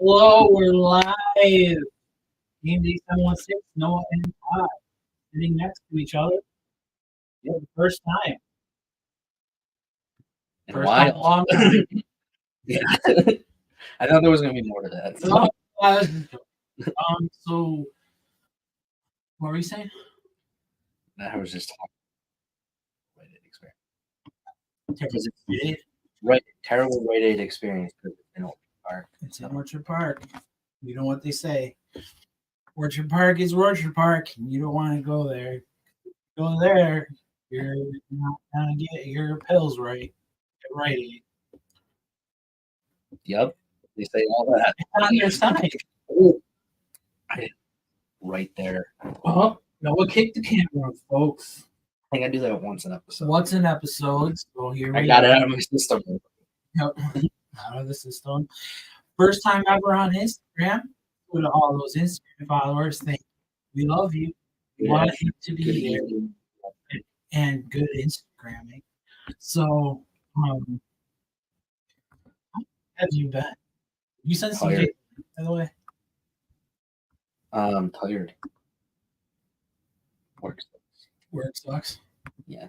Hello, we're live. Gameday716, Noah and Todd, sitting next to each other for the first time. In a while. Long time. Yeah. I thought there was going to be more to that. So, what were you saying? I was just talking. Terrible Rite Aid experience because it's in Orchard Park. It's in Orchard Park. You know what they say. Orchard Park is Orchard Park, and you don't want to go there. Go there, you're not gonna get your pills right. Get Rite Aid. Yep. They say all that. On their side. Right there. Oh, Noah kicked the camera, folks. I think I do that once an episode. Once an episode. So here I got it out of my system. Yep. Out of the system. First time ever on Instagram. To all those Instagram followers, thank you. We love you. We want you to be there. And good Instagramming. So, how have you been? You sent some videos, by the way. Tired. Work sucks. Yeah.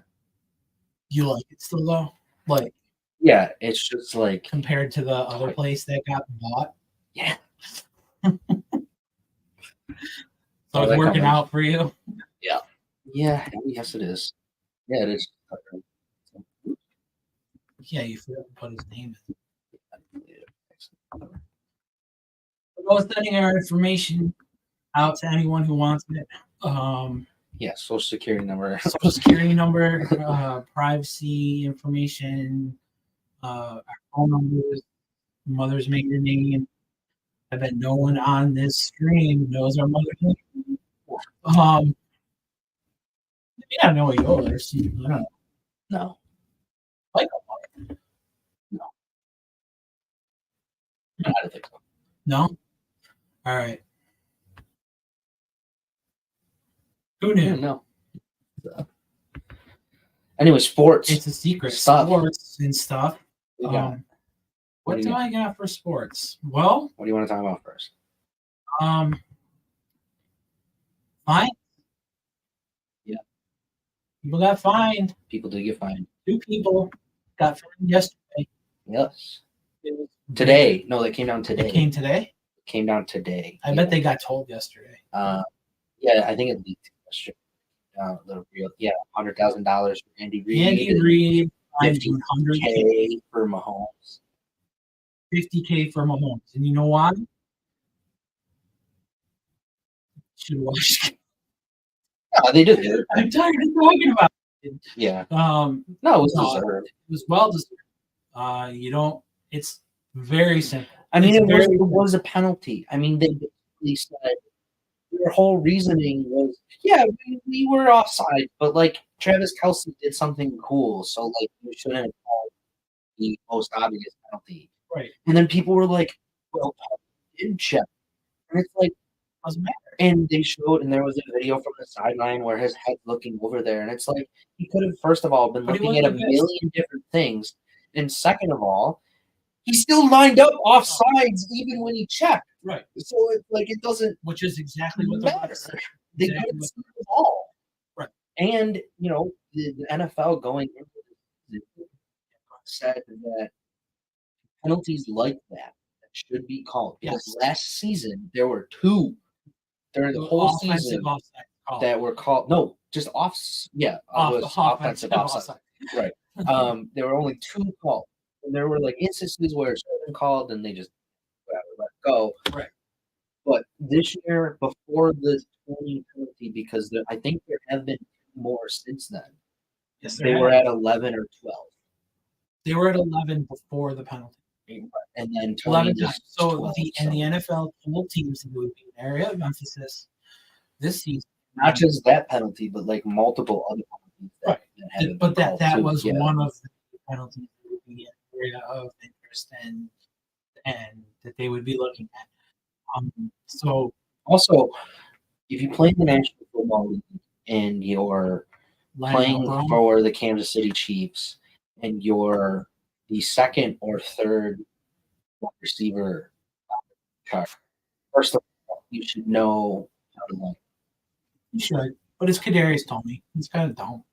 You like it still though? Like, yeah, it's just like compared to the other place that got bought. Yeah. So it's working out for you. Yeah. Yeah. Yes, it is. Yeah, it is. Yeah, you forgot to put his name in. We're sending our information out to anyone who wants it. Yeah, social security number. Social security number, privacy information, our phone numbers, mother's maiden name. I bet no one on this stream knows our mother's name. Maybe not know yours. I don't know. No. Like no. I don't think so. No? All right. Who knew? No. Anyway, sports. It's a secret. Stuff. Sports and stuff. What do I got for sports? Well, what do you want to talk about first? Fine. Yeah. People got fined. People did get fined. 2 people got fined yesterday. Yes. Today. No, they came down today. It came today? Came down today. I bet they got told yesterday. Yeah, I think it leaked yesterday. $100,000 for Andy Reid. Andy Reid, $50K for Mahomes. $50K for Mahomes. And you know why? Should watch. No, they do. I'm tired of talking about it. Yeah. No, it was deserved. It was well deserved. You don't. It's very simple. I mean, it was a penalty. I mean, they basically said their whole reasoning was, yeah, we were offside, but like Travis Kelce did something cool, so like we shouldn't have called the most obvious penalty. Right. And then people were like, well, did check. And it's like, doesn't matter. And they showed, and there was a video from the sideline where his head's looking over there, and it's like he could have, first of all, been looking at a million different things, and second of all, he still lined up offsides even when he checked. Right. So it's like it doesn't. Which is exactly what matters. They couldn't see the ball. Right. And the NFL going into this said that penalties like that should be called because last season there were 2 during the whole season that were called. No, just offensive offside. Right. There were only 2 called. And there were like instances where it should have been called and they just let it go. Right. But this year, before the 20 penalty, because I think there have been more since then. Yes, they were at 11 or 12. They were at 11 before the penalty. And then 11 times. So 12, the NFL told teams it would be an area of emphasis this season. Not just that penalty, but like multiple other penalties. But that was one of the penalties that would be an area of interest and that they would be looking at. So also, if you play in the National Football League and you're playing for the Kansas City Chiefs and you're the second or third receiver car. First of all, you should know how to like. He should, but it's Kadarius Toney. He's kind of dumb.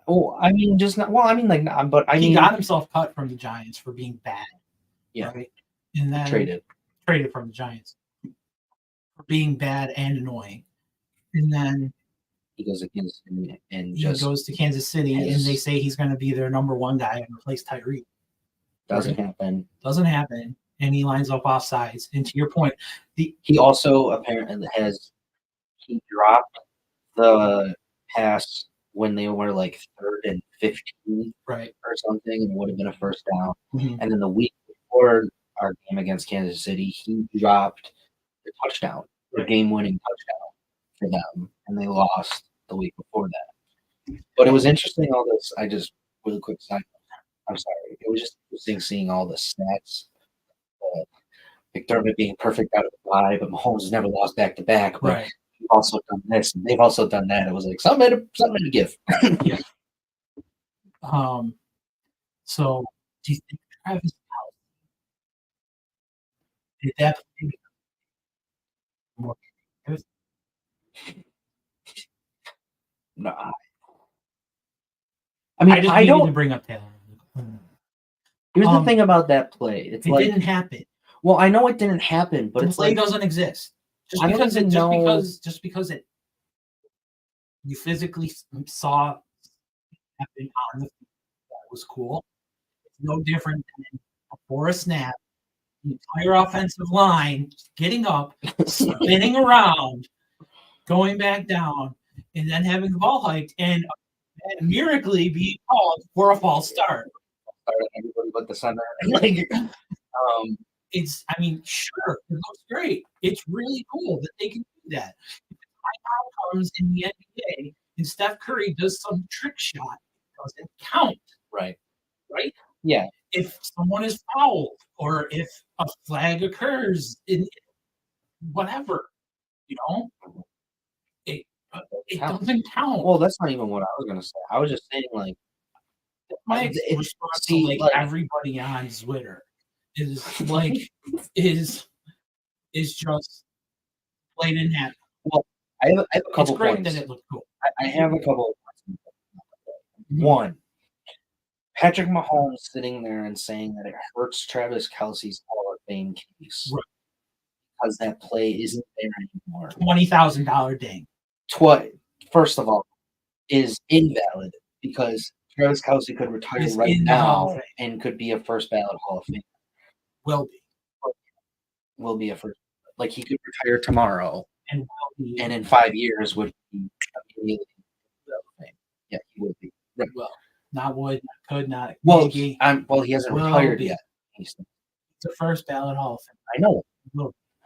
Oh, I mean, just not. Well, I mean, like, but I he mean, got himself cut from the Giants for being bad. Yeah, right? And then traded from the Giants for being bad and annoying. And then he goes to Kansas City and he goes to Kansas City, and they say he's going to be their number one guy and replace Tyreek. Doesn't happen. Doesn't happen, and he lines up off sides. And to your point, he also apparently he dropped the pass when they were like 3rd and 15, right, or something, and it would have been a first down. Mm-hmm. And then the week before our game against Kansas City, he dropped the touchdown, the game-winning touchdown for them, and they lost the week before that. But it was interesting, all this. I just really quick side. I'm sorry. It was just interesting seeing all the stats. McDermott being perfect out of the bye, but Mahomes has never lost back to back. But we've also done this, and they've also done that. It was like something to give. Yeah. So do you think Travis Kelce did that more? No, I mean, I don't to bring up Taylor. Here's the thing about that play. It didn't happen. Well, I know it didn't happen, but the play doesn't exist. Just because you physically saw happen on the field, that was cool. It's no different than before a snap, the entire offensive line getting up, spinning around, going back down, and then having the ball hiked and miraculously being called for a false start. Everybody but the center. It's, I mean, sure, it looks great. It's really cool that they can do that. If high outcomes in the NBA and Steph Curry does some trick shot, it doesn't count. Right? Yeah. If someone is fouled or if a flag occurs in whatever, it doesn't count. Well, that's not even what I was going to say. I was just saying, like, my response to everybody on Twitter is just play didn't happen. Well, I have a couple it's great points. That it looked cool. I have a couple of points. One, Patrick Mahomes sitting there and saying that it hurts Travis Kelce's Hall of Fame case because that play isn't there anymore. $20,000 ding. First of all, is invalid because Travis Kelce could retire now and could be a first ballot Hall of Fame. Will be a first. Like, he could retire tomorrow and in 5 years would be immediately Hall of Fame. Yeah, he would be. Right. Well, not would, could not. Well, he hasn't retired yet. He's a first ballot Hall of Fame. I know.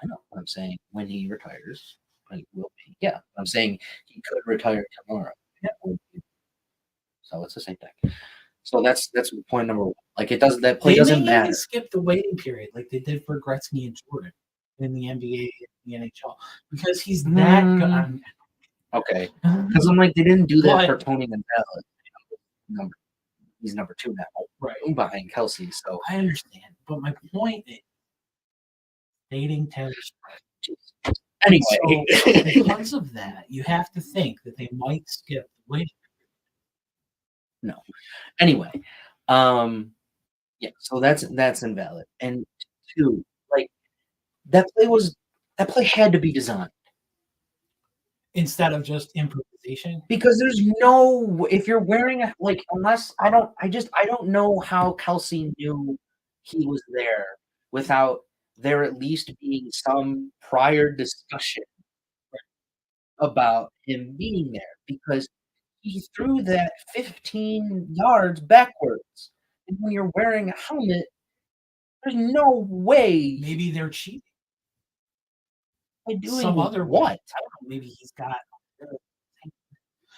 I know. I'm saying when he retires, he will be. Yeah, I'm saying he could retire tomorrow. Yeah. So it's the same thing. So that's point number one. Like, that play doesn't matter. They skip the waiting period like they did for Gretzky and Jordan in the NBA and the NHL because he's that good. Okay, because I'm like, they didn't do that for Tony Gonzalez. He's number 2 now, right behind Kelce. So I understand, but my point is dating Taylor Swift. Anyway, so because of that, you have to think that they might skip the waiting period. No. Anyway, yeah. So that's invalid. And 2, like, that play had to be designed instead of just improvisation. Because there's no, if you're wearing unless I don't know how Kelce knew he was there without there at least being some prior discussion about him being there, because he threw that 15 yards backwards. And when you're wearing a helmet, there's no way. Maybe they're cheating. By doing some other what? I don't know. Maybe he's got.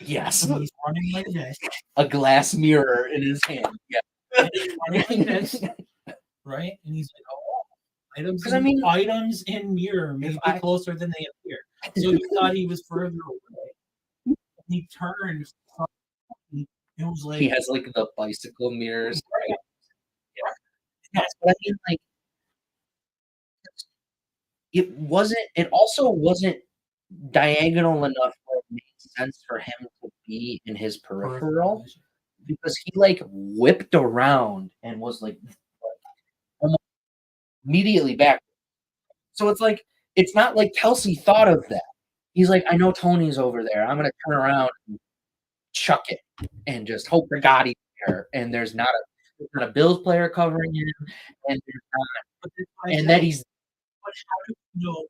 Yes. He's running like this. A glass mirror in his hand. Yeah. And he's running like this. Right? And he's like, items in mirror may be closer than they appear. So he thought he was further away. He turned. It was like he has like the bicycle mirrors. Right. Yeah. Yes, but I mean, like, It also wasn't diagonal enough where it made sense for him to be in his peripheral, because he like whipped around and was like almost immediately back. So it's like, it's not like Kelsey thought of that. He's like, I know Tony's over there. I'm gonna turn around and chuck it and just hope to God he's there. And there's not a Bills player covering him, and there's not, and that he's. But how do you know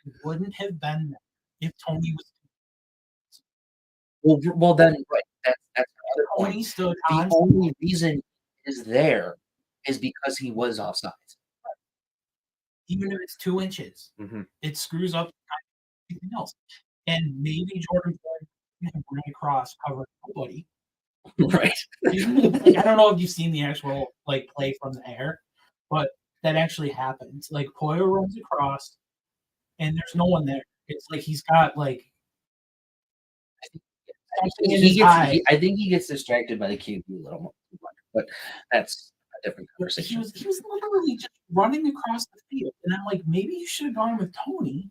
it wouldn't have been there if Tony was? Well, then right. That's another Tony point. stood The on. only reason he is there is because he was offside. Even if it's 2 inches, it screws up everything else. And maybe Jordan Floyd ran across covering nobody. Right. I don't know if you've seen the actual like play from the air, but that actually happens. Like Poyer runs across, and there's no one there. It's like he's got like something in his eye. I think he gets distracted by the QB a little more, but that's a different conversation. He was literally just running across the field, and I'm like, maybe you should have gone with Tony.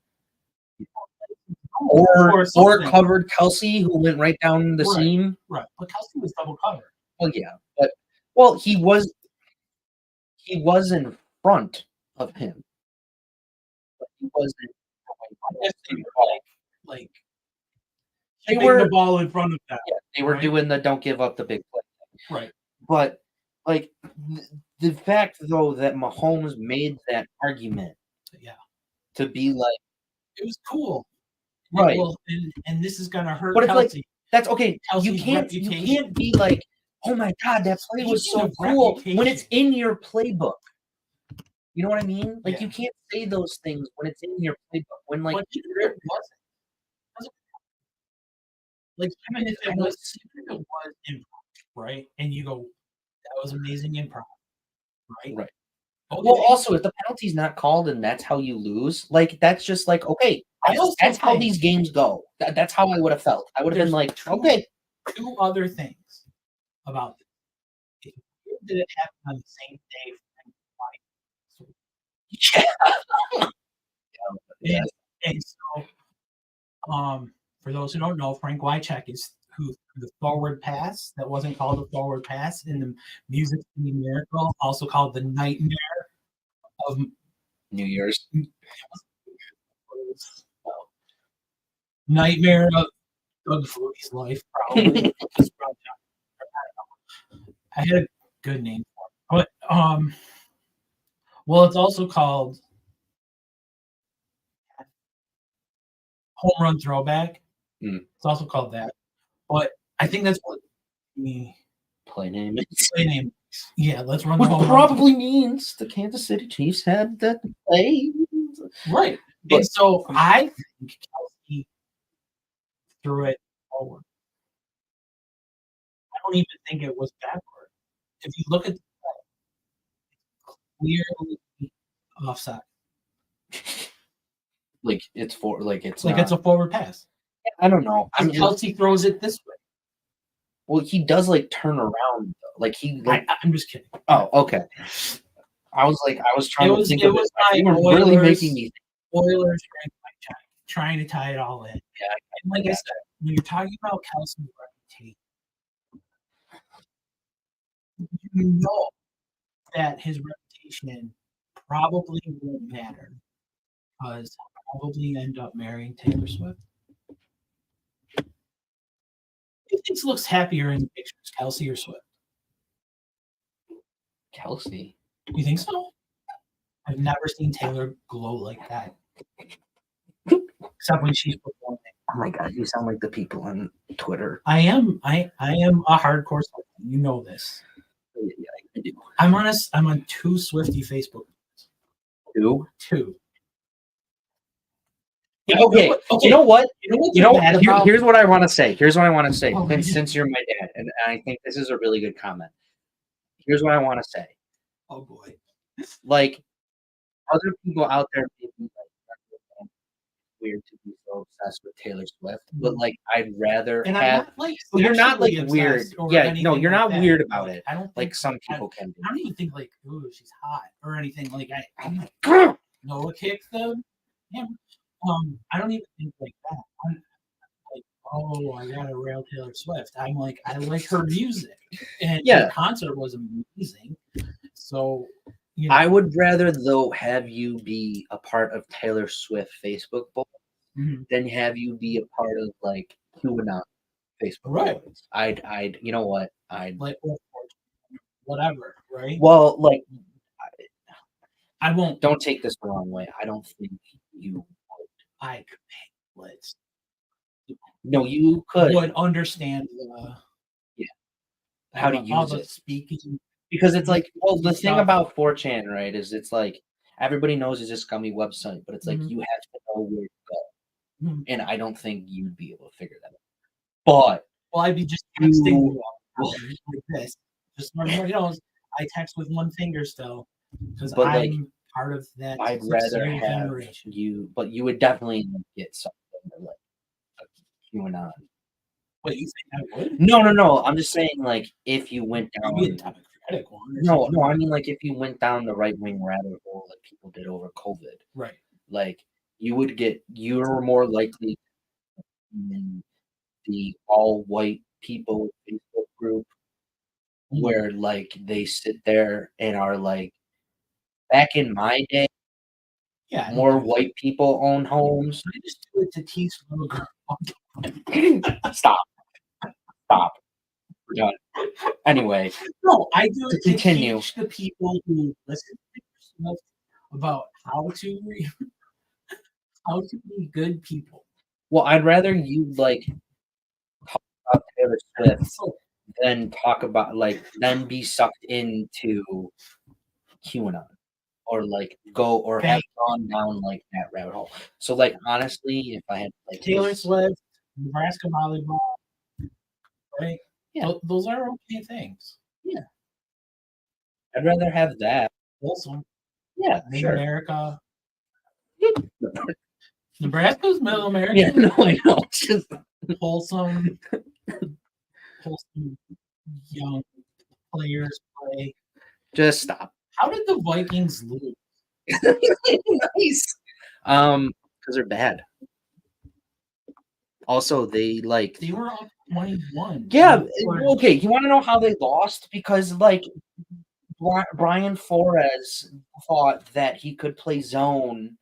Or covered Kelsey, who went right down the seam. Right, but Kelsey was double covered. Well, yeah, but he was in front of him, but he wasn't. Like they were the ball in front of them. Yeah, they were doing the don't give up the big play. Right, but like the fact though that Mahomes made that argument, to be like, it was cool. Right, and this is gonna hurt. But it's Kelsey. like, that's okay. Kelsey's you can't be like, oh my God, that play was so cool when it's in your playbook. You know what I mean? Like you can't say those things when it's in your playbook. When like it wasn't. Like even if it was improv, right? And you go, that was amazing improv, right? Right. Okay. Well, also, if the penalty's not called and that's how you lose, like that's just like, okay, that's how these games go. That's how I would have felt. I would have been like, okay. 2 other things about this. If did it happen on the same day? And so, for those who don't know, Frank Wycheck is the forward pass that wasn't called a forward pass in the Music City Miracle, also called the Nightmare of New Year's. Nightmare of Doug Flutie's life, probably. I had a good name for it. But well, it's also called Home Run Throwback. It's also called that. But I think that's what the play name is. Play name. Yeah, let's run the home probably run. Means the Kansas City Chiefs had that play. Right. But, and so I think Kelsey threw it forward. I don't even think it was backward. If you look at the play, clearly offside. Like it's a forward pass. I don't know. Kelsey throws it this way. Well, he does like turn around though. Like he. Like, I'm just kidding. Oh, okay. I was trying to think of it. You were really making me. Oilers trying to tie it all in. Yeah. And like I said, when you're talking about Kelsey's reputation, you know that his reputation probably won't matter because he'll probably end up marrying Taylor Swift. Who thinks looks happier in the pictures, Kelsey or Swift? Kelsey. You think so? I've never seen Taylor glow like that. Except when she's performing. Oh my God, you sound like the people on Twitter. I am a hardcore Swift. You know this. Yeah, I do. I'm on 2 Swiftie Facebook. 2? Yeah, okay. You know what? Here's what I want to say. Since you're my dad, and I think this is a really good comment. Here's what I want to say. Oh boy. Like other people out there may be like weird to be so obsessed with Taylor Swift, but like I'd rather and have. You're not like weird. Yeah, no, you're not weird about it. I don't like some people can be. I don't even think like, ooh, she's hot or anything. Like I Noah kicked them. Yeah. I don't even think like that. I'm like, oh, I got to rail Taylor Swift. I'm like, I like her music, and Yeah, her concert was amazing. So, I would rather though have you be a part of Taylor Swift Facebook board mhm. than have you be a part of like QAnon Facebook Right, boards. I'd, you know what? I'd, like or whatever, right? well, like, I won't. don't take this the wrong way. I don't think you I could pay let's no, you could. would understand the Yeah, how to all use the it. speaking Because it's like, well, the thing stuff. about 4chan, right, is it's like everybody knows it's a scummy website, but it's like Mhm, you have to know where to go. mhm. And I don't think you'd be able to figure that out. But Well, I'd be just texting you you all the time like this. Just so everybody knows, I text with one finger still because but like I'm part of that I'd rather 6-year have generation. you, but you would definitely get something like a QAnon. What you think I would? No, no, no. I'm just saying, like, if you went Maybe a down, Democratic one or no, no. something. I mean, like, if you went down the right wing rabbit hole, like people did over COVID, Right. like you're more likely in the all white people Facebook group Mhm. where like they sit there and are like, back in my day, Yeah, I don't more do that. white people own homes. I just do it to teach little girls. Stop, stop. We're done. Anyway, No, I do to it to continue. teach the people who listen to yourself about how to be good people. Well, I'd rather you like talk about Taylor Swift So than talk about like then be sucked into QAnon or like go or have thank gone down like that rabbit hole. So like honestly, if I had like Taylor Swift, Nebraska volleyball, right? yeah, Those are okay things. yeah, I'd rather have that. Wholesome. Yeah, Mid sure. America. Nebraska's Middle Yeah, American. no, I know. It's just Wholesome, wholesome young players play. stop. How did the Vikings lose? Nice. Because they're bad. Also, they like They were up 21. yeah. Okay, you want to know how they lost? Because like Brian Flores thought that he could play zone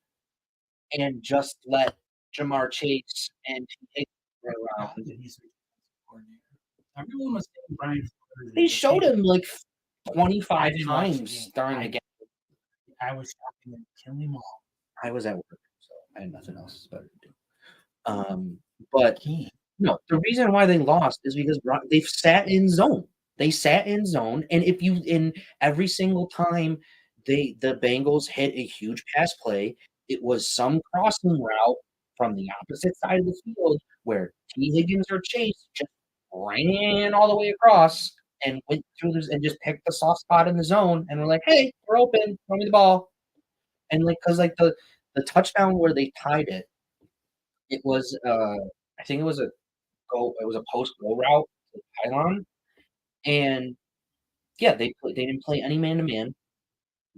and just let Jamar Chase and Higgins run God, around. that he's a defensive coordinator. Everyone was saying Brian Flores They is just showed him like I 25 didn't watch the game. times during the game. I was shocking and killing them all. I was at work, so I had nothing else better to do. But King. no, the reason why they lost is because they've sat in zone. They sat in zone, and if you in every single time the Bengals hit a huge pass play, it was some crossing route from the opposite side of the field where T. Higgins or Chase just ran all the way across and went through this and just picked the soft spot in the zone and were like, "Hey, we're open, throw me the ball." And like, cause like the touchdown where they tied it, it was I think it was a it was a post go route to the pylon, and yeah, they didn't play any man to man.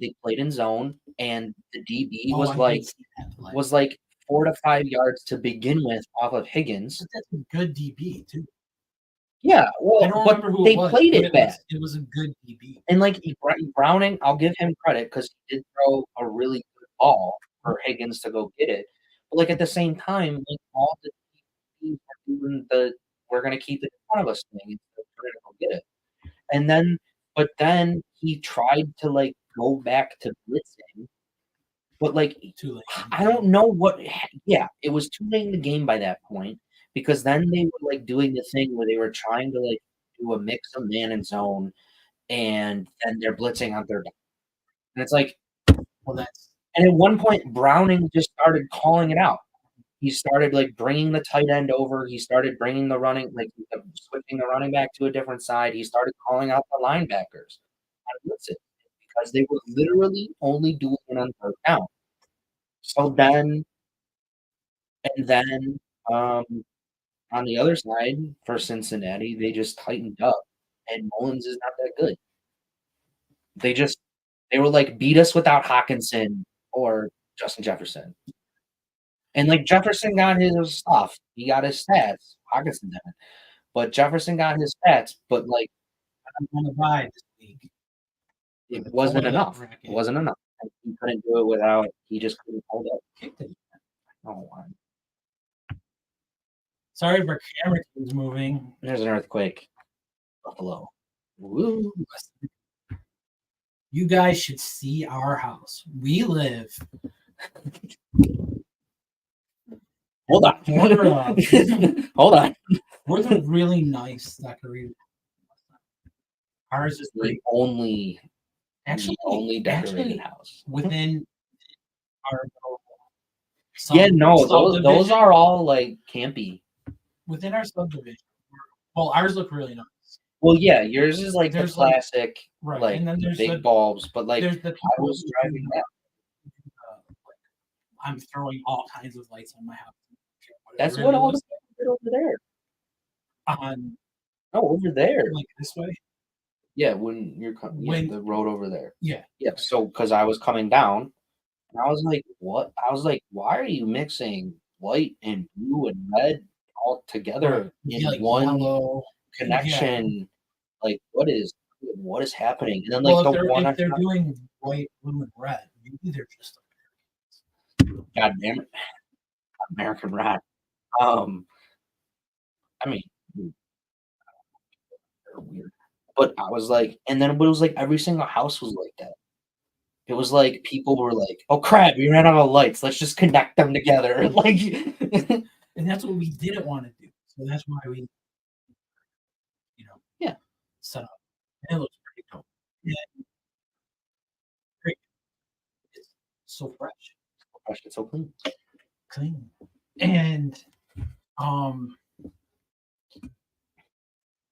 They played in zone, and the DB Oh, I did see that play. was like 4 to 5 yards to begin with off of Higgins. But that's a good DB too. Yeah, I well, don't but remember who it they was, played but it bad. it was a good DB. And like Browning, I'll give him credit because he did throw a really good ball for Higgins to go get it. But like at the same time, like all the teams are doing the we're gonna keep it in front of us thing instead of trying to go get it. And then but then he tried to, like, go back to blitzing, but, like, Too late. I don't know what yeah, it was too late in the game by that point because then they were, like, doing the thing where they were trying to, like, do a mix of man and zone, and then they're blitzing on 3rd down. And it's like Well, that's and at one point, Browning just started calling it out. He started, like, bringing the tight end over, he started bringing the running like, switching the running back to a different side, he started calling out the linebackers on blitzes because they were literally only doing it on 3rd down. So then, um, on the other side for Cincinnati, they just tightened up, and Mullins is not that good. They were like, "Beat us without Hawkinson or Justin Jefferson." And like Jefferson got his stuff. He got his stats. Hawkinson didn't. But Jefferson got his stats, but like I'm gonna buy this week. it wasn't enough. It wasn't enough. He couldn't do it without he just couldn't hold up. Kicked it. Oh, Sorry if our camera keeps moving. there's an earthquake. Buffalo. Woo. You guys should see our house. We live. Hold on. Hold on. We're the really nice decorated. Ours is The only decorated actually house within our. Yeah, no, those are all like campy. Within our subdivision. Well, ours look really nice. Well, yeah, yours is like There's the classic, right, like and then there's big bulbs, but like there's the I was driving that. I'm throwing all kinds of lights on my house. That's what all the over there. Over there, like this way. Yeah, when you're coming, the road over there. Yeah. So, because I was coming down, and I was like, "What?" I was like, "Why are you mixing white and blue and red all together in like one yellow connection? Yeah. Like, what is happening?" And then, like, if they're doing white, blue, and red, maybe they're just God damn it, American rat. I mean, they're weird. But I was like, and then it was like every single house was like that. It was like people were like, "Oh crap, we ran out of lights. Let's just connect them together." Like, and that's what we didn't want to do. So that's why we, set up. And it looks pretty cool. Yeah. Great. It's so fresh. It's so clean. Clean. And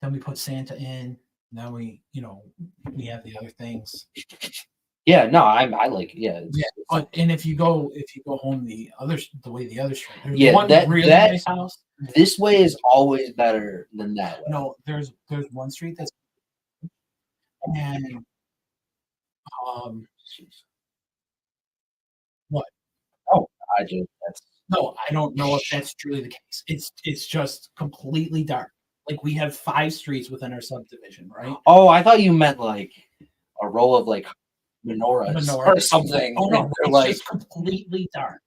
then we put Santa in. Now we have the other things. Yeah, no, I like But and if you go home the way the other street, there's one really nice house. This way is always better than that way. No, there's one street that's and what? Oh, no, I don't know if that's truly the case. It's just completely dark. Like we have 5 streets within our subdivision, right? Oh, I thought you meant like a row of like menorahs or something. Oh no, it's like just completely dark.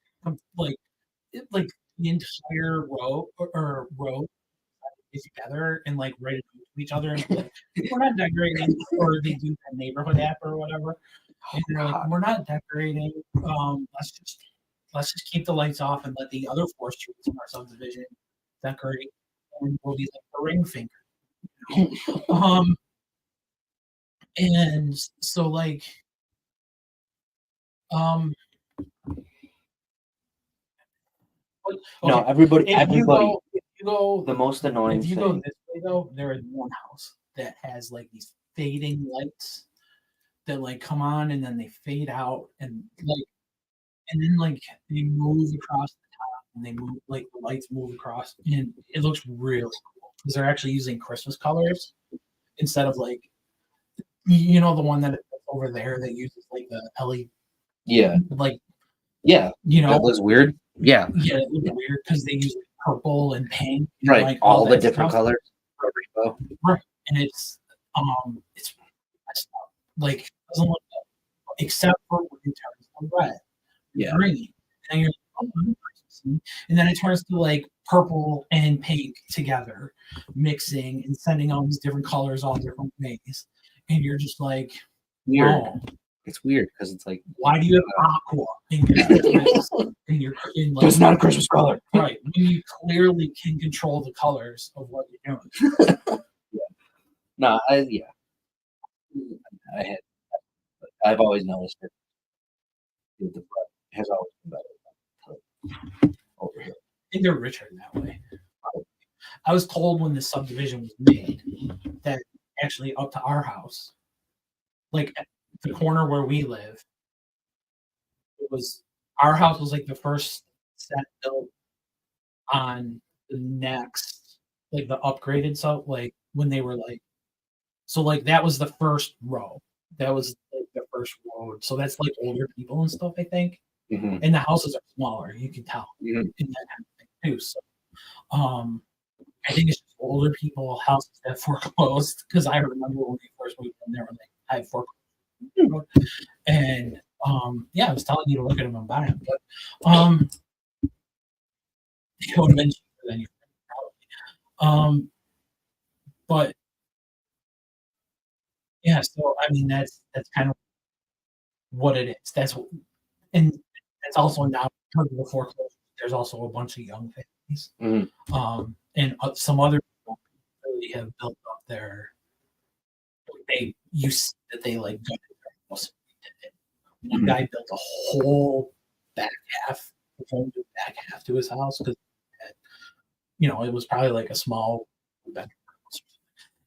Like the entire row or road is together and like right to each other. And like, we're not decorating, or they do that neighborhood app or whatever. And they're like, we're not decorating. Let's just keep the lights off and let the other 4 streets in our subdivision decorate, and we'll be like the ring finger. And so like no, everybody. If you go, the most annoying. If you go this way though, there is one house that has like these fading lights that like come on and then they fade out and then like they move across the top and they move like the lights move across and it looks really cool because they're actually using Christmas colors instead of like the one that over there that uses like the LED. Yeah. Like. Yeah. That looks weird. Yeah. Yeah, it looks weird because they use purple and pink. And right. Like, all the different colors. Right. And it's like doesn't look good, except for when it turns to red. Green. And you're like, oh, and then it turns to like purple and pink together, mixing and sending all these different colors all different ways. And you're just like, weird. Oh. It's weird because it's like, why do you have aqua in your like, it's not a Christmas color, right? When you clearly can control the colors of what you're doing. No, I've always noticed it. The front has always been better over here. I think they're richer that way. I was told when the subdivision was made that actually up to our house, like the corner where we live, our house was like the first set built on the next, like the upgraded like when they were like, so like that was the first row. That was like the first road. So that's like older people and stuff, I think. Mhm. and the houses are smaller. You can tell Mhm. in that kind of thing too. So, I think it's just older people houses that foreclosed because I remember when we first moved in, they were like, I have foreclosed, and yeah, I was telling you to look at them and buy them, but it would have been cheaper than you probably. But yeah, so I mean that's kind of what it is. And that's also now because of the foreclosure. There's also a bunch of young families, Mhm. and some other people really have built up their. You see that they like gutted their house. One Mhm. guy built a whole back half, a whole new back half to his house because it was probably like a small bedroom house.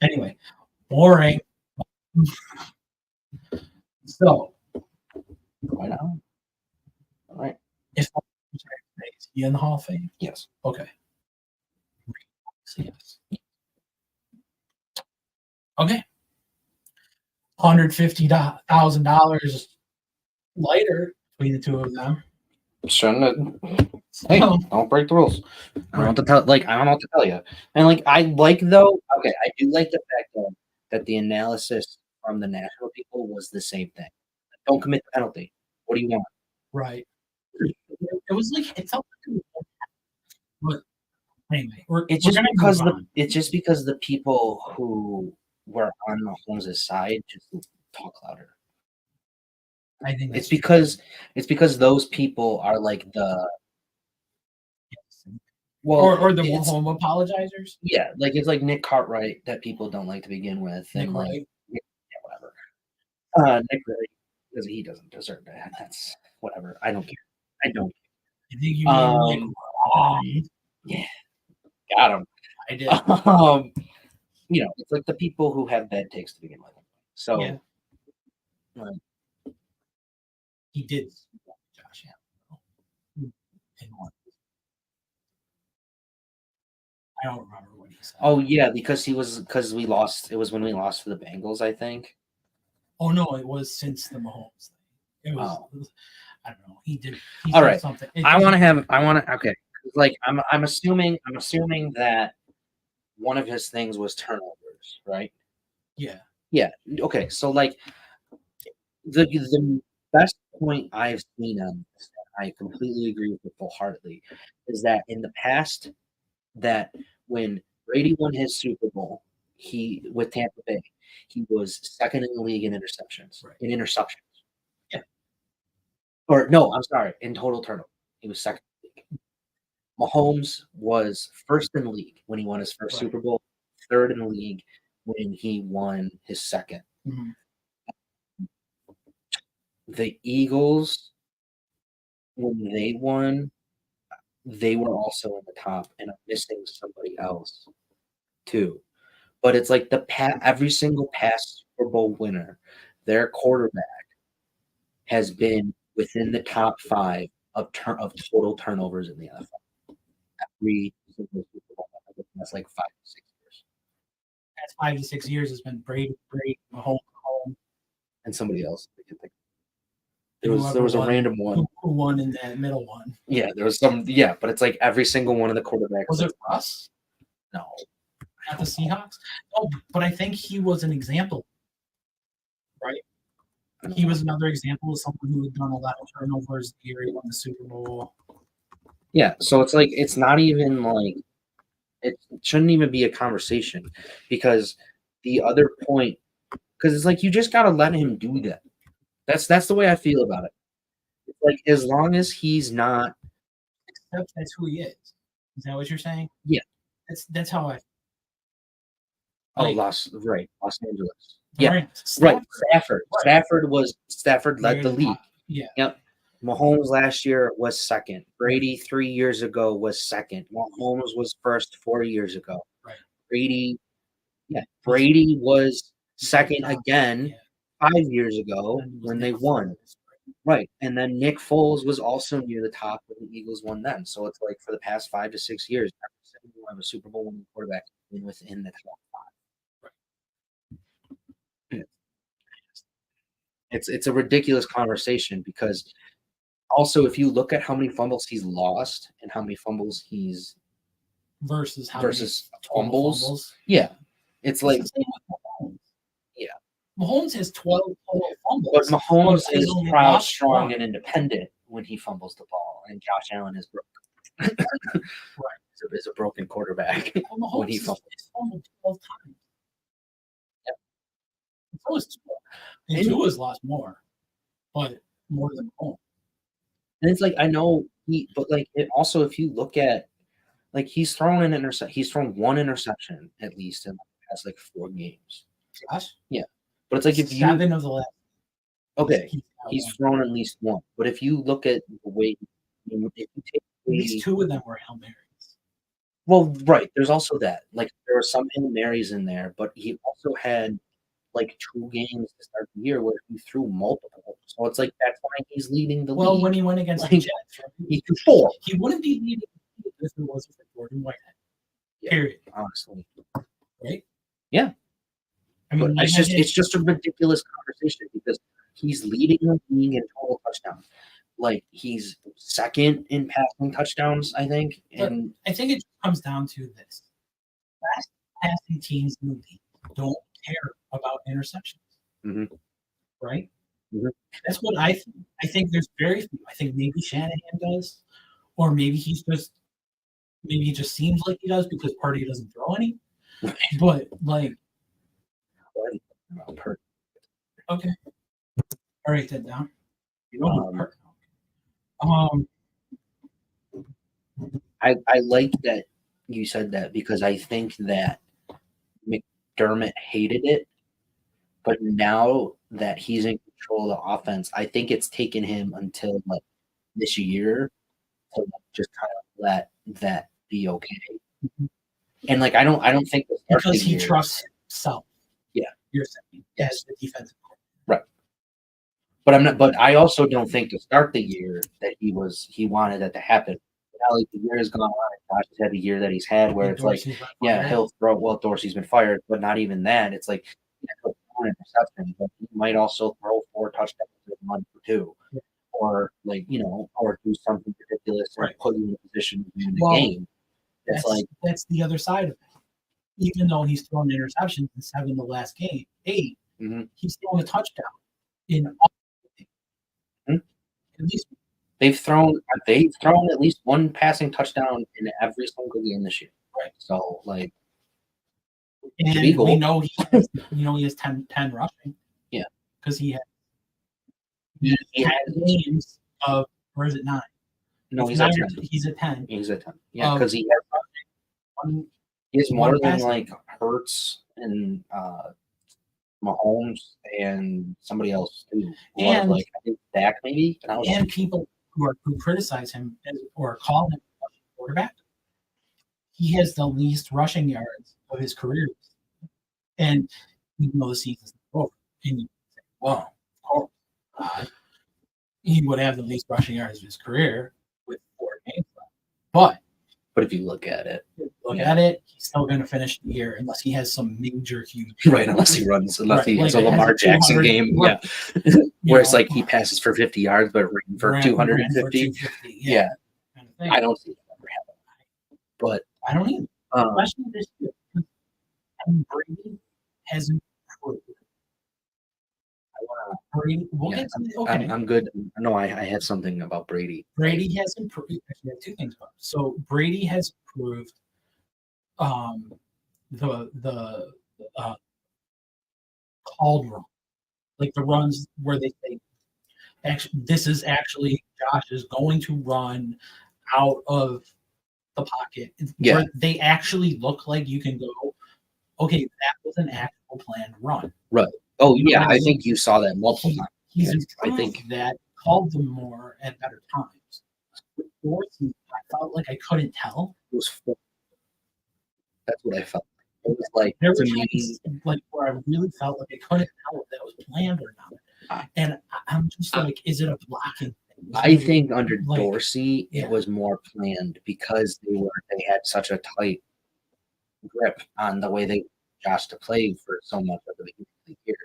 Anyway, boring. So Right on. All right. if is he in the Hall of Fame? Yes. Okay. So yes. Okay. $150,000 lighter between the two of them. Shouldn't it? Hey, So, don't break the rules. I don't know right. what to tell. Like, I don't know what to tell you. And like, I like though. Okay, I do like the fact though that the analysis from the national people was the same thing. Don't commit the penalty. What do you want? Right. It was like it felt like it was, but anyway, we're It's gonna move on. it's just because the people who were on Mahomes' side just talk louder. I think It's that's because those people are like the or the it's home apologizers. yeah, like it's like Nick Cartwright that people don't like to begin with, Nick and like Wright. yeah, whatever. Nick Wright because he doesn't deserve that. That's whatever. I don't care. I don't. I think you mean Nick Wright. Yeah, got him. I did. It's like the people who have bad takes to begin with. So, Yeah. like, He did. Josh Allen. In one. I don't remember what he said. oh yeah, because we lost. It was when we lost to the Bengals, I think. Oh no, it was since the Mahomes thing. It was. Oh. I don't know. He did. He All said right. something. Okay. Like I'm assuming that one of his things was turnovers, right? Yeah. Yeah. Okay. So like the best point I've seen on this, and I completely agree with it wholeheartedly, is that in the past, that when Brady won his Super Bowl, he with Tampa Bay, he was second in the league in interceptions. Right. In interceptions. Yeah. Or no, I'm sorry, in total turnover. He was second in the league. Mahomes was first in the league when he won his first Right. Super Bowl, third in the league when he won his second. Mhm. The Eagles, when they won, they were also in the top, and I'm missing somebody else too. But it's like every single past Super Bowl winner, their quarterback has been within the top 5 of total turnovers in the NFL. Every single Super Bowl. That's like 5 to 6 years. Past 5 to 6 years has been Brady, Mahomes, And somebody else. I can think. and There whoever was a won, random one. who won in that middle one. Yeah, there was some. Yeah, but it's like every single one of the quarterbacks. Was it Russ? No, At the Seahawks? Oh, but I think he was an example, right? He was another example of someone who had done a lot of turnovers the year he won the Super Bowl. Yeah, so it's like it's not even like it shouldn't even be a conversation because the other point because it's like you just gotta let him do that. That's the way I feel about it. It's like as long as he's not That's who he is. Is that what you're saying? yeah. That's how I. Oh, Like, Los Angeles. Yeah, right. right. Right. Stafford led the league. Yeah. Yep. Mahomes last year was second. Brady 3 years ago was second. Mahomes was first 4 years ago. Right. Brady was second again 5 years ago when they won. Right. And then Nick Foles was also near the top when the Eagles won then. So it's like for the past 5 to 6 years, every single one of a Super Bowl winning quarterback has been within the top 5. It's a ridiculous conversation because also, if you look at how many fumbles he's lost and how many fumbles he's versus how versus many fumbles, yeah, it's like, the same with Mahomes. yeah. Mahomes has 12 total fumbles. But Mahomes he's is only proud, lost strong, one. and independent when he fumbles the ball, and Josh Allen is broken. Right. Is a broken quarterback Well, when Mahomes he has fumbles. fumbled 12 times. Yep. So is Tua. And Tua's lost more, but more than Mahomes. And it's like, I know but like, it also, if you look at, like, he's thrown one interception at least in the past like 4 games. Josh? Yeah. But it's like, if you 7 of the last. okay, he's thrown at least one. But if you look at the way, if you take at least 2 of them were Hail Marys. well, right, there's also that. Like, there were some Hail Marys in there, but he also had like 2 games to start the year where he threw multiple. So it's like, that's why he's leading the league. When he went against like, the Jets, right? He threw 4. He wouldn't be leading if it wasn't for Jordan Whitehead. Yeah, period. Honestly. Right? Yeah. I mean, it's just a ridiculous conversation because he's leading the league in total touchdowns. Like, he's second in passing touchdowns, I think. And I think it comes down to this. Fast passing teams in the league don't care about interceptions. Mm-hmm. Right? Mm-hmm. That's what I think. I think there's very few. I think maybe Shanahan does, or maybe he just seems like he does because Purdy doesn't throw any. But like, okay, all right, that down. You don't I like that you said that because I think that McDermott hated it, but now that he's in control of the offense, I think it's taken him until like this year to just kind of let that be okay. Mm-hmm. And like, I don't think because he trusts himself. Yeah, you're saying as the defensive coordinator. Right. But I also don't think to start the year that he wanted that to happen. Now, like, the year has gone on, Josh has had the year that he's had where it's like, yeah, he'll throw. Well, Dorsey's been fired, but not even that. It's like, he'll throw an interception, but he might also throw 4 touchdowns and 1 for 2, or like, or do something ridiculous and put you in a position to win the game. That's the other side of it. Even though he's thrown interceptions in 7 the last game, 8, he's thrown a touchdown in all at least. They've thrown at least 1 passing touchdown in every single game this year. Right. So, like, and we know he has 10 rushing. Yeah. Because he has games of, or is it 9? No, he's at 10. He's at 10. He's at 10. Yeah, because he has more than like Hurts and Mahomes and somebody else too. And like, I think Dak maybe. And people who criticize him or call him a quarterback, he has the least rushing yards of his career. And even though the season's over, and you say, well, of course, he would have the least rushing yards of his career with 4 games left. But if you look at it, he's still going to finish the year unless he has some major huge. Right, unless he has a Lamar Jackson game. Yeah. Where it's like he passes for 50 yards, but for 250. Yeah. Kind of thing. I don't see that ever happen. But I don't either. Especially this year. Brady has improved. I'm good. No, I have something about Brady. Brady has improved. Actually, I have 2 things about him. So Brady has improved the called run, like the runs where they say, actually, this is actually Josh is going to run out of the pocket. Yeah. Where they actually look like you can go, okay, that was an actual planned run. Right. Oh, yeah, I think you saw that multiple times. He's improved that, called them more at better times. With Dorsey, I felt like I couldn't tell. It was 4. That's what I felt. It was like, there were times like where I really felt like I couldn't tell if that was planned or not. And I'm just like, is it a blocking thing? I think under Dorsey, it was more planned because they had such a tight grip on the way they Josh to play for so much of the beginning of the year.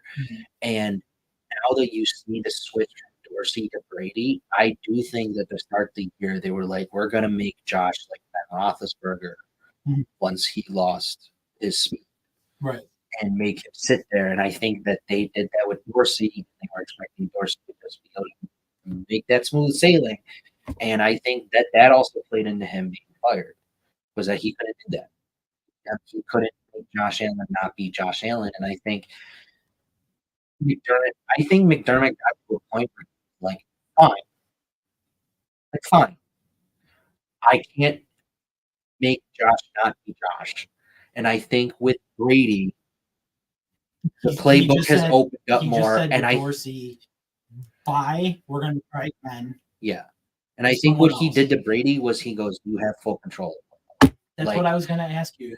And now that you see the switch from Dorsey to Brady, I do think that to start the year they were like, we're gonna make Josh like Ben Roethlisberger once he lost his speed, Right. and make him sit there. And I think that they did that with Dorsey. They were expecting Dorsey to just be able to make that smooth sailing. And I think that that also played into him being fired, was that he couldn't do that. He couldn't make Josh Allen not be Josh Allen. And I think McDermott got to a point where like, fine. I can't make Josh not be Josh. And I think with Brady, the playbook has opened up more. And Dorsey, bye. We're going to try again. Yeah. And I think what he did to Brady was he goes, you have full control. That's what I was going to ask you.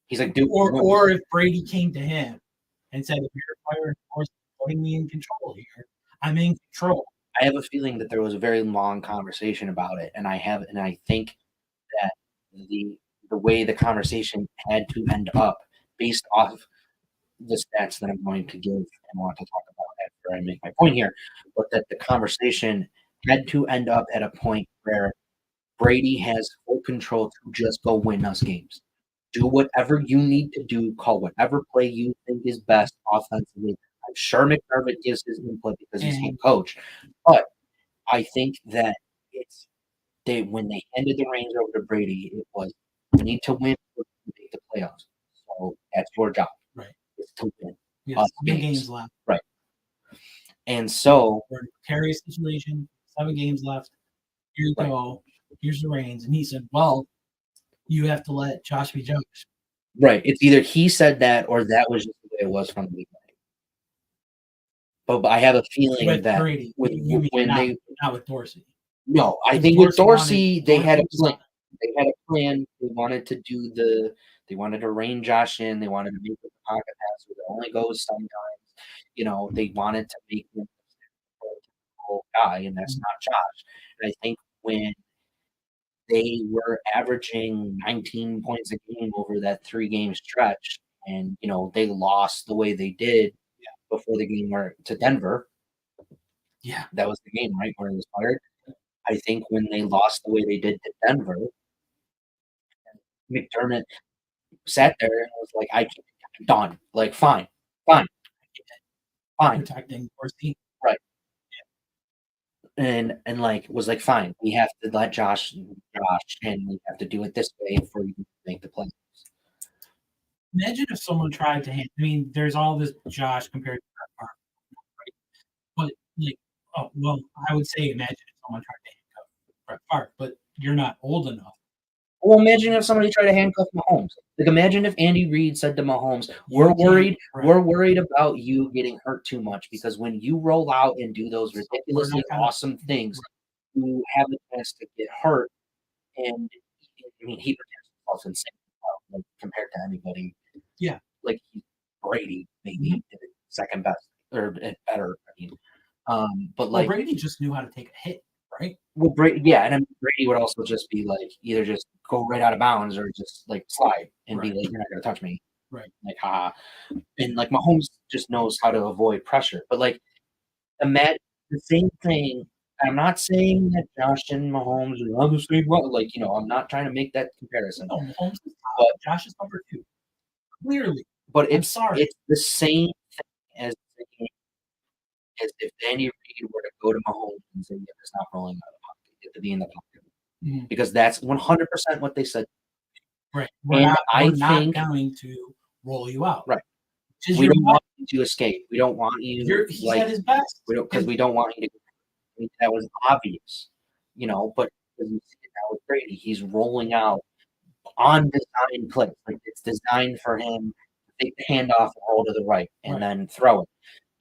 He's like, dude. Or if Brady came to him and said, if you're firing Dorsey, putting me in control here, I'm in control. I have a feeling that there was a very long conversation about it. And I think that the way the conversation had to end up based off the stats that I'm going to give and want to talk about after I make my point here, but that the conversation had to end up at a point where Brady has full control to just go win us games. Do whatever you need to do, call whatever play you think is best offensively. I'm sure McDermott gives his input because he's head coach, but I think that when they handed the reins over to Brady, it was, we need to win to make the playoffs. So that's your job. Right. Is to win. We have 7 games left. Right. And so we're in a precarious situation, 7 games left. Here you go. Here's the reins. And he said, well, you have to let Josh be Josh. Right. It's either he said that or that was just the way it was from the beginning. But I have a feeling with that Brady, not with Dorsey. No, I think with Dorsey they had a plan. They had a plan. They wanted to they wanted to rein Josh in. They wanted to make the pocket pass where it only goes sometimes. They wanted to make him a whole guy, and that's not Josh. And I think when they were averaging 19 points a game over that 3-game stretch, and they lost the way they did before the game to Denver. Yeah, that was the game, right, where he was fired. I think when they lost the way they did to Denver, McDermott sat there and was like, "I'm done. Like, fine. Protecting Dorsey, right?" And was like, "Fine. We have to let Josh, and we have to do it this way for you to make the playoffs." Imagine if someone tried to there's all this Josh compared to Brett Favre, right? But I would say imagine if someone tried to handcuff Brett Favre, but you're not old enough. Well, imagine if somebody tried to handcuff Mahomes. Like, imagine if Andy Reid said to Mahomes, "We're worried about you getting hurt too much because when you roll out and do those ridiculously awesome things, you have a chance to get hurt." And he protects himself insane, compared to anybody. Yeah, like Brady, maybe second best or better. But Brady just knew how to take a hit. Right. Well, Brady, and Brady would also just be like, either just go right out of bounds or just slide and be like, "You're not going to touch me." Right. Haha. And Mahomes just knows how to avoid pressure. But imagine the same thing. I'm not saying that Josh and Mahomes are on the same level. I'm not trying to make that comparison. No, Mahomes is top. But Josh is number 2. Clearly. But it's the same thing as if Andy Reid were to go to Mahomes and say, "You have to stop rolling out of the pocket. You have to be in the pocket." Because that's 100% what they said. Right. We're not going to roll you out. Right. We don't want you to escape. We don't want you. He's at his best. Because we don't want you to. That was obvious, but you see it now with Brady. He's rolling out on design plays. It's designed for him to take the handoff and roll to the right and then throw it.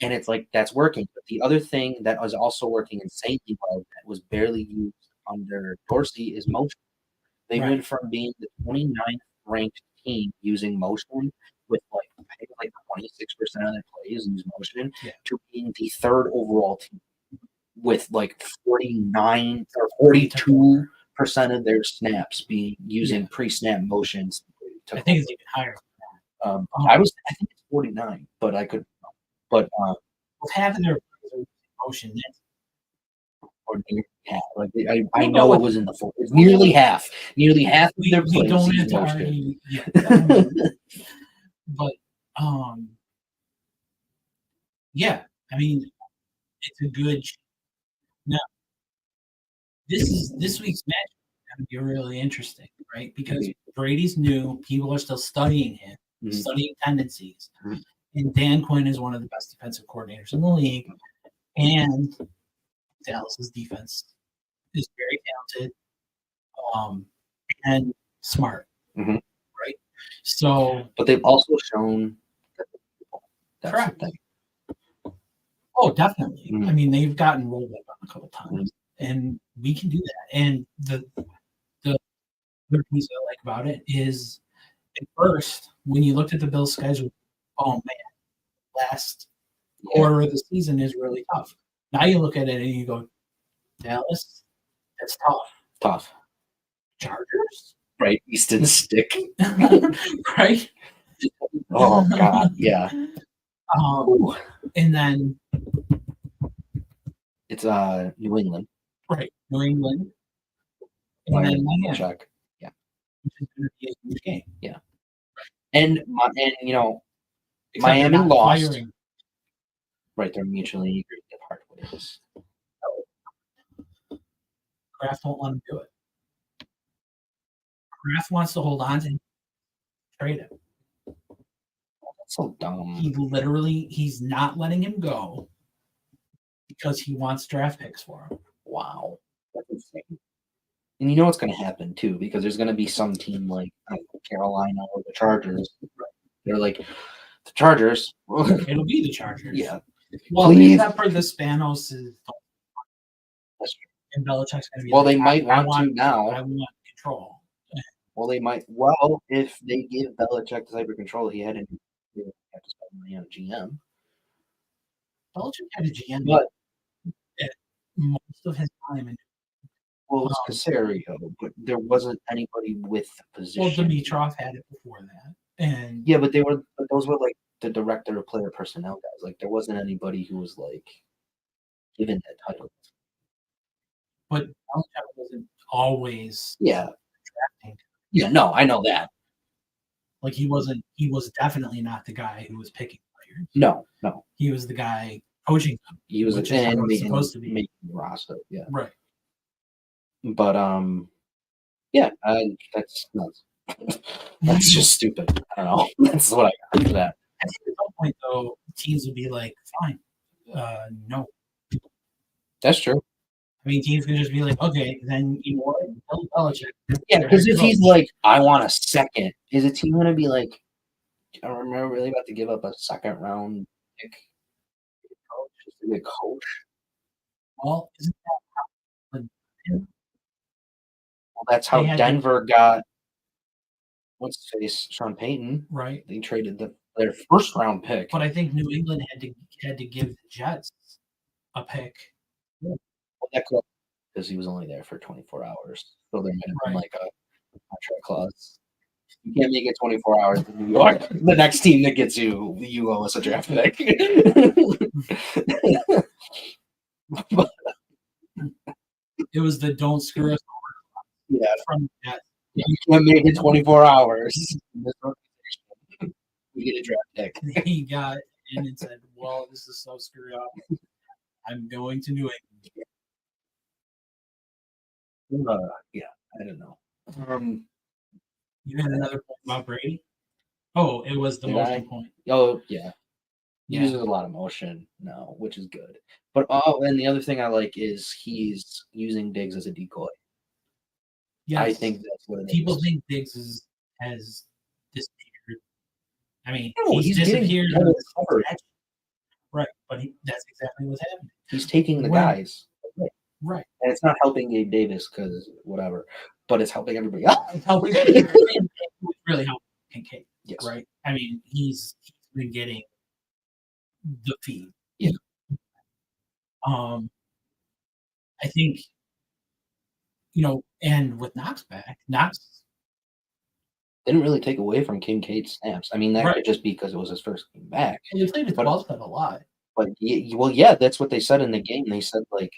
And it's that's working. But the other thing that was also working insanely well that was barely used under Dorsey is motion. They went from being the 29th ranked team using motion with 26% of their plays use motion to being the 3rd overall team with 49 or 42% of their snaps being using pre-snap motions. I think it's even higher. I think it's 49, but I could. But Well, half of their motion. Or half. Like I know it was in the full. It's nearly half. Nearly half of their We plays don't use have to motion. argue. Yeah, but yeah. I mean, it's a good. Now, this week's match is going to be really interesting, right? Because Brady's new. People are still studying him, studying tendencies, and Dan Quinn is one of the best defensive coordinators in the league, and Dallas's defense is very talented, and smart, right? So, but they've also shown that that's correct. the thing. Oh, definitely. I mean, they've gotten rolled up a couple times, and we can do that. And the other piece I like about it is, at first, when you looked at the Bills' schedule, oh man, last quarter of the season is really tough. Now you look at it and you go, Dallas, that's tough. Tough. Chargers, right? Easton Stick, right? Oh God, yeah. And then it's New England, right? New England, and then Miami. Check. Yeah, which is going to be a huge game. Yeah, and you know, except Miami lost. Firing. Right, they're mutually agreed hard ways. Kraft won't let him do it. Kraft wants to hold on to him, trade him. That's so dumb. He's not letting him go because he wants draft picks for him. Wow, that's insane. And you know what's going to happen too, because there's going to be some team like Carolina or the Chargers. They're like the Chargers. It'll be the Chargers. Yeah. Well, except for the Spanos is. That's true. And Belichick's going to be. Well, they might want to now. I want control. Well, they might. Well, if they give Belichick the type of control he had, have to spend money on a GM. Belichick had a GM, but most of his time. Well, it's Casario, but there wasn't anybody with the position. Well, Dimitrov had it before that, and yeah, but those were like the director of player personnel guys. Like there wasn't anybody who was like given that title. But Belichick wasn't always drafting. Yeah, no, I know that. Like he was definitely not the guy who was picking players. No. He was the guy coaching them. He was supposed to be making the roster. Yeah. Right. But that's nuts. That's just stupid. I don't know. That's what I got for that. I think at some point though, teams would be like, fine, no. That's true. I mean, teams can just be like, okay, then you know what? Bill Belichick. Yeah, because if he's like, I want a second, is a team going to be like, am I really about to give up a second round pick just to be a coach? Well, isn't that well, that's how Denver got what's his face, Sean Payton. Right. They traded their first round pick. But I think New England had to give the Jets a pick. Yeah. Well, that could because he was only there for 24 hours. So there might have been like a contract clause. You can't make it 24 hours in New York. The next team that gets you owe us a draft pick. It was the don't screw us over. Yeah. From that. You can't make it 24 hours. You get a draft pick. He got in and said, well, this is so screwed up. I'm going to New England. Yeah, I don't know. You had another point about Brady? Oh, it was the motion point. Oh, yeah. He uses a lot of motion now, which is good. But and the other thing I like is he's using Diggs as a decoy. Yeah, I think that's what it is. People think Diggs has disappeared. I mean, he's disappeared. Right, but that's exactly what's happening. He's taking the guys. Right. And it's not helping Gabe Davis because whatever, but it's helping everybody else. It's helping. It's really helping Kincaid. Yes. Right. I mean, he's been getting the feed. Yeah. I think, and with Knox back, Knox didn't really take away from Kincaid's snaps. I mean, that could just be because it was his first game back. Well, he played with 12 a lot. But well, yeah, that's what they said in the game. They said like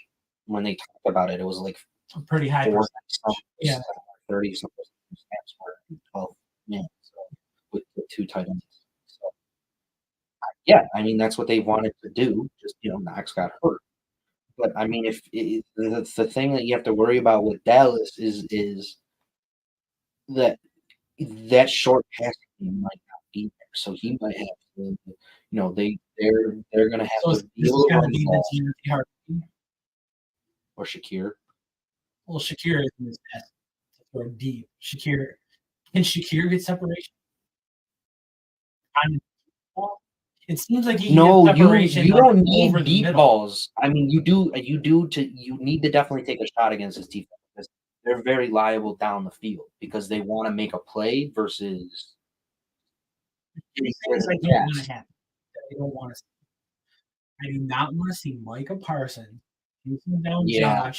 when they talked about it, it was like A pretty high 40 percentage. Yeah. 30 some snaps were 12 minutes with the 2 tight ends. So yeah, I mean that's what they wanted to do. Just Knox got hurt. But I mean, if the thing that you have to worry about with Dallas is that that short passing game might not be there, so he might have to. They're gonna have So to be this able is to going to run the be the ball Timothy Hardaway. or Shakir. Well, Shakir isn't his best to throw deep. Can Shakir get separation? It seems like he can No, get separation. you like, don't over need the deep middle. balls. I mean, you need to definitely take a shot against this defense because they're very liable down the field because they want to make a play versus getting Things I rid of the don't want pass. to happen. I don't want to. I do not want to see Micah Parsons chasing down Yeah.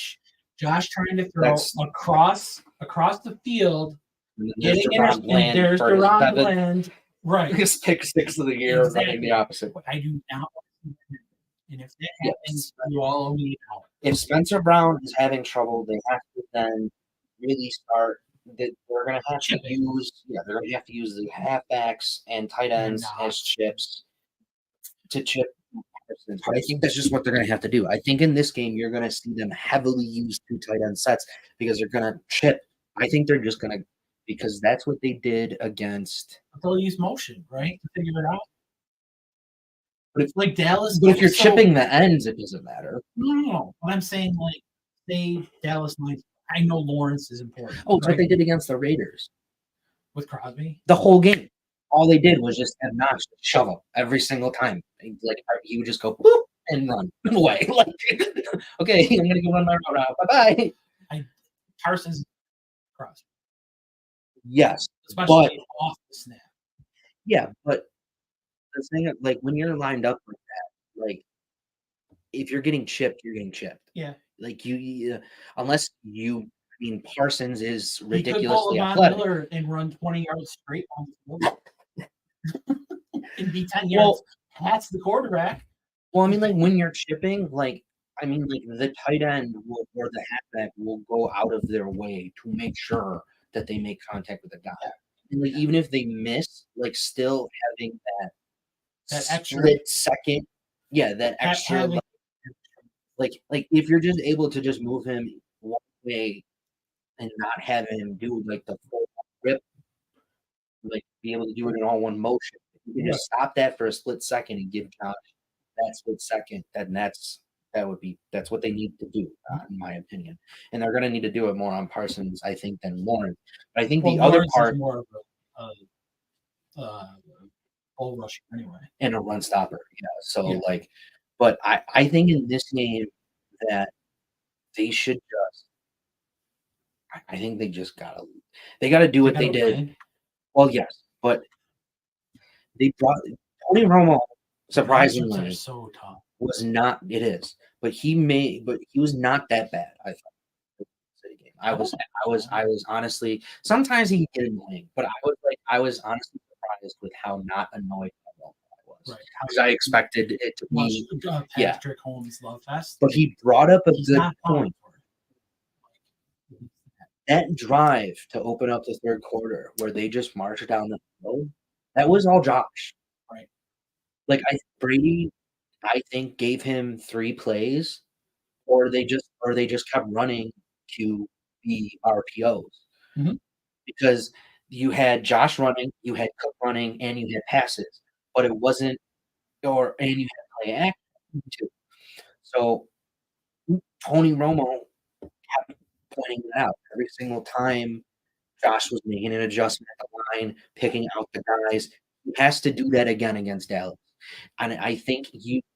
Josh trying to throw That's across the field, and then there's getting Deron Bland there's for his Deron seventh Bland. Right. his pick 6 of the year running the opposite way. I do not want to see that. And if that Yes. happens, you all owe me out. If Spencer Brown is having trouble, they have to then really start. They're going to have to use. Yeah, they're going to have to use the halfbacks and tight ends as chips to chip. But I think that's just what they're going to have to do. I think in this game you're going to see them heavily use 2 tight end sets because they're going to chip. I think they're just going to because that's what they did against. They'll use motion, right, to figure it out. But it's like Dallas. But if you're chipping the ends, it doesn't matter. No. But I'm saying, like, say Dallas might. I know Lawrence is important. Oh, it's what they did against the Raiders with Crosby. The whole game, all they did was just have Knox shove him every single time. Like he would just go boop and run away. Like, okay, I'm gonna go run my route. Bye bye. Parsons, Crosby. Yes, especially off the snap. Yeah, but the thing, like when you're lined up like that, like if you're getting chipped, you're getting chipped. Yeah. Like unless you. I mean, Parsons is ridiculously he could pull athletic Miller and run 20 yards straight on the field. And be 10 yards past the quarterback. Well, I mean, like when you're chipping, like the tight end or the halfback will go out of their way to make sure that they make contact with the guy. And like even if they miss, like still having that extra split second, that extra like if you're just able to just move him one way and not have him do like the full rip, like be able to do it in all one motion. If you can just stop that for a split second and give Josh that split second, then that's what they need to do, in my opinion. And they're going to need to do it more on Parsons, I think, than Lawrence. But I think the other part is more of a bull rusher anyway, and a run stopper. Yeah. So but I think in this game that they should just. I think they just gotta do what they did. Win. Well, yes, but they brought Tony Romo. Surprisingly, so tough. Was not. It is, but he was not that bad. I thought. I was honestly. Sometimes he get annoying, but I was honestly surprised with how not annoyed I was. Because I expected it to be Patrick Holmes love fest. But he brought up a good point. That drive to open up the third quarter where they just marched down the field, that was all Josh. Right. Like Brady, I think gave him 3 plays, or they just kept running to the RPOs. Mm-hmm. Because you had Josh running, you had Cook running, and you had passes, but it wasn't and you had play action too. So Tony Romo kept pointing it out every single time Josh was making an adjustment at the line, picking out the guys. He has to do that again against Dallas. And I think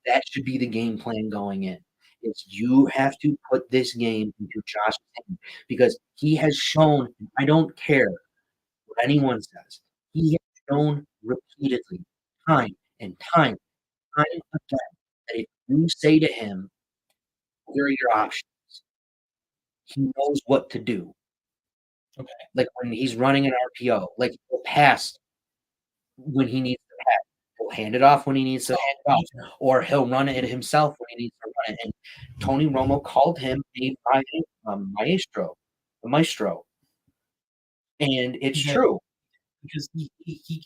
that should be the game plan going in. Is you have to put this game into Josh's hand because he has shown, I don't care what anyone says, he has shown repeatedly, time and time again, that if you say to him, here are your options, he knows what to do. Okay. Like when he's running an RPO, like he'll pass when he needs to pass. He'll hand it off when he needs to hand it off, or he'll run it himself when he needs to run it. And Tony Romo called him a maestro, and it's true because he can't.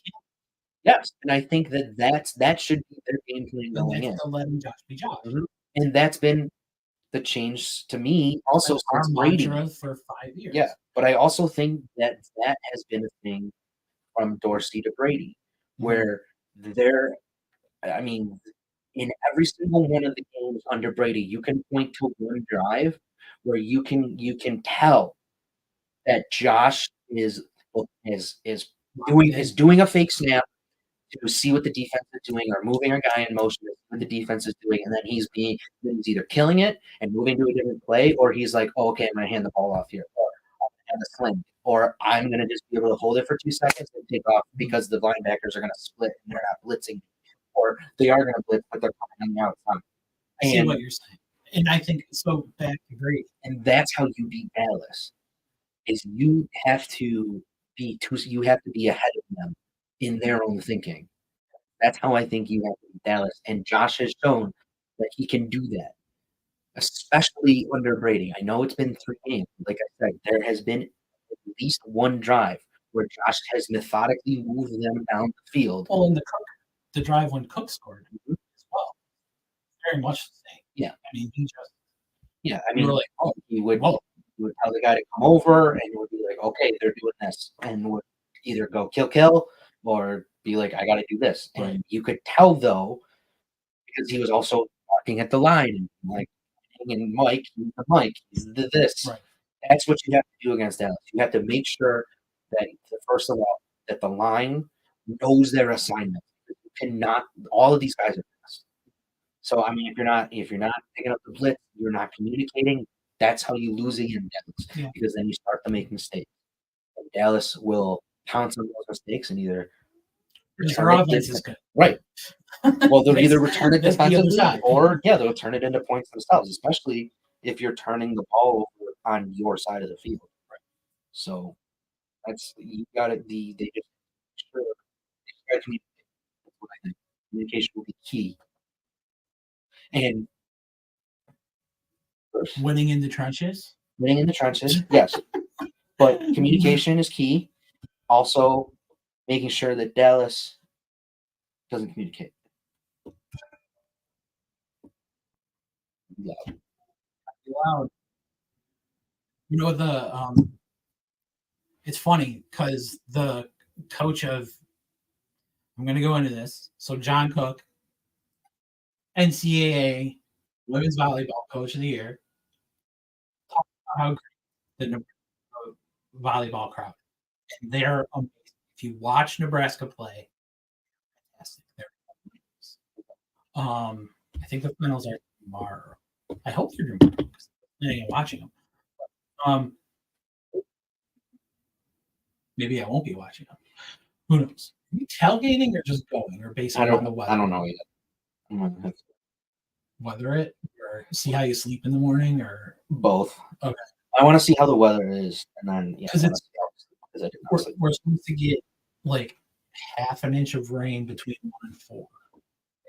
Yes, and I think that should be their game plan going in. Let him Josh be Josh. And that's been the change to me also Our since Brady. mantra for 5 years. Yeah, but I also think that has been a thing from Dorsey to Brady, where I mean, in every single one of the games under Brady, you can point to one drive where you can tell that Josh is doing a fake snap to see what the defense is doing or moving a guy in motion to see what the defense is doing, and then he's either killing it and moving to a different play, or he's like, oh, okay, I'm going to hand the ball off here, or I'm going to have a sling, or I'm going to just be able to hold it for 2 seconds and take off because the linebackers are going to split and they're not blitzing, or they are going to blitz, but they're coming on the outside. I see what you're saying. And I think so back to Brady. And that's how you beat Dallas, is you have to be ahead of them in their own thinking. That's how I think you have to beat Dallas. And Josh has shown that he can do that, especially under Brady. I know it's been 3 games. Like I said, there has been at least one drive where Josh has methodically moved them down the field. Well, in the drive when Cook scored as well, very much the same. Yeah. I mean, he just. Yeah, I mean, like, he would tell the guy to come over, and it would be like, okay, they're doing this, and would either go kill, or be like, I got to do this. And you could tell, though, because he was also walking at the line, and like, and Mike, he's the Mike, he's the this. Right. That's what you have to do against Dallas. You have to make sure that, first of all, that the line knows their assignment. You cannot, all of these guys are fast. So, I mean, if you're not picking up the blitz, you're not communicating, that's how you lose again, Dallas, because then you start to make mistakes. And Dallas will pounce on those mistakes and either Our offense is good. Right. Well, they'll either return it defensively or, they'll turn it into points themselves, especially if you're turning the ball over on your side of the field. Right. So that's, you got it. They just communicate. That's what I think. Communication will be key. And winning in the trenches. Yes. But communication is key. Also, making sure that Dallas doesn't communicate. Loud. You know, it's funny because the coach of, I'm going to go into this. So John Cook, NCAA Women's Volleyball Coach of the Year, talk about how great the volleyball crowd. And they're amazing. If you watch Nebraska play, fantastic. They're amazing. I think the finals are tomorrow. I hope they're tomorrow because I'm watching them. Maybe I won't be watching them. Who knows? Are you tailgating or just going, or based on the weather? I don't know yet. I'm gonna have to weather it, or see how you sleep in the morning, or both. Okay. I want to see how the weather is, and then because we're supposed to get like half an inch of rain between 1 and 4.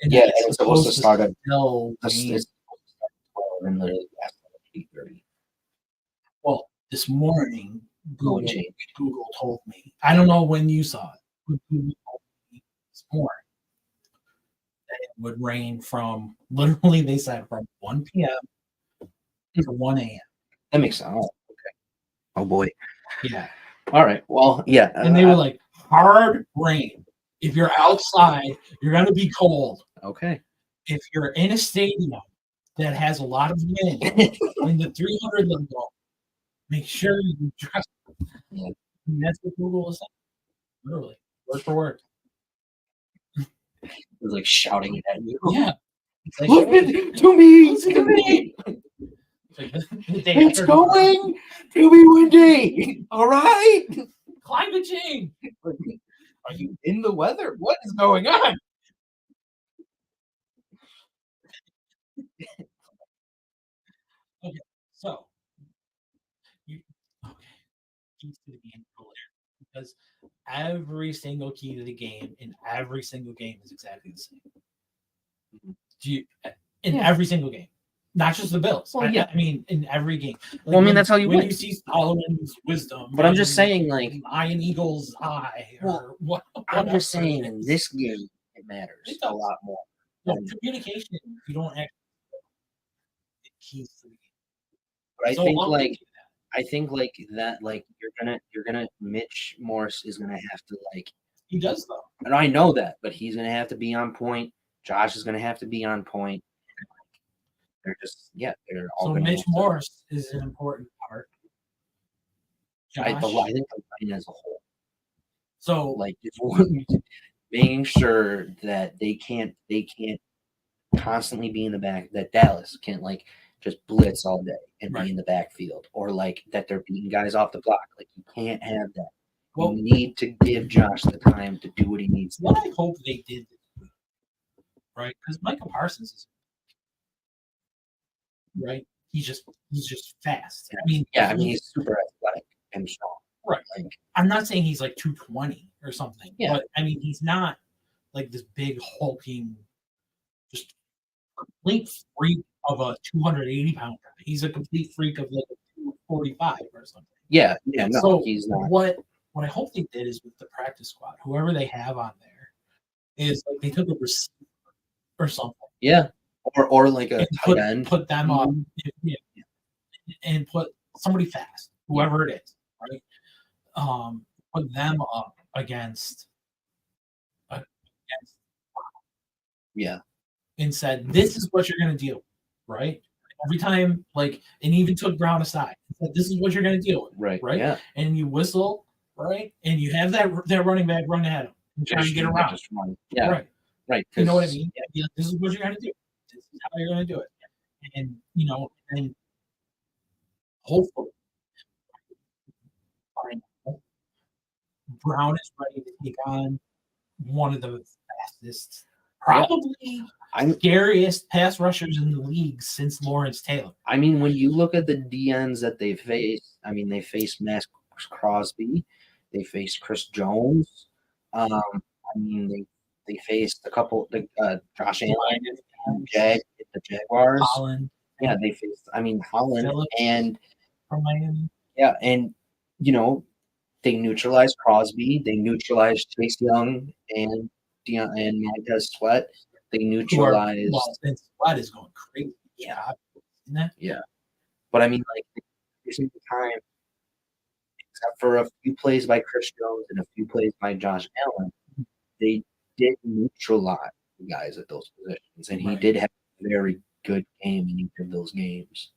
And it's supposed to start at 12 and literally last at 8:30. Well, this morning Google told me. I don't know when you saw it. Google told me this morning that it would rain from literally, they said, from 1 p.m. to 1 a.m. That makes sense. Oh, okay. Oh boy. Yeah. All right. Well, yeah. And they were like, hard rain. If you're outside, you're going to be cold. Okay. If you're in a stadium that has a lot of wind in the 300 level, make sure you dress. Yeah. And that's what Google was saying. Literally, word for word. It was like shouting it at you. Yeah. Like, to me. It's going to be windy. All right. Climate change. Are you in the weather? What is going on? Okay, so keys to the game because every single key to the game in every single game is exactly the same. Do you in every single game? Not just the Bills. Well, I mean, in every game. Like well, I mean, that's how you when win. you see Solomon's wisdom. But I'm just saying, like, Iron Eagle's eye, or what? I'm just saying, in this game, it matters a lot more. No, communication. You don't actually. It keys to the game. But I So think, I'll like, give you that. I think like that, like you're gonna Mitch Morse is gonna have to like He does though. and I know that, but he's gonna have to be on point. Josh is gonna have to be on point. They're just they're all So gonna Mitch have to- Morse is an important part. I Josh. think the line as a whole. So Like just making sure that they can't constantly be in the back, that Dallas can't like just blitz all day and Right. be in the backfield, or like that they're beating guys off the block. Like you can't have that. Well, You need to give Josh the time to do what he needs to what do. I hope they did this week, right? Because Micah Parsons is right. He's just fast. I mean, He's super athletic and strong. right. Like I'm not saying he's like 220 or something. Yeah. But I mean, he's not like this big hulking, just complete freak of a 280 pounder. He's a complete freak of like a 245 or something. no, So he's not. What I hope they did is with the practice squad, whoever they have on there, is like they took a receiver or something. Yeah. Or like a tight end. Put them up and put somebody fast, whoever it is, right? Put them up against and said, this is what you're gonna deal, right? Every time, like, and even took Brown aside, said, this is what you're gonna deal with, Right. right? And you whistle, right? And you have that running back run at him and try to get around. Just run. Yeah. Right. You know what I mean? Yeah, this is what you're gonna do. This is how you're gonna do it. And and hopefully Brown is ready to take on one of the fastest, probably scariest pass rushers in the league since Lawrence Taylor. I mean, when you look at the DNs that they faced, I mean, they faced Max Crosby, they faced Chris Jones. I mean, they faced a couple, Josh Allen, the Jaguars. Holland. Yeah, they faced. I mean, Holland Phillips and from Miami. Yeah, and they neutralized Crosby, they neutralized Chase Young and Montez Sweat. They neutralized. And Sweat is going crazy. Yeah, isn't that? Yeah, but I mean, like, every single time, except for a few plays by Chris Jones and a few plays by Josh Allen, they did neutralize the guys at those positions, and he did have a very good game in each of those games,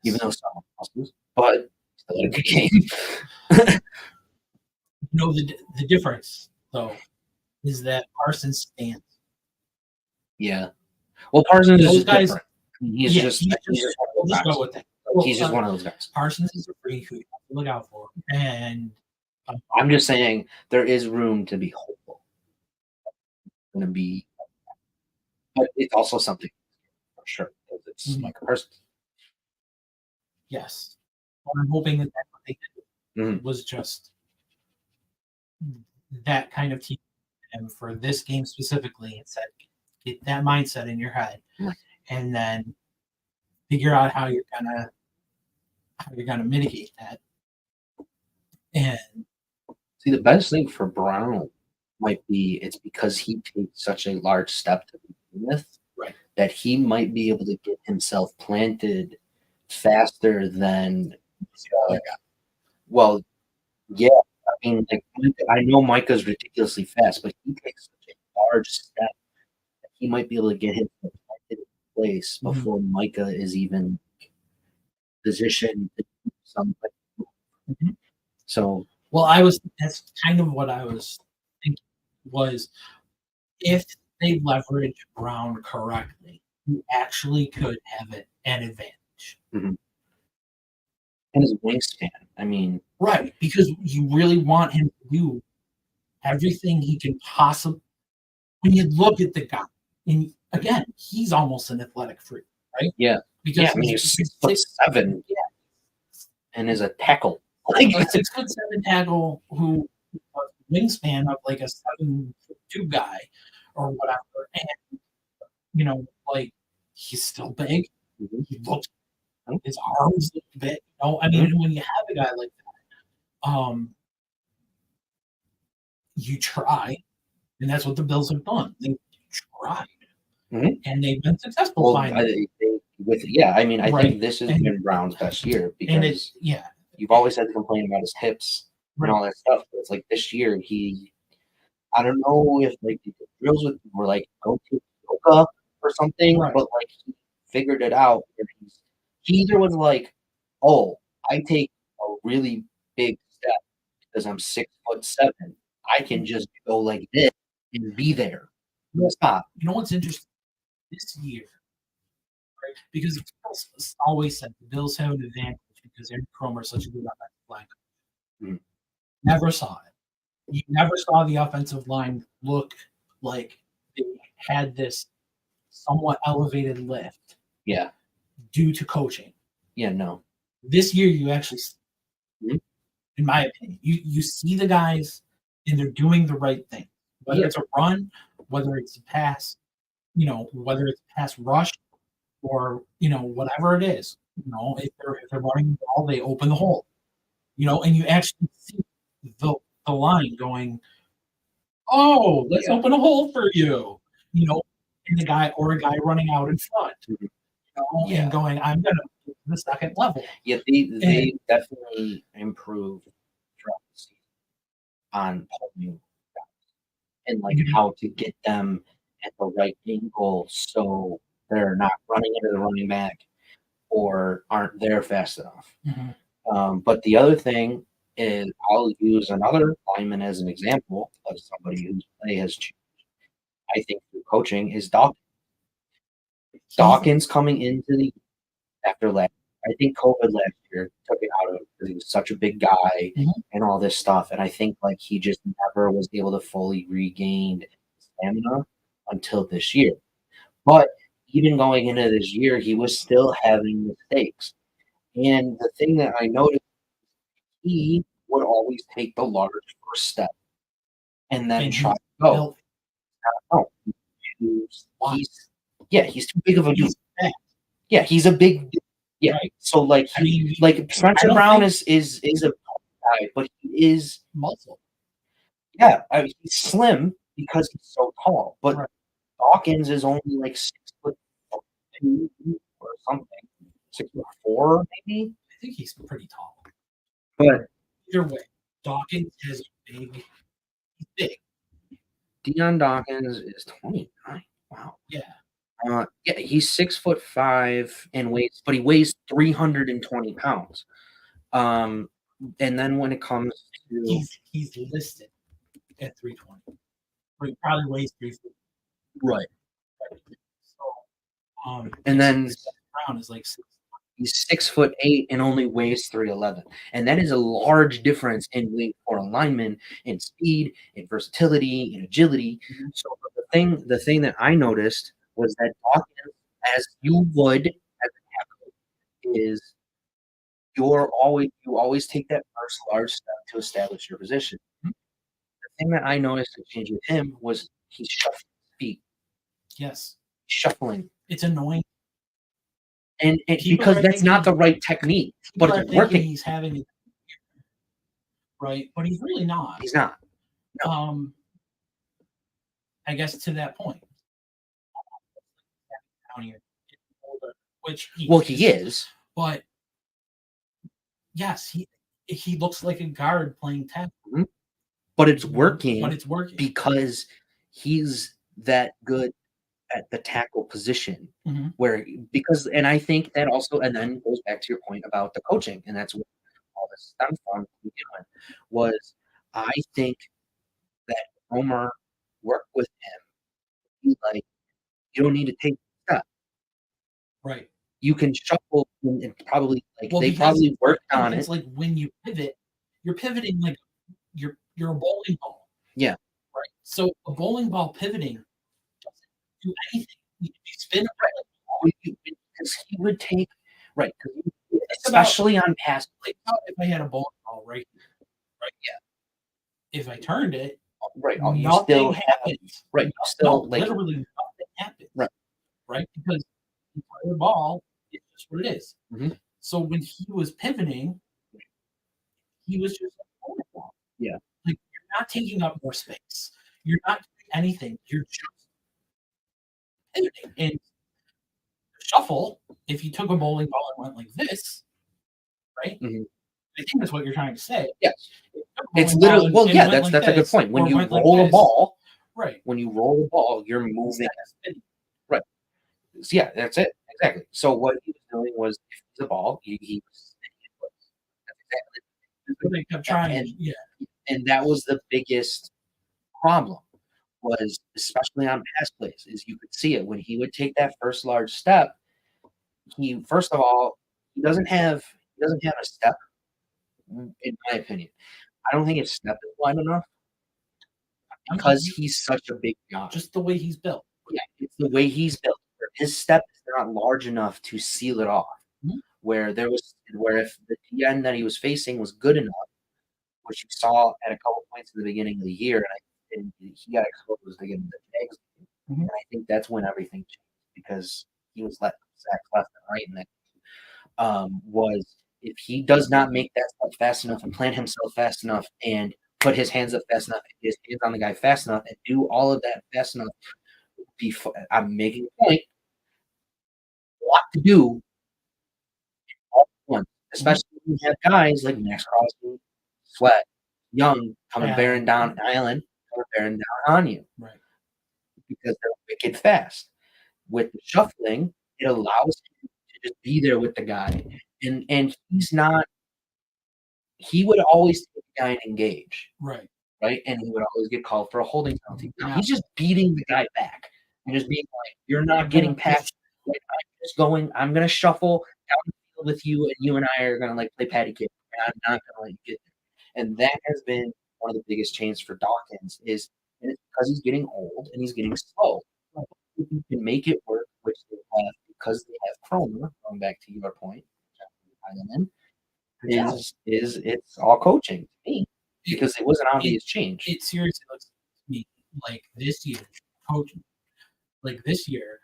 even though someone else, but still had a good game. The difference though is that Parsons stands. Yeah, well, Parsons Those is guys. different. He's just we'll just go with that. He's just one of those guys. Parsons is a freak who you have to look out for, and I'm just saying there is room to be hopeful. Going to be, but it's also something for sure because it's Micah Parsons. Yes, I'm hoping that that's what they did was just that kind of team, and for this game specifically, it said get that mindset in your head, and then figure out how you're gonna mitigate that. And see, the best thing for Brown might be it's because he takes such a large step to begin with, that he might be able to get himself planted faster than. Well, yeah. I mean, like, I know Micah's ridiculously fast, but he takes such a large step that he might be able to get himself planted in place before Micah is even positioned to do something. So, that's kind of what I was thinking was if they leverage Brown correctly, you actually could have an advantage. And his wingspan, I mean. Right, because you really want him to do everything he can possibly. When you look at the guy, and again, he's almost an athletic freak, right? Yeah. Because I mean, he's 6'7", and is a tackle. Like a 6'7" tackle who wingspan of like a 7'2" guy or whatever, and like he's still big. Mhm. He looks his arms look big. I mean, when you have a guy like that, you try, and that's what the Bills have done. They tried, Mhm. and they've been successful Well, finally. I mean, I Right. think this has And- been Brown's best year And because yeah, you've always had to complain about his hips and right. all that stuff. But it's like this year, I don't know if like the drills were like go to yoga or something, Right. but like he figured it out. And he either was like, oh, I take a really big step because I'm 6'7". I can just go like this and be there. Stop. You know what's interesting? This year, right? Because the Bills always said the Bills have an advantage because Eric Cromer is such a good offensive line coach. Mhm. Never saw it. You never saw the offensive line look like they had this somewhat elevated lift Yeah. due to coaching. Yeah. No. This year, you actually, Mhm. in my opinion, you see the guys and they're doing the right thing. Whether it's a run, whether it's a pass, whether it's a pass rush, or whatever it is. If they're running the ball, they open the hole. And you actually see the line going, oh, let's Yeah. open a hole for you. And a guy running out in front. Mhm. And going, I'm gonna get to the second level. Yeah, they definitely improved throughout the season on pulling guys and like how to get them at the right angle so they're not running into the running back or aren't there fast enough. But the other thing is I'll use another lineman as an example of somebody whose play has changed. I think through coaching is Dawkins. Dawkins coming into the after last. I think COVID last year took it out of him because he was such a big guy and all this stuff. And I think like he just never was able to fully regain stamina until this year. But even going into this year, he was still having mistakes. And the thing that I noticed, he would always take the large first step and then try to go. No, he's too big of a dude. Yeah, he's a big dude. Yeah. Right. So like Spencer Brown is a guy, but he is muscle. Yeah, I mean, he's slim because he's so tall. But Dawkins is only like 6'2" or something, 6'4" maybe. I think he's pretty tall. But either way, Dawkins is big. He's big. Deion Dawkins is 29. Wow. Yeah. Yeah, he's 6'5" and but he weighs 320 pounds. And then when it comes to he's listed at 320, but he probably weighs 350. Right. So, and then Brown is like he's 6'8" and only weighs 311, and that is a large difference in weight for a lineman, in speed, in versatility, in agility. So the thing that I noticed was that Dawkins, as you would as a tackle, is you always take that first large step to establish your position. The thing that I noticed to change with him was he's shuffling his feet. Yes, shuffling. It's annoying. And because that's not the right technique, but it's working. He's having it right, but he's really not. He's not. No. I guess to that point. Which he is. But yes, he looks like a guard playing tackle. But it's working. But it's working because he's that good at the tackle position. And I think that also, and then goes back to your point about the coaching, and that's what all this stemmed from to begin with, was I think that Homer worked with him. He's like, you don't need to take the step. Right. You can shuffle and probably they probably worked on it. It's like when you pivot, you're pivoting like you're a bowling ball. Yeah. Right. So a bowling ball pivoting doesn't do anything. You spin right. Because he would take especially on pass plays. If I had a bowling ball right here, right? if I turned it, right, you nothing still happened. right, you still like literally nothing happened. Right. Because the ball is just what it is. Mhm. So when he was pivoting, he was just throwing the ball. Yeah. Like you're not taking up more space. You're not doing anything. You're just pivoting. And shuffle, if you took a bowling ball and went like this, right? Mhm. I think that's what you're trying to say. Yes. If you took a It's bowling ball literally and- well, and yeah, went like that's a good this, point. When or you went like roll a this, ball, right? when you roll the ball, you're moving. Instead of spinning. Right. So, yeah, that's it. Exactly. So what he was doing was if the ball, he was that's exactly That's what they kept trying. and, Yeah. and that was the biggest problem was especially on pass plays is you could see it when he would take that first large step. He first of all he doesn't have a step in my opinion. I don't think his step is wide enough because he's such a big guy. Just the way he's built. Yeah, it's the way he's built. His step is not large enough to seal it off. Mhm. Where if the end that he was facing was good enough, which you saw at a couple points in the beginning of the year, and he got exposed against the Jags, Mhm. and I think that's when everything changed because he was letting sacks left and right, and that was if he does not make that step fast enough and plant himself fast enough and put his hands up fast enough, his hands on the guy fast enough, and do all of that fast enough. I'm making a point. A lot to do all at once, especially when you have guys like Max Crosby, Sweat, Young coming bearing down on you. Right. Because they're wicked fast. With the shuffling, it allows him to just be there with the guy. And he's not he would always take the guy and engage, Right. right? And he would always get called for a holding penalty. Now Yeah. he's just beating the guy back and just being like, "You're not getting past. Like, I'm gonna shuffle down the field with you, and you and I are gonna like play patty cake. And I'm not gonna let you get there." And that has been one of the biggest changes for Dawkins is and it's because he's getting old and he's getting slow. If you can make it work, which they have because they have Cromer, going back to your point, is it's all coaching to me because it was an obvious change. It seriously looks to me like this year, coaching, like this year,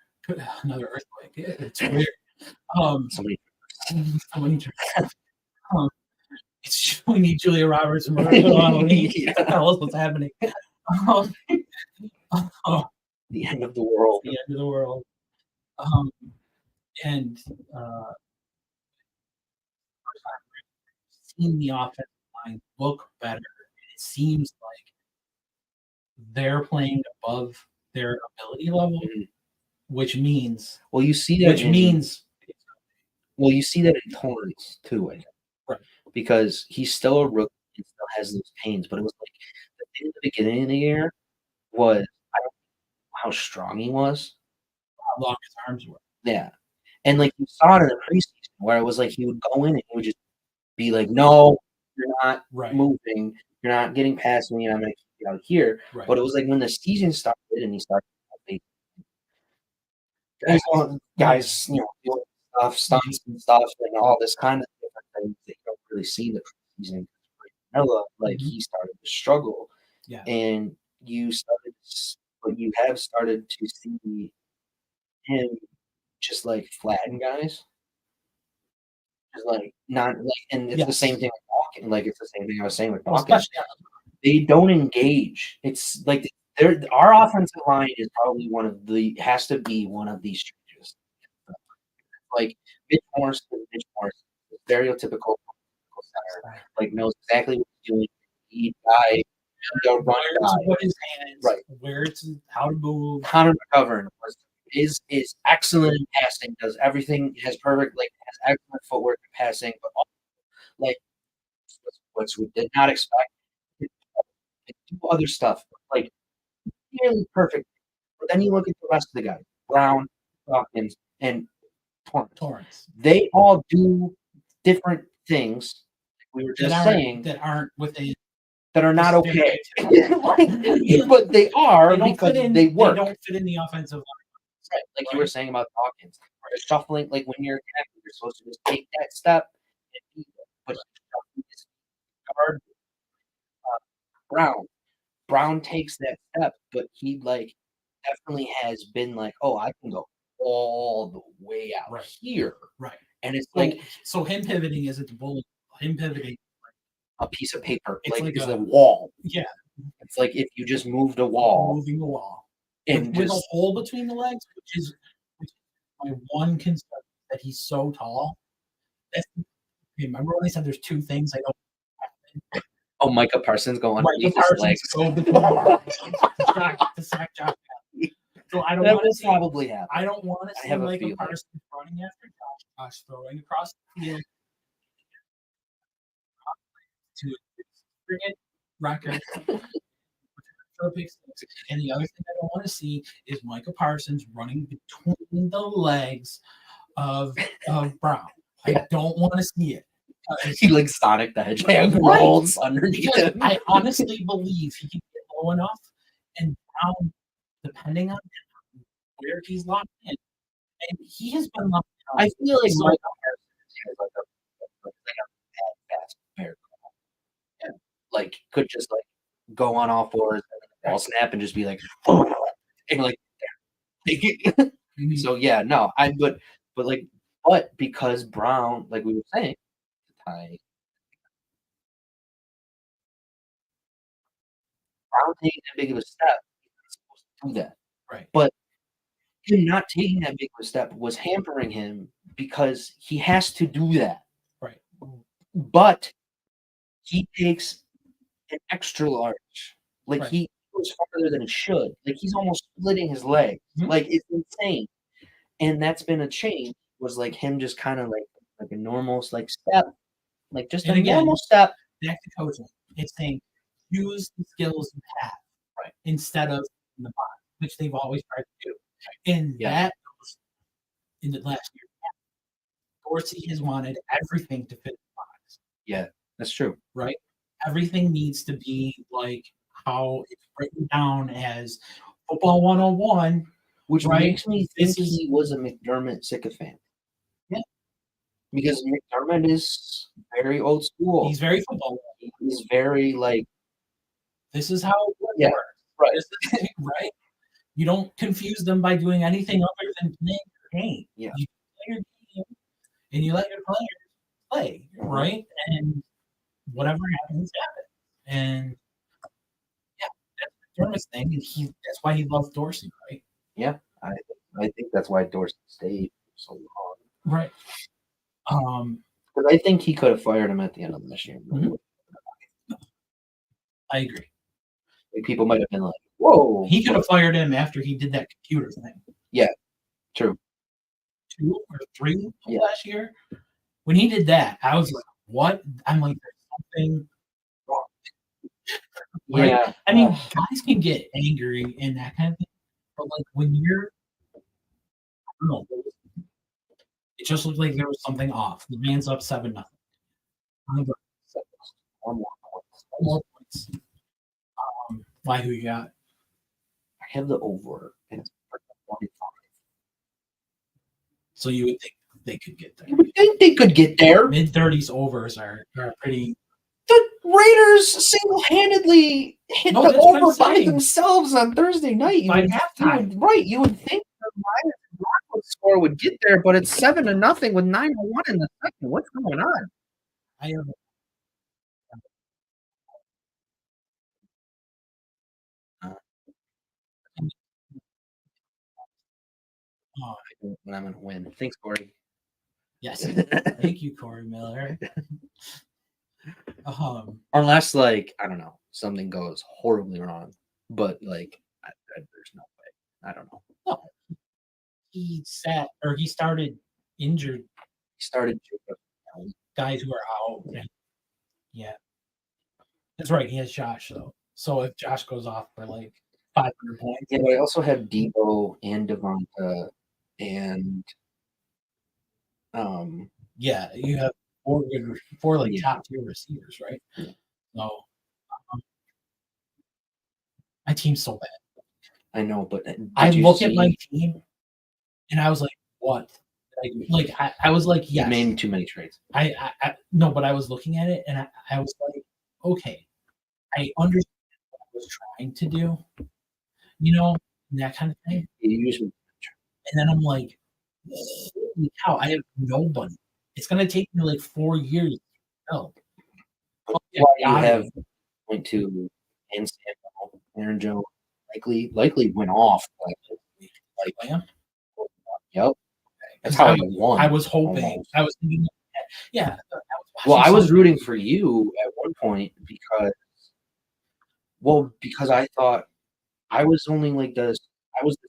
another earthquake. It's weird. Somebody Somebody we need Julia Roberts and Maria to tell us what's happening. The end of the world. The end of the world. And seeing the offensive line look better, it seems like they're playing above their ability level, which means you see that you see that in Torrance too, I think. Right. Because he's still a rookie and still has those pains. But it was like the thing at the beginning of the year was I don't know how strong he was. how long his arms were. Yeah. And like you saw it in the preseason where it was like he would go in and he would just be like, "No, you're not moving. You're not getting past me, and I'm gonna keep you out here." Right. But it was like when the season started and he started guys, doing stunts and stuff and all this kind of different things that you don't really see in the preseason. Like he started to struggle. Yeah. And you have started to see him just like flatten guys. Just like not like and it's the same thing with Dawkins. Like it's the same thing I was saying with Dawkins. They don't engage. It's like our offensive line is probably has to be one of these changes. Like Mitch Morris, stereotypical center, like knows exactly what he's doing. He guy, run Where to put his hands, right? How to move, how to recover, and is excellent in passing. Does everything, has perfect, has excellent footwork in passing, but also, like what we did not expect. Do other stuff like nearly perfect. But then you look at the rest of the guys, Brown, Dawkins, and Torrance. They all do different things. We were just saying that aren't within that are not okay. But they are because they work. They don't fit in the offensive line. Right. Like you were saying about Dawkins. Or shuffling, like when you're attacking, you're supposed to just take that step and beat it. But guard Brown. Brown takes that step, but he like definitely has been like, oh, I can go all the way out Right. here. Right. And it's So, like so him pivoting isn't the bullet. Him pivoting, a piece of paper, it's like is a a wall. yeah, It's like if you just moved a wall moving the wall and with a just hole between the legs, which is my one concern that he's so tall. That's, remember when I said there's two things I don't. oh, Micah Parsons go Micah underneath his Parsons legs. go between to sack Josh Allen. So I don't That want will to see. probably happen. I don't want to I see have a Micah feeling. Parsons running after Josh throwing across the field to a friggin' record. And the other thing I don't want to see is Micah Parsons running between the legs of Brown. I don't want to see it. He like Sonic the Hedgehog Right. rolls underneath Because him. I honestly believe he can get low enough, and Brown, depending on where he's locked in, and he has been locked in. I feel like So- Micah Parsons has like a fast pair. Yeah. Like could just like go on all fours and the ball snap and just be like and like so yeah, no, but because Brown, like we were saying, Brown taking that big of a step, he's not supposed to do that. Right. But him not taking that big of a step was hampering him because he has to do that. Right. But he takes an extra large. Like Right. he goes farther than he should. Like he's almost splitting his leg. Mhm. Like it's insane. And that's been a change. Was like him just kind of like a normal like step, like just And a again, normal step. Back to coaching. It's saying use the skills you have, right, instead of in the box, which they've always tried to do. And that goes in the last year. Dorsey has wanted everything to fit the box. Yeah, that's true. Right? Everything needs to be like how it's written down as football 101. Which right? makes me think he was a McDermott sycophant. Yeah. Because McDermott is very old school. He's very football. He's very like this is how it yeah, works. right. Right? You don't confuse them by doing anything other than playing your game. Yeah. You play your game and you let your players play, right? And whatever happens, happens. And yeah, that's Dermot's thing, and that's why he loves Dorsey, right? Yeah, I think that's why Dorsey stayed so long. Right. Because I think he could have fired him at the end of this year. Mm-hmm. I agree. Like, people might have been like, "Whoa!" He could have fired him after he did that computer thing. Yeah, true. 2 or 3 last year. When he did that, I was like, "What?" I'm like, "There's something wrong." Right? Yeah. I mean, guys can get angry and that kind of thing, but like when you're, I don't know, it just looked like there was something off. The man's up 7-0. One more points. Why? Who you got? I have the over, and it's 45. So you would think they could get there. You would think they could get there. Mid-30s overs are pretty. The Raiders single-handedly hit the over by themselves on Thursday night. By halftime. You would think the Lions score would get there, but it's 7-0 with 9-1 in the second. What's going on? I don't know. When I'm gonna win. Thanks, Corey. Yes, thank you, Corey Miller. Unless, like, I don't know, something goes horribly wrong, but like, there's no way. I don't know. No, he started injured. He started guys who are out. Yeah, that's right. He has Josh though. So if Josh goes off for like 500 points, yeah, but I also have Debo and Devonta and yeah, you have 4 like top tier receivers, right? Yeah. So my team's so bad. I know, but I look at my team and I was like, what? Like I was like, yes. You made too many trades. I no, but I was looking at it and I was like, okay, I understand was trying to do, you know, that kind of thing. You just And then I'm like, holy cow, I have nobody. It's gonna take me like 4 years to help. Oh, yeah, why you got have it. went to and Samuel, Aaron Jones likely went off. Like Lamb? yep, that's 'Cause how you won. I was hoping. almost. I was thinking, yeah. Well, I was something. rooting for you at one point because I thought I was only like I was the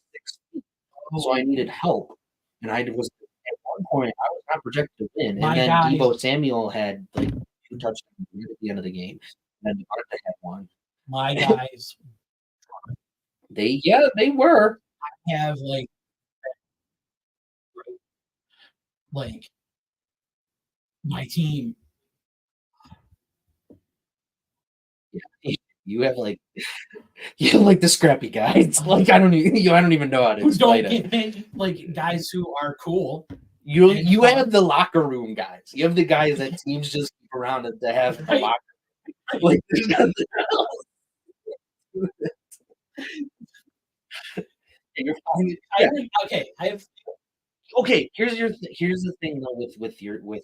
16th, so I needed help, and I was at one point I was not projected to win, and My then guys, Deebo Samuel had like 2 touchdowns at the end of the game, and then Devonta had one. my guys They were. have like my team. Yeah, you have like the scrappy guys. Like I don't even know how to Who explain don't it. get in, like guys who are cool. You have the locker room guys. You have the guys that teams just keep around to have the Right. locker room. Like there's nothing else. You're fine. Yeah. Okay, I have Okay, here's the thing though with your right?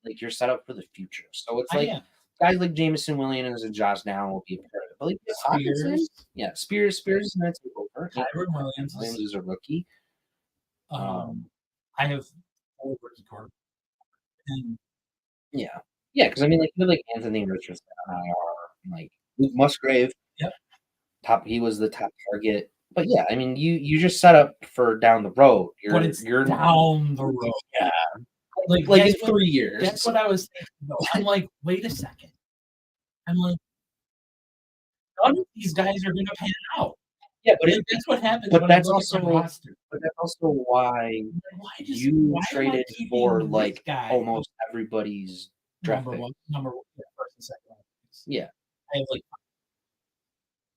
Like you're set up for the future. So it's like am. guys like Jameson Williams and Josh Down will be a part of it. But like Spears, Spears is gonna take over. Kyron Williams is a rookie. I have full rookie card. And Yeah, because I mean, like you have like Anthony Richardson on IR, like Luke Musgrave. Yep. He was the top target. But yeah, I mean, you just set up for down the road. You're down the road. Yeah, Like in 3 years. That's what I was thinking. Though. I'm like, wait a second. I'm like, none of these guys are going to pan out. Yeah, but that's what happens. But when that's I look at my roster. why you traded for like almost everybody's draft pick. Number one, first and second. Yeah, I have like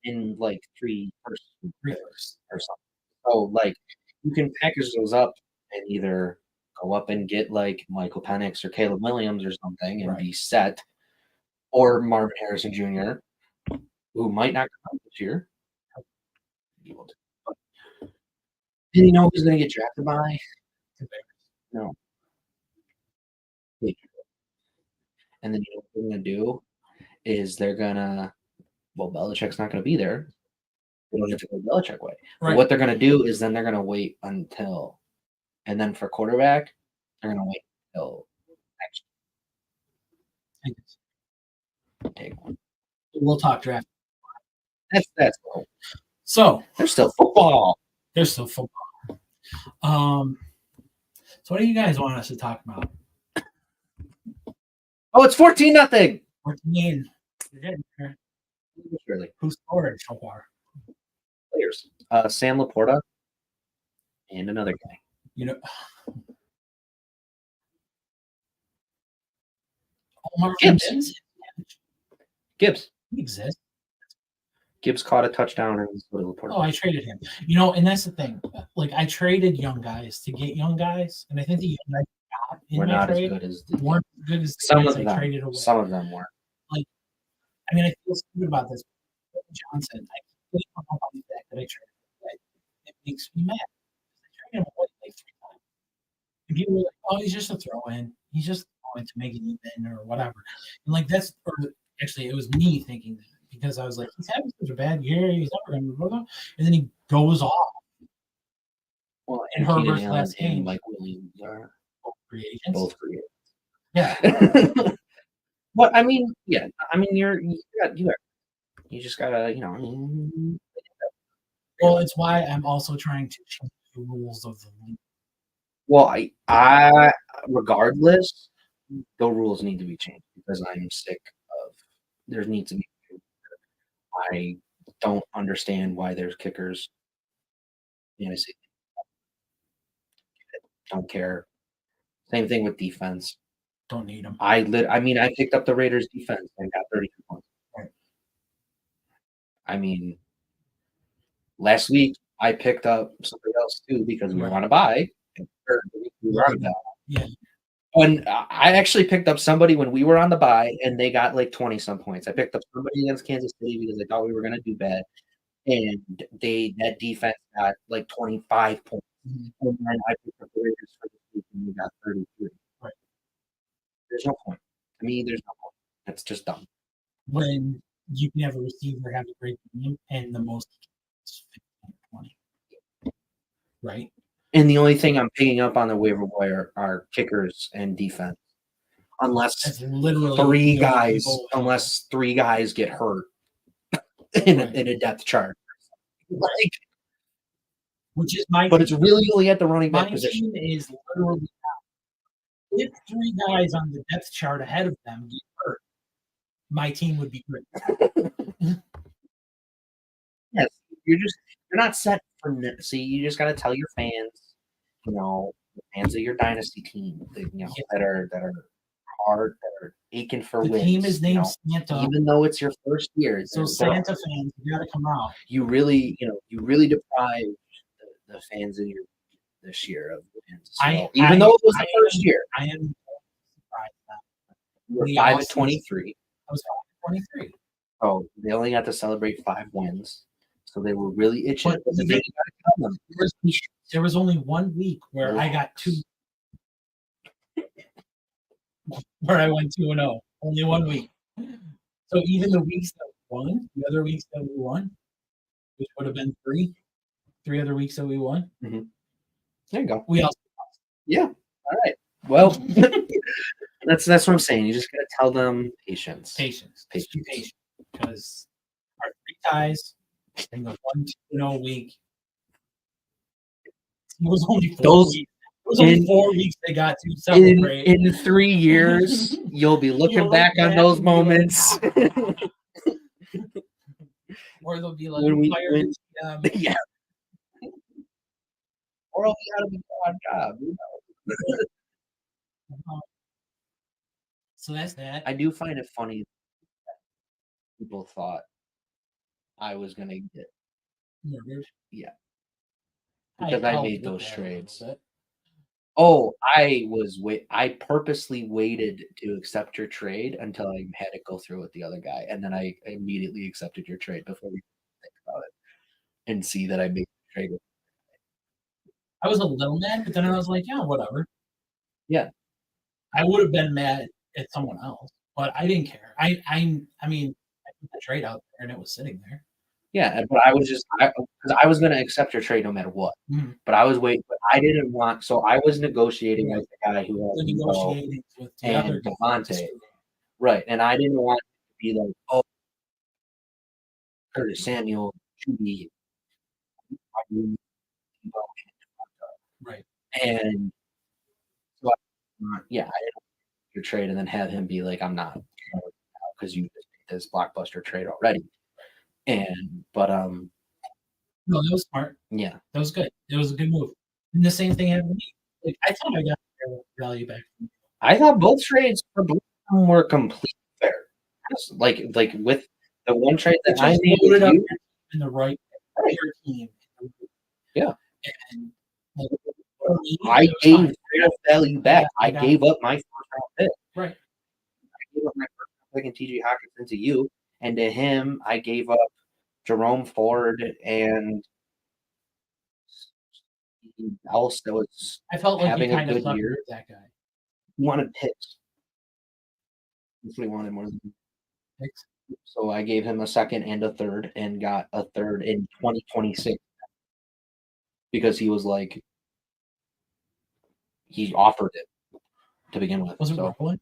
in like 3 first or something. So like you can package those up and either go up and get like Michael Penix or Caleb Williams or something and be set, or Marvin Harrison Jr., who might not come out this year. Do you know who's going to get drafted by? No. And then you know what they're going to do is they're going to, well, Belichick's not going to be there. They don't have to go Belichick way. Right. But what they're going to do is then they're going to wait until, and then for quarterback, they're going to wait until next year. Take one. We'll talk draft. That's cool. So there's still football. So what do you guys want us to talk about? Oh, it's 14-0. 14. You're getting there. Really? Who scored so far? Players. Sam Laporta and another guy. You know, Gibbs. He exists. Gibbs caught a touchdown and Laporta. Oh, I traded him. You know, and that's the thing. Like I traded young guys to get young guys, and I think the young guys got in my trade weren't as good as some of them. I traded away. Some of them weren't. Like, I mean, I feel stupid about this. Johnson, I can't come up on the fact that I traded away. It makes me mad. I traded him away like 3 times. And people were like, "Oh, he's just a throw-in. He's just going to make it even or whatever." And like that's, or actually, it was me thinking that. Because I was like, he's having such a bad year, he's never going to go. And then he goes off. Well, and Herbert's last game. Mike Williams are both free agents. Yeah. But I mean, yeah. I mean, you just gotta, you know. Well, it's why I'm also trying to change the rules of the league. Well, I regardless, the rules need to be changed because I'm sick of. There needs to be. I don't understand why there's kickers. Fantasy. Don't care. Same thing with defense. Don't need them. I mean, I picked up the Raiders defense and got 32 points. Right. I mean, last week I picked up somebody else too because we were on a bye. Yeah. when I actually picked up somebody when we were on the bye, and they got like 20 some points. I picked up somebody against Kansas City because I thought we were going to do bad, and that defense got like 25 points. Mhm. And then I picked up the Raiders for this week, and we got 33. Right. There's no point. To me, there's no point. That's just dumb. When you can have a receiver have a great game and the most is 15 or 20. Right? And the only thing I'm picking up on the waiver wire are kickers and defense. Unless That's literally three the only guys, people- unless 3 guys get hurt in Right. a depth chart. Like, which is my but it's really only at the running my back position. team is literally if 3 guys on the depth chart ahead of them get hurt, my team would be great. Yes, you're not set for see. You just got to tell your fans, the fans of your dynasty team, that are hard, that are aching for The wins. team is named Santa. Even though it's your first year, So Santa fans, you got to come out. You really deprived the fans of your this year of wins. So, even though it was the first year, I am surprised that you were 5-23. I was 5-23. Oh, they only got to celebrate 5 wins, so they were really itching. But But they got to tell them. There was only 1 week where I got 2, where I went 2-0. Only 1 week. So even the weeks that we won, the other weeks that we won, which would have been 3 other weeks that we won. Mm-hmm. There you go. We also lost. Yeah. All right. Well, that's what I'm saying. You just gotta tell them patience. Patience. Be patient. Because our 3 ties in the 1-2-0 week. It was only 4 weeks. It was only 4 weeks they got to celebrate. In 3 years, you'll be looking back on those moments. Or they'll be like, yeah. Or we gotta be on job. So that's that. I do find it funny that people thought I was gonna get murdered. Yeah. Because I made those that trades. a little bit. Oh, I purposely waited to accept your trade until I had to go through with the other guy, and then I immediately accepted your trade before we think about it and see that I made the trade. I was a little mad, but then I was like, yeah, whatever. Yeah. I would have been mad at someone else, but I didn't care. I mean, I put the trade out there and it was sitting there. Yeah, but I was because I was going to accept your trade no matter what. Mm-hmm. But I was waiting. But I didn't want. So I was negotiating with the guy who was negotiating with the other Devontae, right? And I didn't want to be like, oh, Curtis Samuel should be right. And so, I didn't your trade and then have him be like, I'm not because you just made this blockbuster trade already. But no, that was smart. Yeah, that was good. It was a good move. And the same thing happened to me. Like I thought I got value back. I thought both trades for both of them were completely fair. Like with the one trade that I made with you in the right team. Yeah. And I gave real value back. I gave up my first round pick. Right. I gave up my first round pick and TJ Hawkinson to you, and to him, I gave up Jerome Ford and else that was I felt like having you a kind of good year. That guy. He wanted picks. That's what he wanted more than picks. So I gave him a second and a third, and got a third in 2026 because he was like, he offered it to begin with. Was it Brooklyn?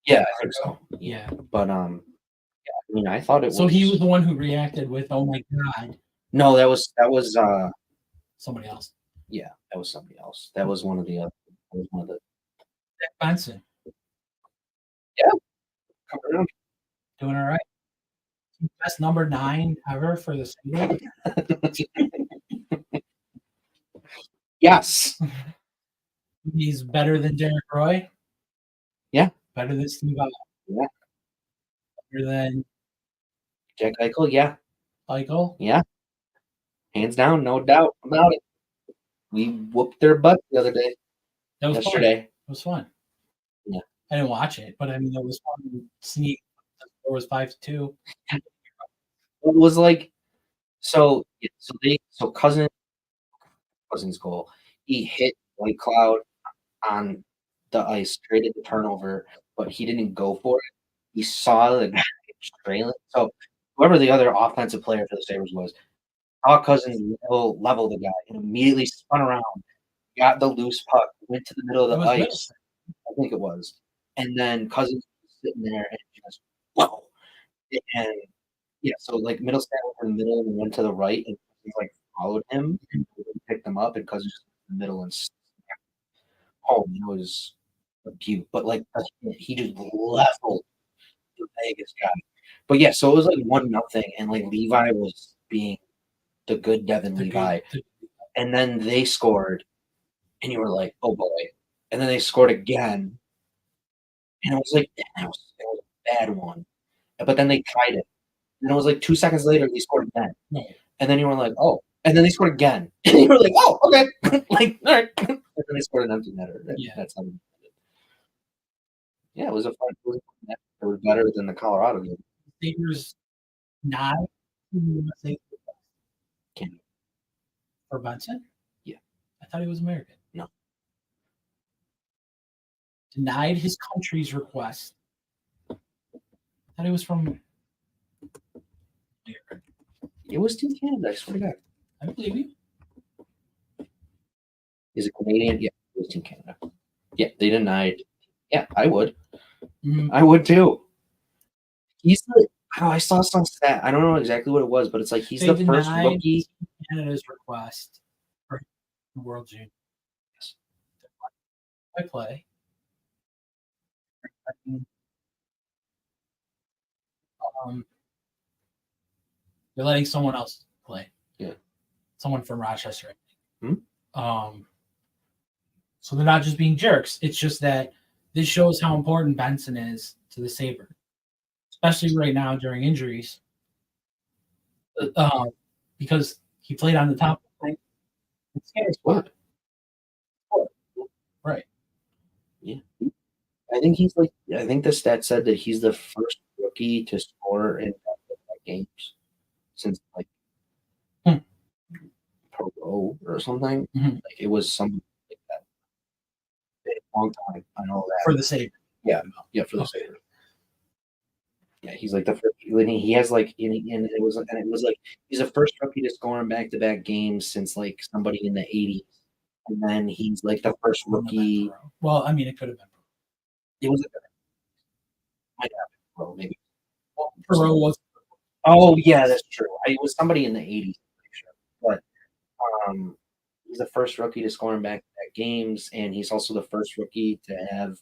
Yeah, I think so. Yeah, but I mean, I thought it was. So he was the one who reacted with, "Oh my god!" No, that was somebody else. Yeah, that was somebody else. That was one of the. That was one of the. Nick Benson. Yeah, doing all right. Best number 9 ever for the single. Yes. He's better than Derek Roy. Yeah. Better than Steve Allen. Yeah. Better than Jack Eichel. Yeah. Eichel. Yeah. Hands down, no doubt about it. We whooped their butt the other day. That was fun. Yesterday. It was fun. Yeah. I didn't watch it, but I mean, it was fun. Sneak. The score was 5-2. It was like so cousin's goal. He hit White Cloud on the ice, created the turnover, but he didn't go for it. He saw the guy trailing. So whoever the other offensive player for the Sabres was, saw Cousins level the guy and immediately spun around, got the loose puck, went to the middle of It the was ice. Middleton. I think it was. And then Cousins was sitting there and just whoa. And yeah, so like Middleton went in the middle and went to the right and he like followed him and picked him up and Cousins just in the middle and snapped home. It was a beaut. But like he just leveled the Vegas guy. But yeah, so it was like 1-0 and like Levi was being the good Devin Levi. And then they scored and you were like, oh boy. And then they scored again. And it was like it was a bad one. But then they tied it. And it was like 2 seconds later they scored again. Right. And then you were like, oh. And then they scored again. And you were like, oh, okay. Like, all right. And then they scored an empty netter. That's how they did it. Yeah, it was a fun net. It was better than the Colorado game. Sabres not for Benson? Yeah. I thought he was American. No. Denied his country's request. I thought he was from It was Team Canada, I swear to God. I believe you. Is it Canadian? Yeah, it was Team Canada. Yeah, they denied. Yeah, I would. Mm-hmm. I would too. He's the I saw some stat. I don't know exactly what it was, but it's like he's the first rookie. Canada's request for the World Junior. Yes. I play. They're letting someone else play. Yeah. Someone from Rochester. Hmm? So they're not just being jerks. It's just that this shows how important Benson is to the Sabres, especially right now during injuries. Because he played on the top. What? Right. Yeah. I think he's like. I think the stat said that he's the first rookie to score in games since like Pro or something. Mm-hmm. Like it was something like that. A long time. I know that for the Sabres. Yeah, for the Sabres. Yeah, he's like the first. He has like, and it was like he's the first rookie to score in back-to-back games since like somebody in the '80s, and then he's like the first rookie. Well, I mean, it could have been. It was. Might have been Pro, maybe. Well, Pro was. Oh yeah, that's true. It was somebody in the '80s, but he's the first rookie to score in back-to-back games, and he's also the first rookie to have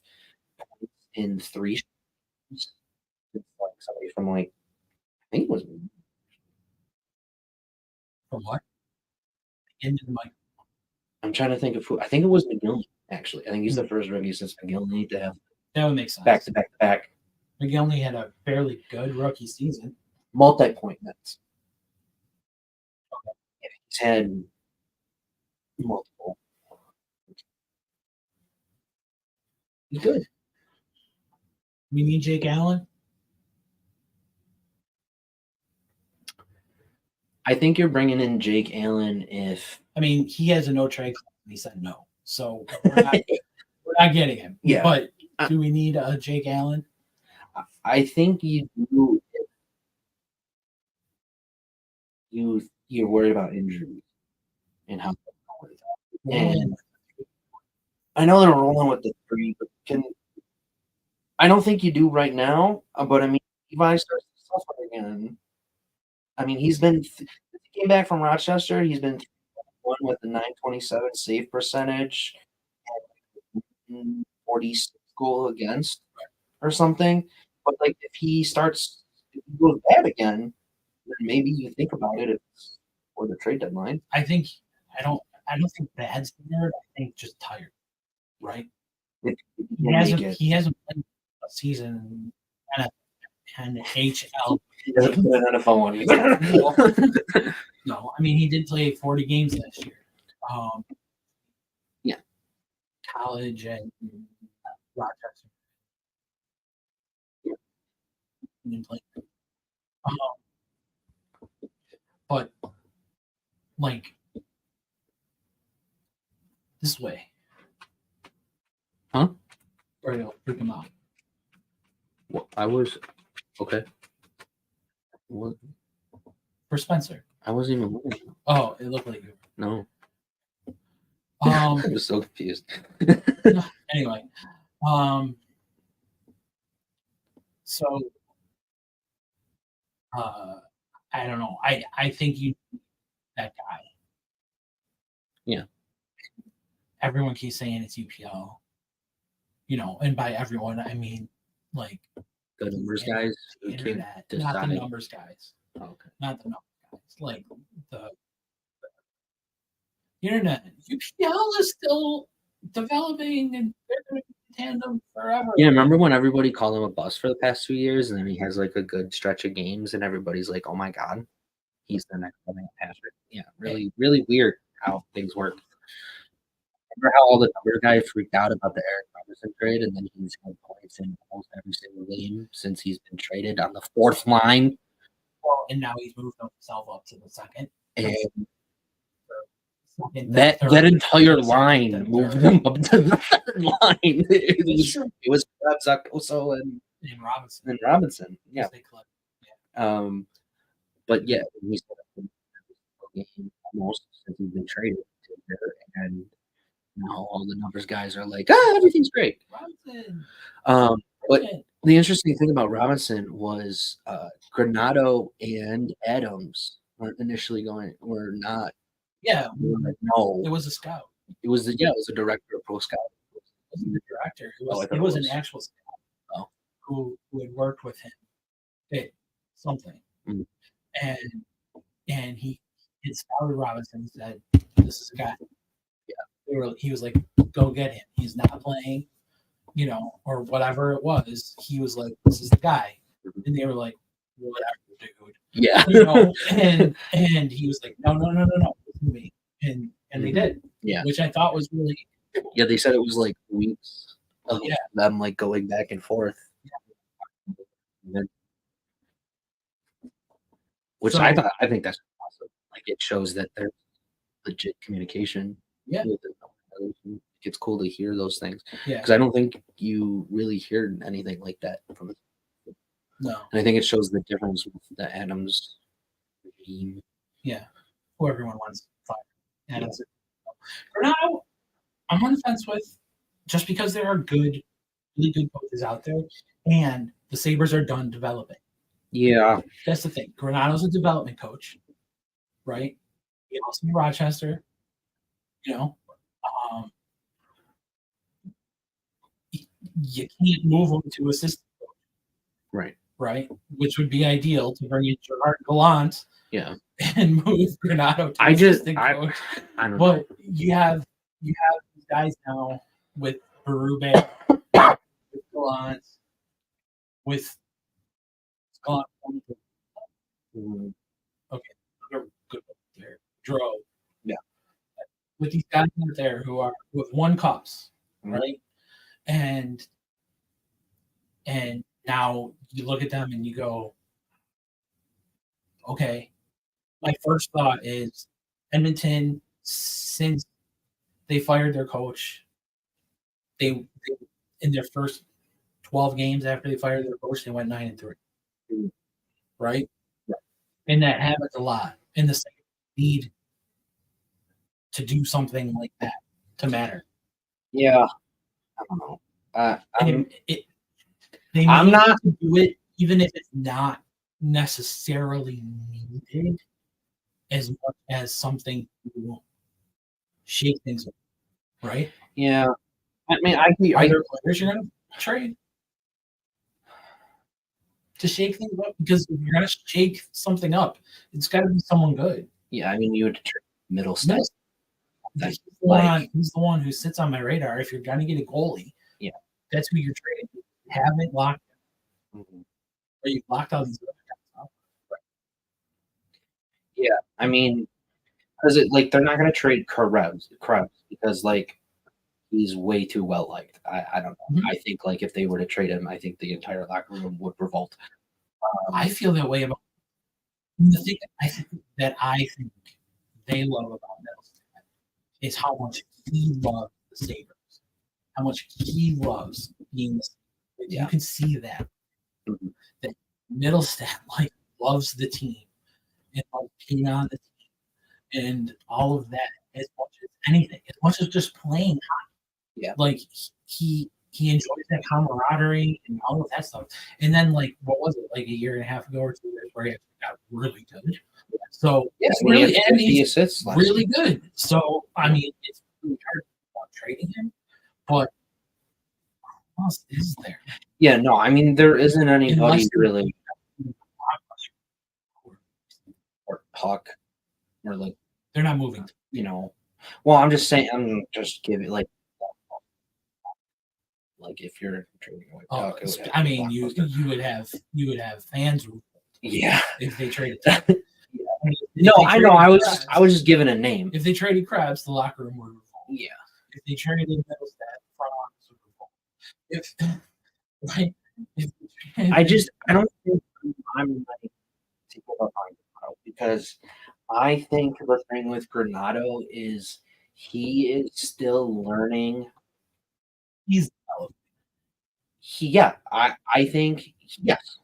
points in 3 games. It's like somebody from like I think it was from what? Into the mic. I'm trying to think of who. I think it was McGillney. Actually, I think he's the first rookie since McGillney to have that would make sense. Back to back. McGillney had a fairly good rookie season. Multi-point nets. Yeah, he's had multiple. He's good. We need Jake Allen. I think you're bringing in Jake Allen if. I mean, he has a no trade clause and he said no. So we're not getting him. Yeah. But do we need a Jake Allen? I think you do. You're worried about injuries and how. And I know they're rolling with the 3, but I don't think you do right now. But I mean, Levi starts to suffer again. I mean, he came back from Rochester. He's been 1 with the .927 save percentage, and 46 goal against or something. But like, if he goes bad again, then maybe you think about it for the trade deadline. I don't think bad's there. I think just tired, right? He hasn't played a season and HL. He doesn't play an NFL one either. No, I mean he did play 40 games last year. college and Rochester. And like, but like this way, Huh? or you'll freak them out. Well, I was okay. What? For Spencer. I wasn't even looking. Oh, it looked like you. No. Um. I was so confused. Anyway, so I don't know. I think you that guy. Yeah. Everyone keeps saying it's UPL. You know, and by everyone I mean like The numbers guys who can't internet, decide. not the numbers guys. Oh, okay. Not the numbers guys. Like the internet. UPL is still developing and they're going to be in tandem forever. Yeah, remember when everybody called him a bust for the past 2 years, and then he has like a good stretch of games, and everybody's like, "Oh my god, he's the next coming Patrick." Yeah, really, really weird how things work. Remember how all the numbers guys freaked out about the Eric Robertson trade, and then he's had points in almost every single game since he's been traded on the fourth line, Well, and now he's moved himself up to the second. and Second, that third, entire second, line then moved third. him up to the third line. It's true. It was Zakoso and And Robinson. Robinson. Yeah. They collect- But yeah, he's been every single game almost since he's been traded to here, and now all the numbers guys are like, everything's great. Robinson. But Yeah. the interesting thing about Robinson was Granado and Adams weren't initially were not. Yeah, They were like, no, it was a scout. it was a director of pro scout. It wasn't the director. It Oh, I was, thought it it was was. an actual scout Oh. who had worked with him. Something. Mm. And he scouted Robinson and said, "This is a guy." Yeah. He was like, "Go get him. He's not playing, you know, or whatever it was." He was like, "This is the guy," and they were like, "Whatever, dude." Yeah. You know, and he was like, "No, listen to me," and they did. Yeah. Which I thought was really. Yeah, they said it was like weeks of them like going back and forth. Yeah. Which I think that's awesome. Like it shows that there's legit communication. Yeah. It's cool to hear those things. Yeah. Because I don't think you really hear anything like that from it. No. And I think it shows the difference with the Adams regime. Yeah. Who everyone wants to fire. Adams. Granado, I'm on the fence with just because there are really good coaches out there, and the Sabres are done developing. Yeah. That's the thing. Granado's a development coach, right? He also in Rochester, you know. You can't move him to assistant coach. Right? Which would be ideal to bring in Gerard Gallant. Yeah. And move Granado to assistant coach. I don't know. But you have these guys now with Berube, with Gallant, with Gallant. Okay, they're good there. Dro. Yeah. With these guys out there who have won cups, right? And now you look at them and you go, okay. My first thought is Edmonton, since they fired their coach, they in their first 12 games after they fired their coach, they went 9-3. Right? And that happens a lot. And the second need to do something like that to matter. Yeah. I don't know. I'm not to do it, even if it's not necessarily needed as much as something to shake things up, right? Yeah. I mean, are there players you're going to trade to shake things up? Because if you're going to shake something up, it's got to be someone good. Yeah, I mean, you would trade middle step. He's the one who sits on my radar. If you're going to get a goalie, that's who you're trading. You haven't locked him. Or you've locked all these other guys up. Yeah, I mean, because they're not going to trade Krebs because he's way too well liked. I don't know. Mhm. I think like if they were to trade him, I think the entire locker room would revolt. I feel that way about the thing. I think they love about Middlestat is how much he loves the Sabres, how much he loves being the Sabres. Yeah. You can see that Mhm. that Middlestat like loves the team and like being on the team and all of that as much as anything, as much as just playing hockey. Yeah. Like he enjoys that camaraderie and all of that stuff. And then like what was it, like a year and a half ago or 2 years where he actually got really good. So Yes, it's really and he he's assists last really good. So I mean it's really hard about trading him, but what else is there? Yeah, no, I mean there isn't anybody Unless really or Puck or like they're not moving. you know. Well, I'm just saying. I'm just giving like if you're trading away Oh, Puck, it would have I to be mean Blockbuster. you would have fans Yeah. if they traded. No, I know. Krebs, I was just giving a name. If they traded Krebs, the locker room would revolt. Yeah. If they traded Middlestat, the front office would revolt. I don't think I'm ready to give up on Granato because I think the thing with Granato is he is still learning. He's I think yes.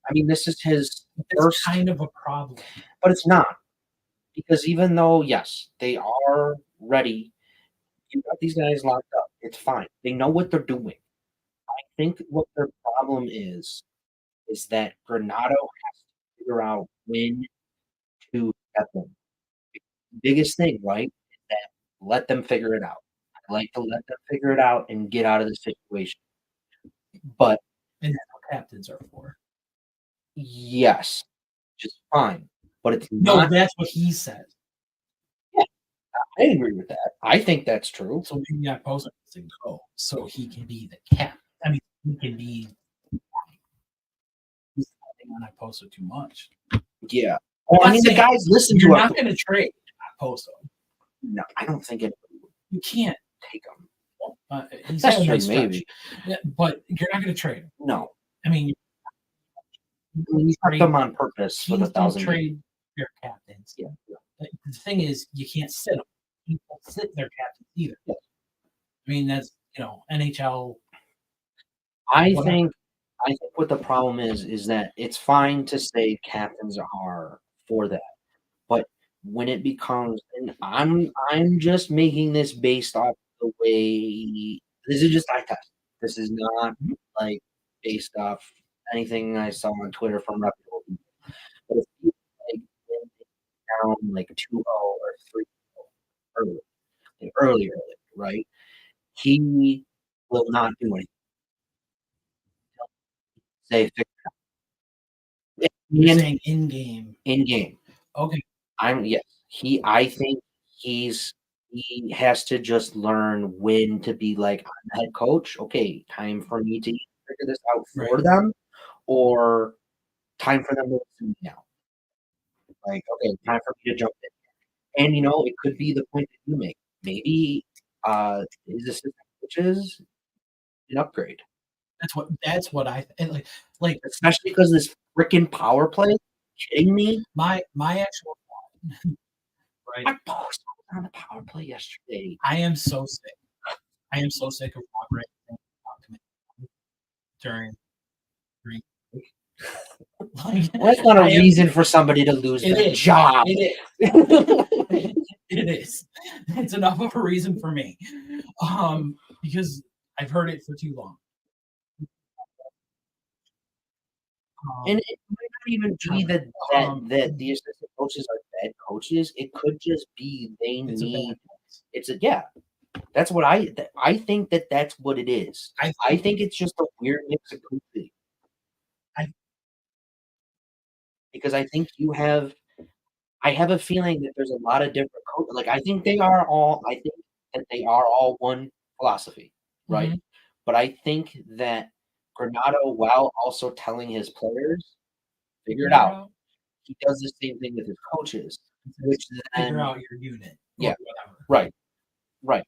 I mean, this is his first, kind of a problem. but it's not because even though yes, they are ready, you got these guys locked up. It's fine. They know what they're doing. I think what their problem is that Granato has to figure out when to step in. The biggest thing, right, is that let them figure it out. I like to let them figure it out and get out of the situation. But And that's what captains are for. yes, just fine. But it's No, not. that's what he said. Yeah, I agree with that. I think that's true. So maybe I post doesn't go, so he can be the captain. I mean, he can be. He's on Posto too much. Yeah. Well, I mean, the guys listen to You're us. not going to trade Posto. No, I don't think it. You can't Take him. He's That's had a true, nice maybe. stretch. Yeah, but you're not going to trade him. No. I mean, You cut them on purpose with teams don't 1,000 trade their captains. Yeah. The thing is, you can't sit them. You can't sit their captains either. Yeah. I mean, that's NHL. I whatever. think what the problem is that it's fine to say captains are for that, but when it becomes, and I'm just making this based off the way this is just eye test. This is not like based off anything I saw on Twitter from reputable people. But if you like when they down like 2-0 or 3-0 early, right? He will not do anything. Say fix it You're out. saying in game. In game. Okay. I think he has to just learn when to be like, I'm the head coach. Okay, time for me to figure this out for them, or time for them to listen to me now. Like, okay, time for me to jump in. And it could be the point that you make. Maybe his assistant coaches an upgrade. That's what I like. Especially because this freaking power play. Kidding me? My actual thought. Right. I posted on the power play yesterday. I am so sick. I am so sick of Robert during. Well, that's not a reason for somebody to lose their job. It is. It is. It's enough of a reason for me, because I've heard it for too long. And it might not even be that the assistant coaches are bad coaches. It could just be they need. That's what I think that's what it is. I think it's just a weird mix of coaching. Because I think I have a feeling that there's a lot of different coaches. Like I think that they are all one philosophy, right? Mm-hmm. But I think that Granato, while also telling his players, figure it out, he does the same thing with his coaches, which then figure out your unit. Yeah, whatever. Right.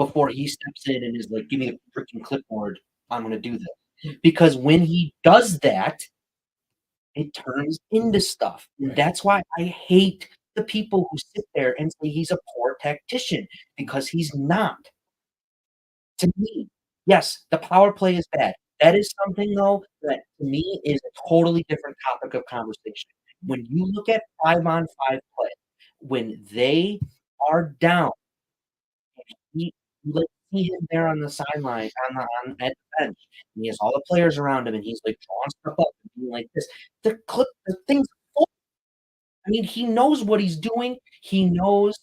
before he steps in and is like, "Give me a freaking clipboard. I'm going to do this." Because when he does that, it turns into stuff. And that's why I hate the people who sit there and say he's a poor tactician, because he's not. To me, yes, the power play is bad. That is something, though, that to me is a totally different topic of conversation. When you look at 5-on-5 play, when they are down, he, you like see him there on the sideline, on at the bench, and he has all the players around him, and he's like drawing stuff up and being like this. The thing's full. I mean, he knows what he's doing. He knows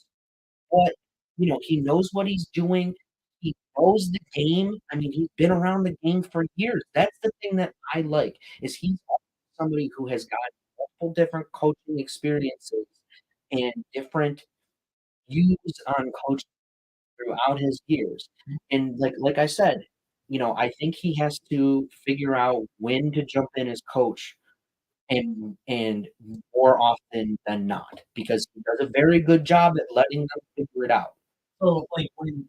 what he knows what he's doing. He knows the game. I mean, he's been around the game for years. That's the thing that I like, is he's somebody who has got multiple different coaching experiences and different views on coaching throughout his years. And like I said, I think he has to figure out when to jump in as coach, and more often than not, because he does a very good job at letting them figure it out. So, like, when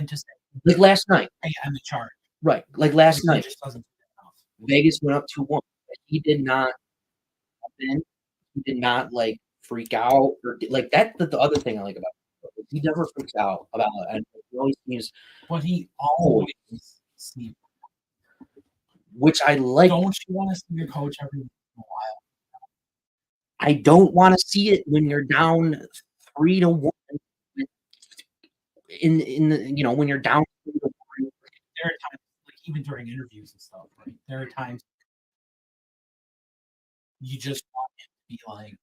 to say, Like last night, "Hey, I'm in charge." right? Like last He night, just doesn't do that enough. Vegas went up 2-1. He did not jump in. He did not like freak out or like that. The other thing I like about him, he never freaks out about it, and he always seems, But he always seems. which I like. Don't you want to see your coach every once in a while? I don't want to see it when you're down 3-1. In the when you're down 3-1. There are times, like even during interviews and stuff, right? There are times you just want him to be like,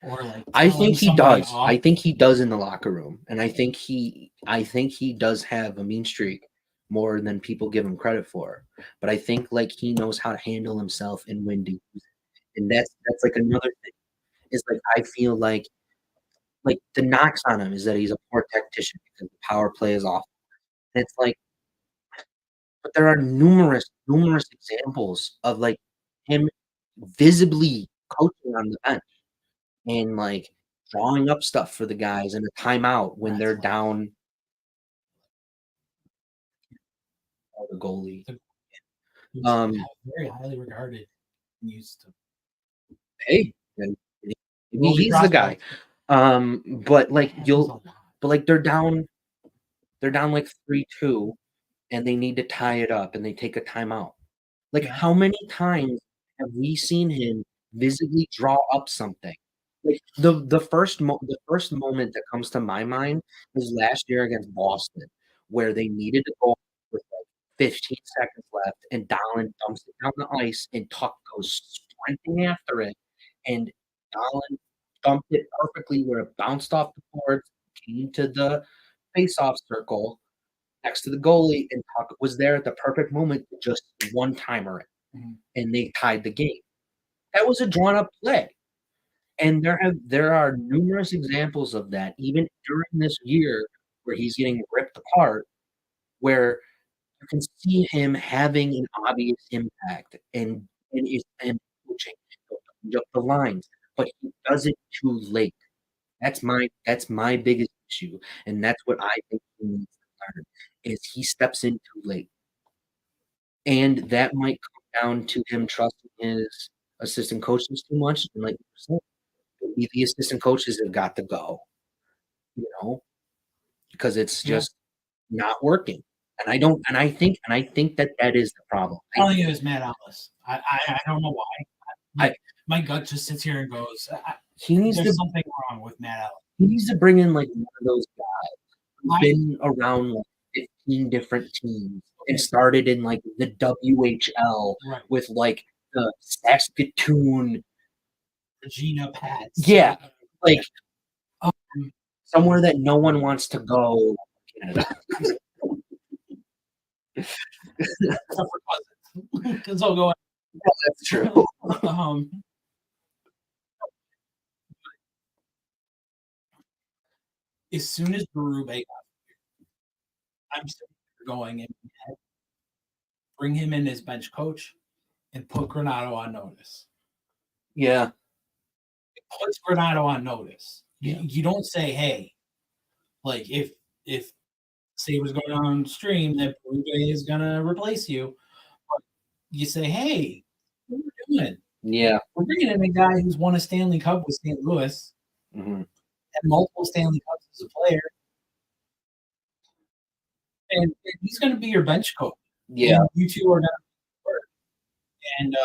or like. I think he does. Off. I think he does in the locker room, and I think he does have a mean streak more than people give him credit for. But I think like he knows how to handle himself and when to use it, and that's like another thing. Is like I feel like the knocks on him is that he's a poor tactician because the power play is off. And it's like, but there are numerous examples of like him visibly coaching on the bench and like drawing up stuff for the guys in a timeout when they're down. The goalie, very highly regarded, used to. Hey, maybe he's the guy. But like they're down like 3-2, and they need to tie it up, and they take a timeout. Like, how many times have we seen him visibly draw up something? Like the first moment that comes to my mind is last year against Boston, where they needed to go with like 15 seconds left, and Dallin dumps it down the ice, and Tuck goes sprinting after it, and Dallin dumped it perfectly where it bounced off the boards, came to the face-off circle next to the goalie, and Tuck was there at the perfect moment to just one-timer it, and they tied the game. That was a drawn-up play. And there are numerous examples of that, even during this year where he's getting ripped apart, where you can see him having an obvious impact and coaching up the lines, but he does it too late. That's my biggest issue, and that's what I think he needs to learn, is he steps in too late. And that might come down to him trusting his assistant coaches too much, and like you said, maybe the assistant coaches have got to go, because it's just not working. And I think that is the problem. I don't think it was Matt Ellis. I don't know why. My gut just sits here and goes, there's something wrong with Matt Ellis. He needs to bring in like one of those guys who's been around like 15 different teams and started in like the WHL with like the Saskatoon, Regina Pats. Yeah, like somewhere that no one wants to go. Canada. Except for Cousins. Because I'll go. Yeah, that's true. As soon as Berube got here, I'm going in, bring him in as bench coach, and put Granato on notice. Yeah. It puts Granato on notice. You don't say, hey, Like if Sabres go downstream, that Berube is gonna replace you. But you say, hey, what are we doing? Yeah. We're bringing in a guy who's won a Stanley Cup with St. Louis Mm-hmm. and multiple Stanley Cups as a player. And he's going to be your bench coach. Yeah. And you two are going to work and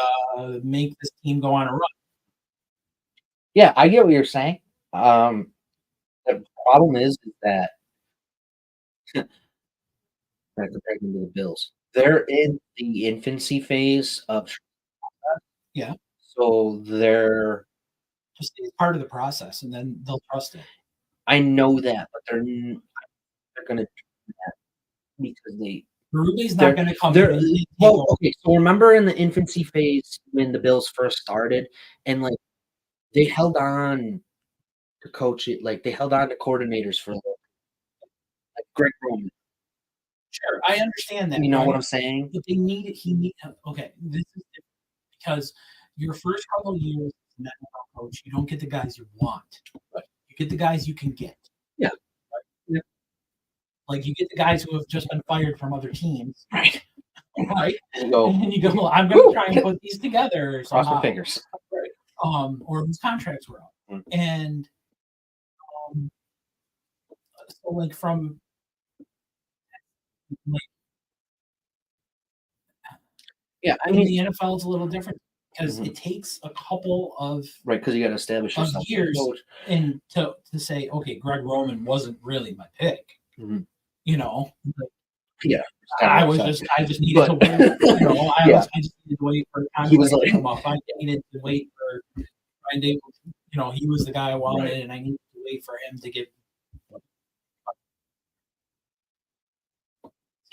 make this team go on a run. Yeah, I get what you're saying. The problem is that compared to the Bills, they're in the infancy phase of Yeah. So they're just part of the process, and then they'll trust it. I know that, but they're going to do that because Ruby's not going to come in. Well, okay, so remember in the infancy phase when the Bills first started, and like they held on to coach it, like they held on to coordinators for like Greg Roman. Sure, I understand that. You know what I'm saying? But they need it. Okay, this is different because your first couple of years as an NFL coach, you don't get the guys you want. Right. You get the guys you can get. Yeah. Right? Yeah. Like you get the guys who have just been fired from other teams. Right. Right. And you go, well, I'm going to try and put these together. Cross my fingers. Right. Or whose contracts were up. Mm-hmm. And so like from yeah, I mean the NFL is a little different because it takes a couple of because you got to establish yourself years and to say, okay, Greg Roman wasn't really my pick. Mm-hmm. You know, yeah, I just needed to wait. You know, I just needed to wait for he was like, I needed to wait for Brian Dable. You know, he was the guy I wanted, and I needed to wait for him to get.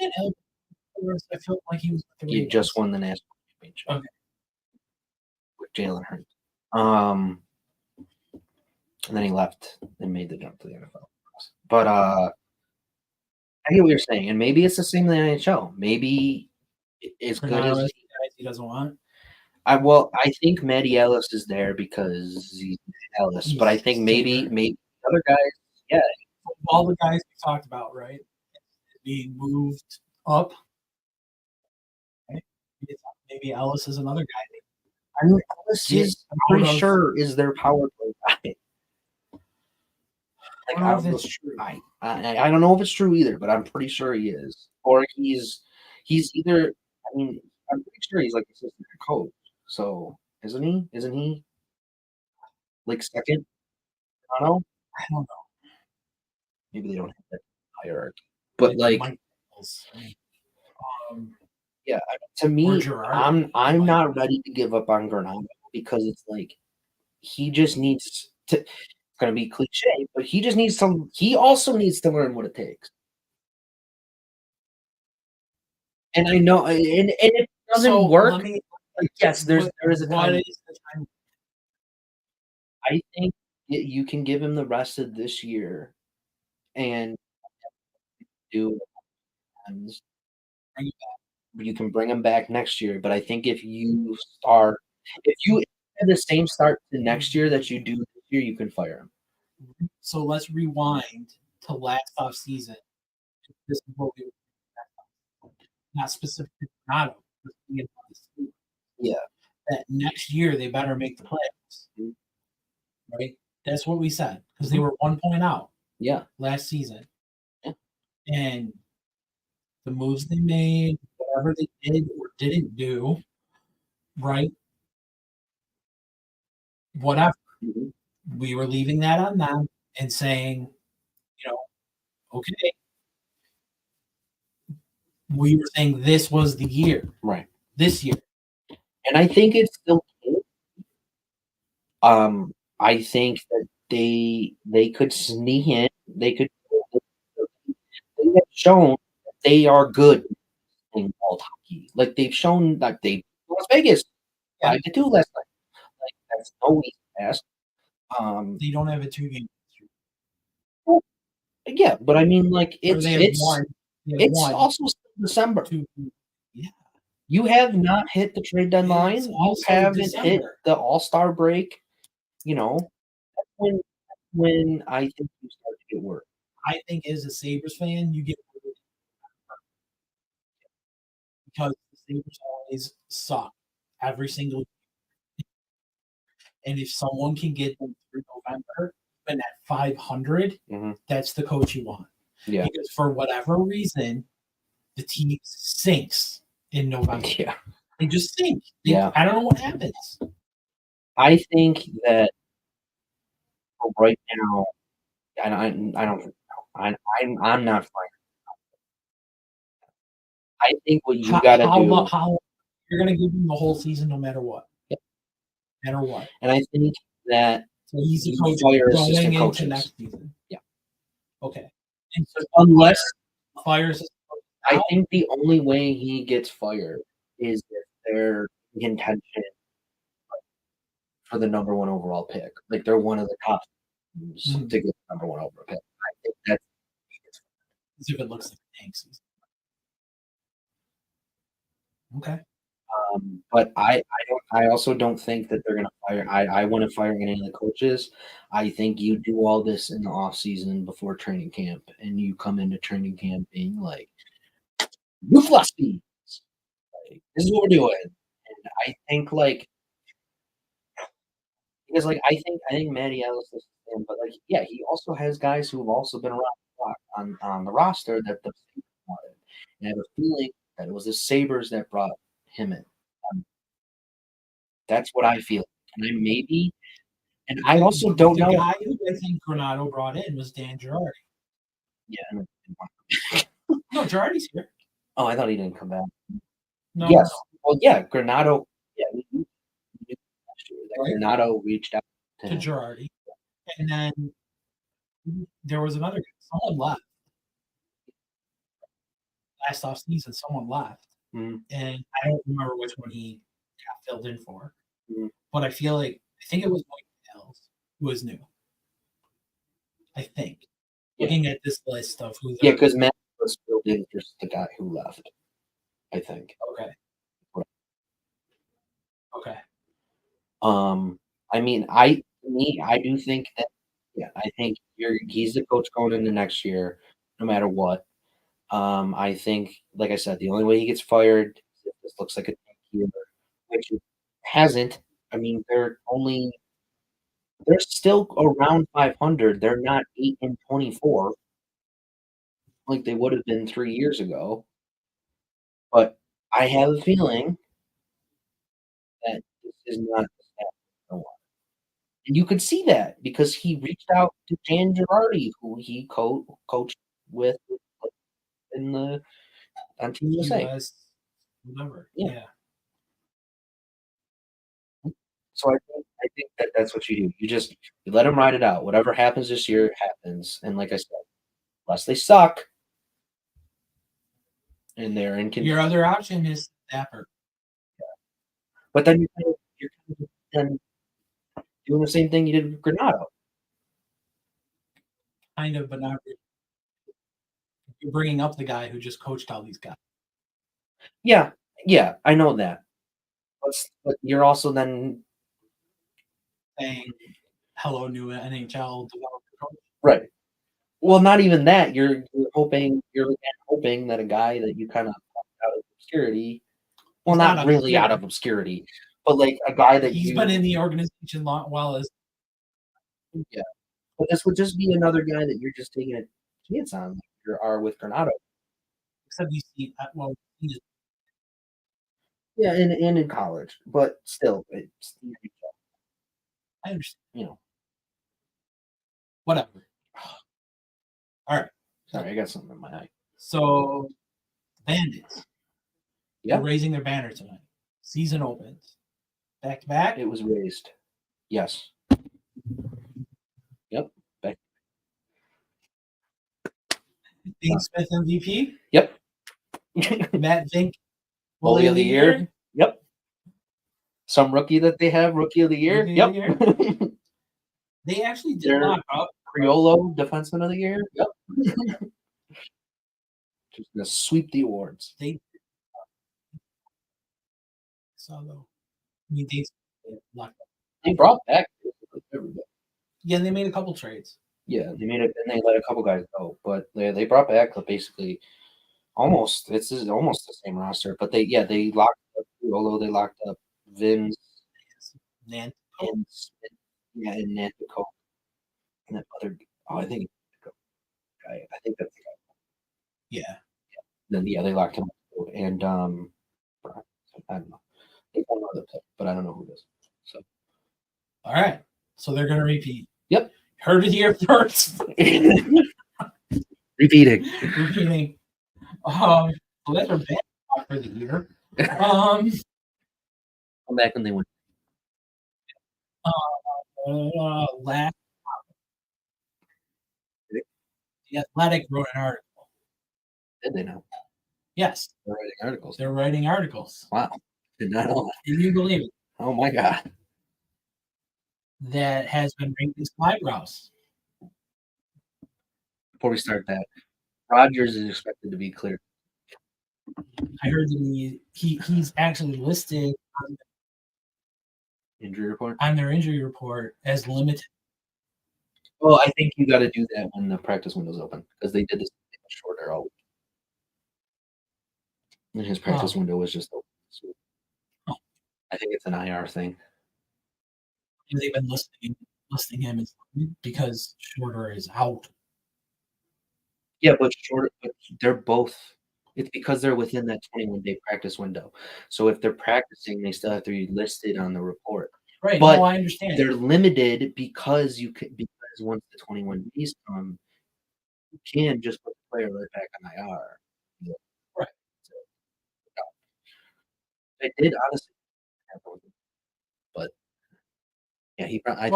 I felt like he was. He just won the national championship. Okay. With Jalen Hurts. And then he left and made the jump to the NFL. But I get what you're saying, and maybe it's the same in the NHL. Maybe it's good as guys he doesn't want. I think Matty Ellis is there because he's Ellis, but I think maybe other guys, yeah. All the guys we talked about, right, being moved up. Right? Maybe Ellis is another guy. I mean, Ellis is, I'm pretty sure, is their power play guy. Like, I don't know if it's true. I don't know if it's true either, but I'm pretty sure he is. Or he's either. I mean, I'm pretty sure he's like assistant coach. So isn't he? Isn't he like second? I don't know. Maybe they don't have that hierarchy, but like, yeah. To me, I'm not ready to give up on Granato because it's like he just needs to. It's gonna be cliche, but he just needs to. He also needs to learn what it takes. And I know, and if it doesn't work, yes, there is a time. I think you can give him the rest of this year, and do. You can bring him back next year, but I think if you have the same start to next year that you do this year, you can fire him. So let's rewind to last off season. This is what we were not specifically Renato, yeah. That next year they better make the playoffs. Mm-hmm. Right? That's what we said because they were 1 point out. Yeah. Last season. Yeah. And the moves they made, whatever they did or didn't do, right? Whatever. Mm-hmm. We were leaving that on them and saying, you know, okay. We were saying this was the year. Right. This year. And I think it's still I think that they could sneak in. They have shown that they are good in world hockey. Like they've shown that they Las Vegas 5-2 last night. Like that's no easy task. They don't have a 2-game. Well, yeah, but I mean, like it's also December. Yeah, you have not hit the trade deadline. You haven't hit the All-Star break. You know, that's when I think you start to get work. I think as a Sabres fan, you get because the Sabres always suck every single year. And if someone can get them through November, and at 500, that's the coach you want. Yeah. Because for whatever reason, the team sinks in November. Yeah. They just sink. Yeah. I don't know what happens. I think that right now, and I'm not firing. I think what you got to do. How you're going to give him the whole season, no matter what. Yep. No matter what. And I think that so he's a you coach fire going assistant into coaches. next season. Yeah. Okay. And so unless fires. I think the only way he gets fired is if they're in contention for the number one overall pick. Like they're one of the top teams to get the number one overall pick. I think that's if it looks like a tank season. Okay. But I also don't think that they're gonna fire. I wouldn't fire any of the coaches. I think you do all this in the off season before training camp, and you come into training camp being like, "You fluffy, like, this is what we're doing." And I think because I think Matty Ellis is him, but yeah, he also has guys who have also been around the block on the roster that the Sabres wanted. And I have a feeling that it was the Sabres that brought him in. That's what I feel. And I also don't know. The guy who I think Granato brought in was Dan Girardi. Yeah. No, Girardi's here. Oh, I thought he didn't come back. No. Yes. No. Well, yeah, Granato. Yeah, we knew last year that Granato reached out to Girardi. And then there was another guy. Someone left. Last off season, someone left. And I don't remember which one he got filled in for. But I think it was Mike Mills who was new. I think. Looking at this list of who's because Matt was filled in just the guy who left. I think. Okay. I mean, I do think that. Yeah, I think he's the coach going into next year, no matter what. I think, like I said, the only way he gets fired is if this looks like a tank year, which it hasn't. I mean, they're still around 500. They're not 8-24 like they would have been 3 years ago. But I have a feeling that this is not the staff I want. And you could see that because he reached out to Jan Girardi, who he coached with on Team USA. Whatever. Yeah. So I think that's what you do. You let them ride it out. Whatever happens this year happens. And like I said, unless they suck, and they're in. Your other option is Dapper. Yeah. But then you're then doing the same thing you did with Granato. Kind of, but not really. You're bringing up the guy who just coached all these guys. Yeah, I know that. But you're also then saying hello, new NHL developer coach. Right. Well, not even that. You're hoping that a guy that you kind of out of obscurity. Well, not really out of obscurity, but like a guy that he's been in the organization well as. Yeah. But this would just be another guy that you're just taking a chance on, like you are with Granato. Except you see, yeah, and in college, but still, it's I understand. Whatever. All right. Sorry, I got something in my eye. So, Bandits. Yeah. They're raising their banner tonight. Season opens. Back to back. It was raised. Yes. Yep. Back. Dean Smith MVP. Yep. Matt Vink. Bully of the year. Yep. Some rookie that they have, rookie of the year. Yep. They actually did lock up. Criollo, defenseman of the year. Yep. Just gonna sweep the awards. They locked up. They brought back everybody. Yeah, they made a couple trades. Yeah, they made it, and they let a couple guys go, but they brought back basically almost almost the same roster. But they locked up Olo, they locked up Vince Nan- and Smith, and Nantico, and that other. Oh, I think guy. I think that's the guy. yeah. Then they locked him up, and I don't know. They got another pick, but I don't know who it is. So All right. So they're gonna repeat. Yep. Heard it here first. repeating. Repeating. So that's our bad talk for the year. Come back when they win. Last The Athletic wrote an article. Did they know? Yes, They're writing articles. they're writing articles. Wow. Did not know that. Can you believe it? Oh my god. That has been ranked as eyebrows. Before we start that, Rodgers is expected to be cleared. I heard that he's actually listed Injury report. on their injury report as limited. Well, I think you got to do that when the practice window's open because they did this shorter all week. And his practice window was just open. So I think it's an IR thing. They've been listing him as because Shorter is out. Yeah, but shorter. But they're both. It's because they're within that 21-day practice window. So if they're practicing, they still have to be listed on the report. Right. But no, I understand. they're limited because once the 21 days come, you can just put the player right back on IR. Right. So, they did honestly, but yeah, I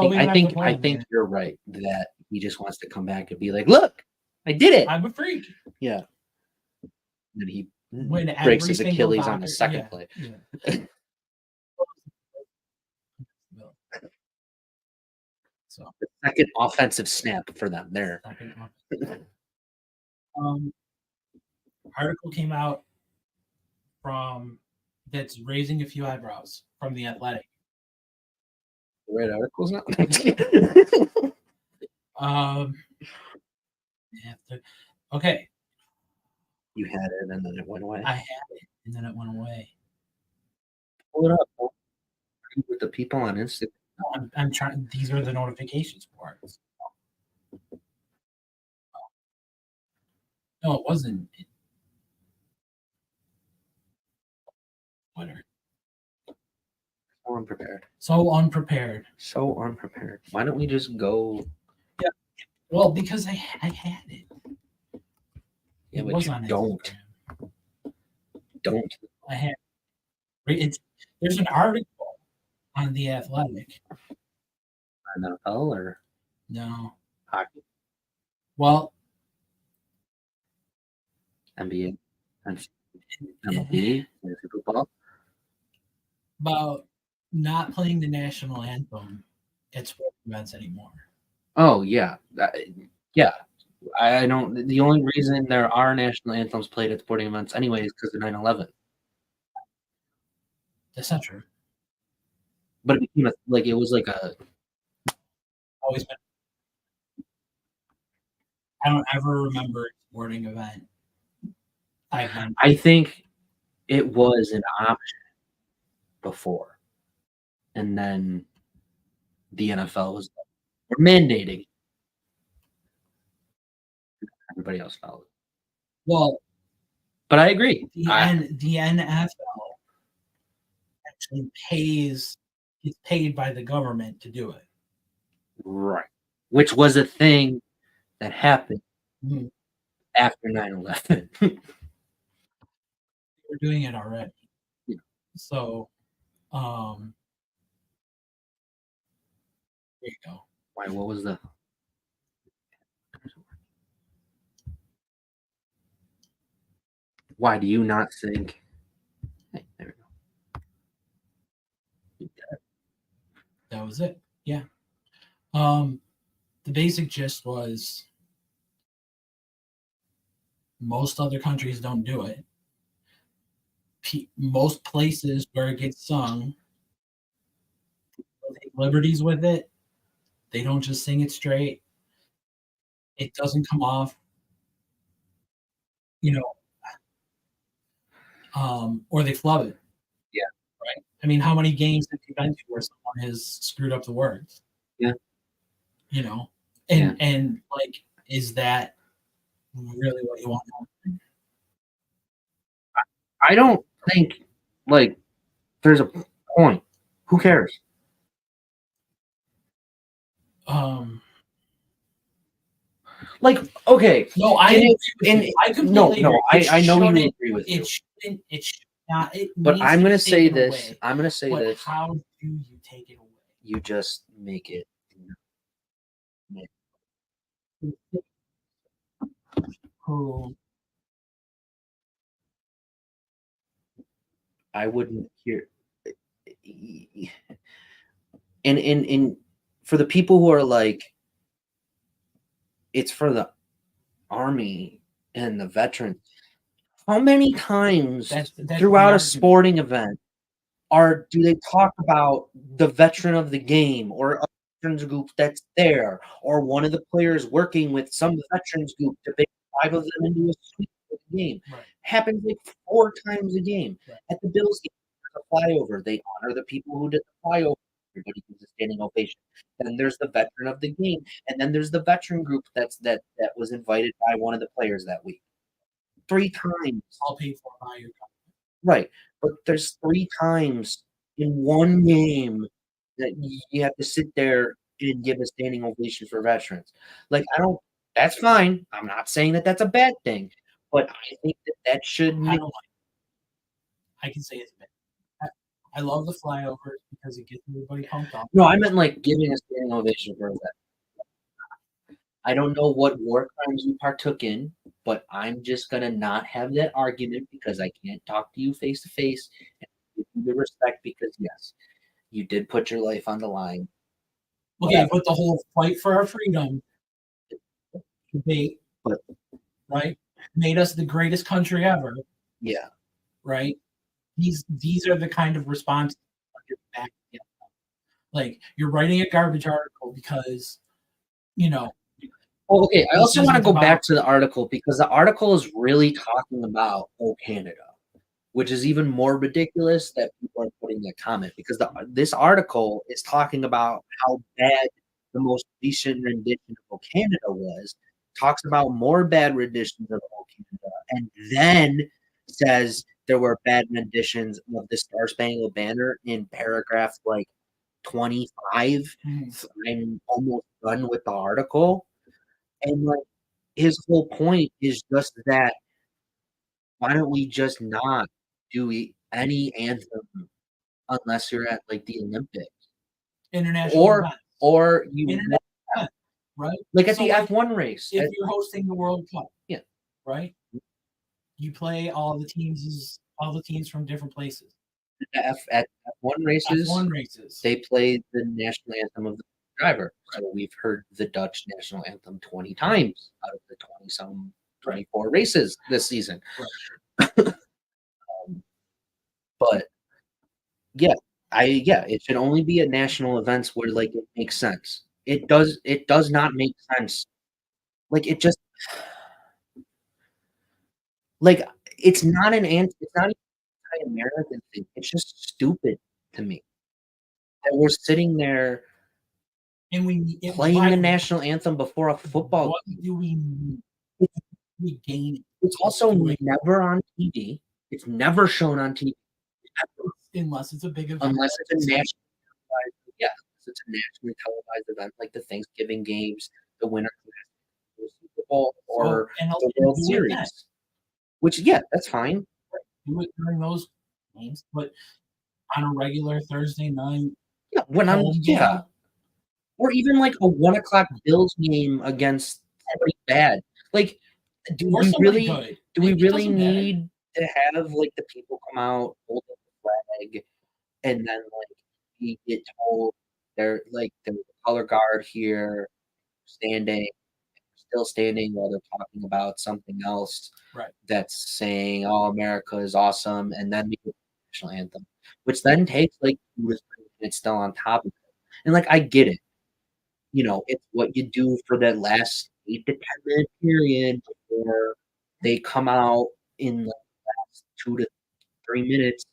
think you're right that he just wants to come back and be like, look, I did it. I'm a freak. Yeah. And he When breaks his Achilles on the second play. Yeah. So the second offensive snap for them there. Article came out that's raising a few eyebrows from the Athletic. The right articles now. Okay. You had it and then it went away. I had it and then it went away. Pull it up. With the people on Instagram. I'm trying. These are the notifications for it. No, it wasn't. Twitter. So unprepared. So unprepared. So unprepared. Why don't we just go? Yeah. Well, because I had it. Yeah, it but was you on don't. Instagram. Don't. I had. There's an article on the Athletic. NFL or no hockey? Well, NBA, MLB, fantasy football. About not playing the national anthem at sports events anymore. Oh yeah, yeah. I don't. The only reason there are national anthems played at sporting events, anyway, is because of 9/11. That's not true. But it became it was like a. Always been. I don't ever remember a sporting event. I think it was an option before, and then the NFL was mandating. Everybody else followed. Well, but I agree. The NFL actually gets paid by the government to do it. Right. Which was a thing that happened after 9/11. We're doing it already. Yeah. So, there you go. Why? What was the? Why do you not think? Hey, there we go. That was it. Yeah. The basic gist was most other countries don't do it. Most places where it gets sung, they take liberties with it. They don't just sing it straight. it doesn't come off, you know, or they flub it. Yeah. Right. I mean, how many games have you been to where someone has screwed up the words? Yeah. You know, and like, is that really what you want? I don't think like there's a point. Who cares? Like, okay, No, I and agree it- with and you. it- I completely no, agree. I know you shouldn't- agree with you. It shouldn't. It should not. It But needs I'm to gonna be say taken this. away. I'm gonna say But this. how do you take it away? You just make it. Who? I wouldn't hear. And for the people who are like, it's for the army and the veterans. How many times That's throughout a argument. sporting event do they talk about the veteran of the game or a veterans group that's there, or one of the players working with some veterans group to bring 5 of them into a suite for the game? Right. Happens like 4 times a game. Right. At the Bills game, the flyover, they honor the people who did the flyover. Everybody gives a standing ovation. Then there's the veteran of the game, and then there's the veteran group that was invited by one of the players that week. 3 times. All paid for by your company. Right. But there's 3 times in one game that you have to sit there and give a standing ovation for veterans. Like, that's fine. I'm not saying that that's a bad thing, but I think that should I make. don't like it. I can say it's bad. I love the flyovers because it gets everybody pumped up. No, I meant like giving a standing ovation for a veteran. I don't know what war crimes you partook in, but I'm just gonna not have that argument because I can't talk to you face to face and give you the respect because yes, you did put your life on the line. Okay, but the whole fight for our freedom debate, right, made us the greatest country ever. Yeah. Right. These are the kind of responses back. Like, you're writing a garbage article because, Well, okay. I This also want to isn't go back about- to the article because the article is really talking about Canada, which is even more ridiculous that people are putting that comment because this article is talking about how bad the most recent rendition of Canada was, talks about more bad renditions of Canada, and then says there were bad renditions of the Star Spangled Banner in paragraph like 25. I'm almost done with the article. And like his whole point is just that why don't we just not do any anthem unless you're at like the Olympics international events, or you International events, right? like at So, the like, F1 race. If you're hosting the World Cup, Yeah. right, you play all the teams from different places. At F1 races, F1 races. they play the national anthem of the driver. So we've heard the Dutch national anthem 20 times out of the 24 races this season. Right. But yeah, it should only be at national events where like it makes sense. It does not make sense. Like it just like it's not an it's not even an American thing. It's just stupid to me that we're sitting there and playing the national anthem before a football what game. do we gain? It's also never on TV. It's never shown on TV. Unless it's a big event. Unless it's a national it's a nationally televised event like the Thanksgiving games, the Winter Classic, the Super Bowl, or the World Series. Which that's fine. Do it during those games, but on a regular Thursday night. Yeah, when I'm or even like a 1:00 Bills game against somebody bad. Like, do we really need to have like the people come out holding the flag and then like we get told they're like the color guard here still standing while they're talking about something else that's saying, "Oh, America is awesome," and then we get the national anthem, which then takes like 2 to 3 minutes still on top of it. And like I get it, it's what you do for that last 8 to 10 minute period before they come out in the last 2 to 3 minutes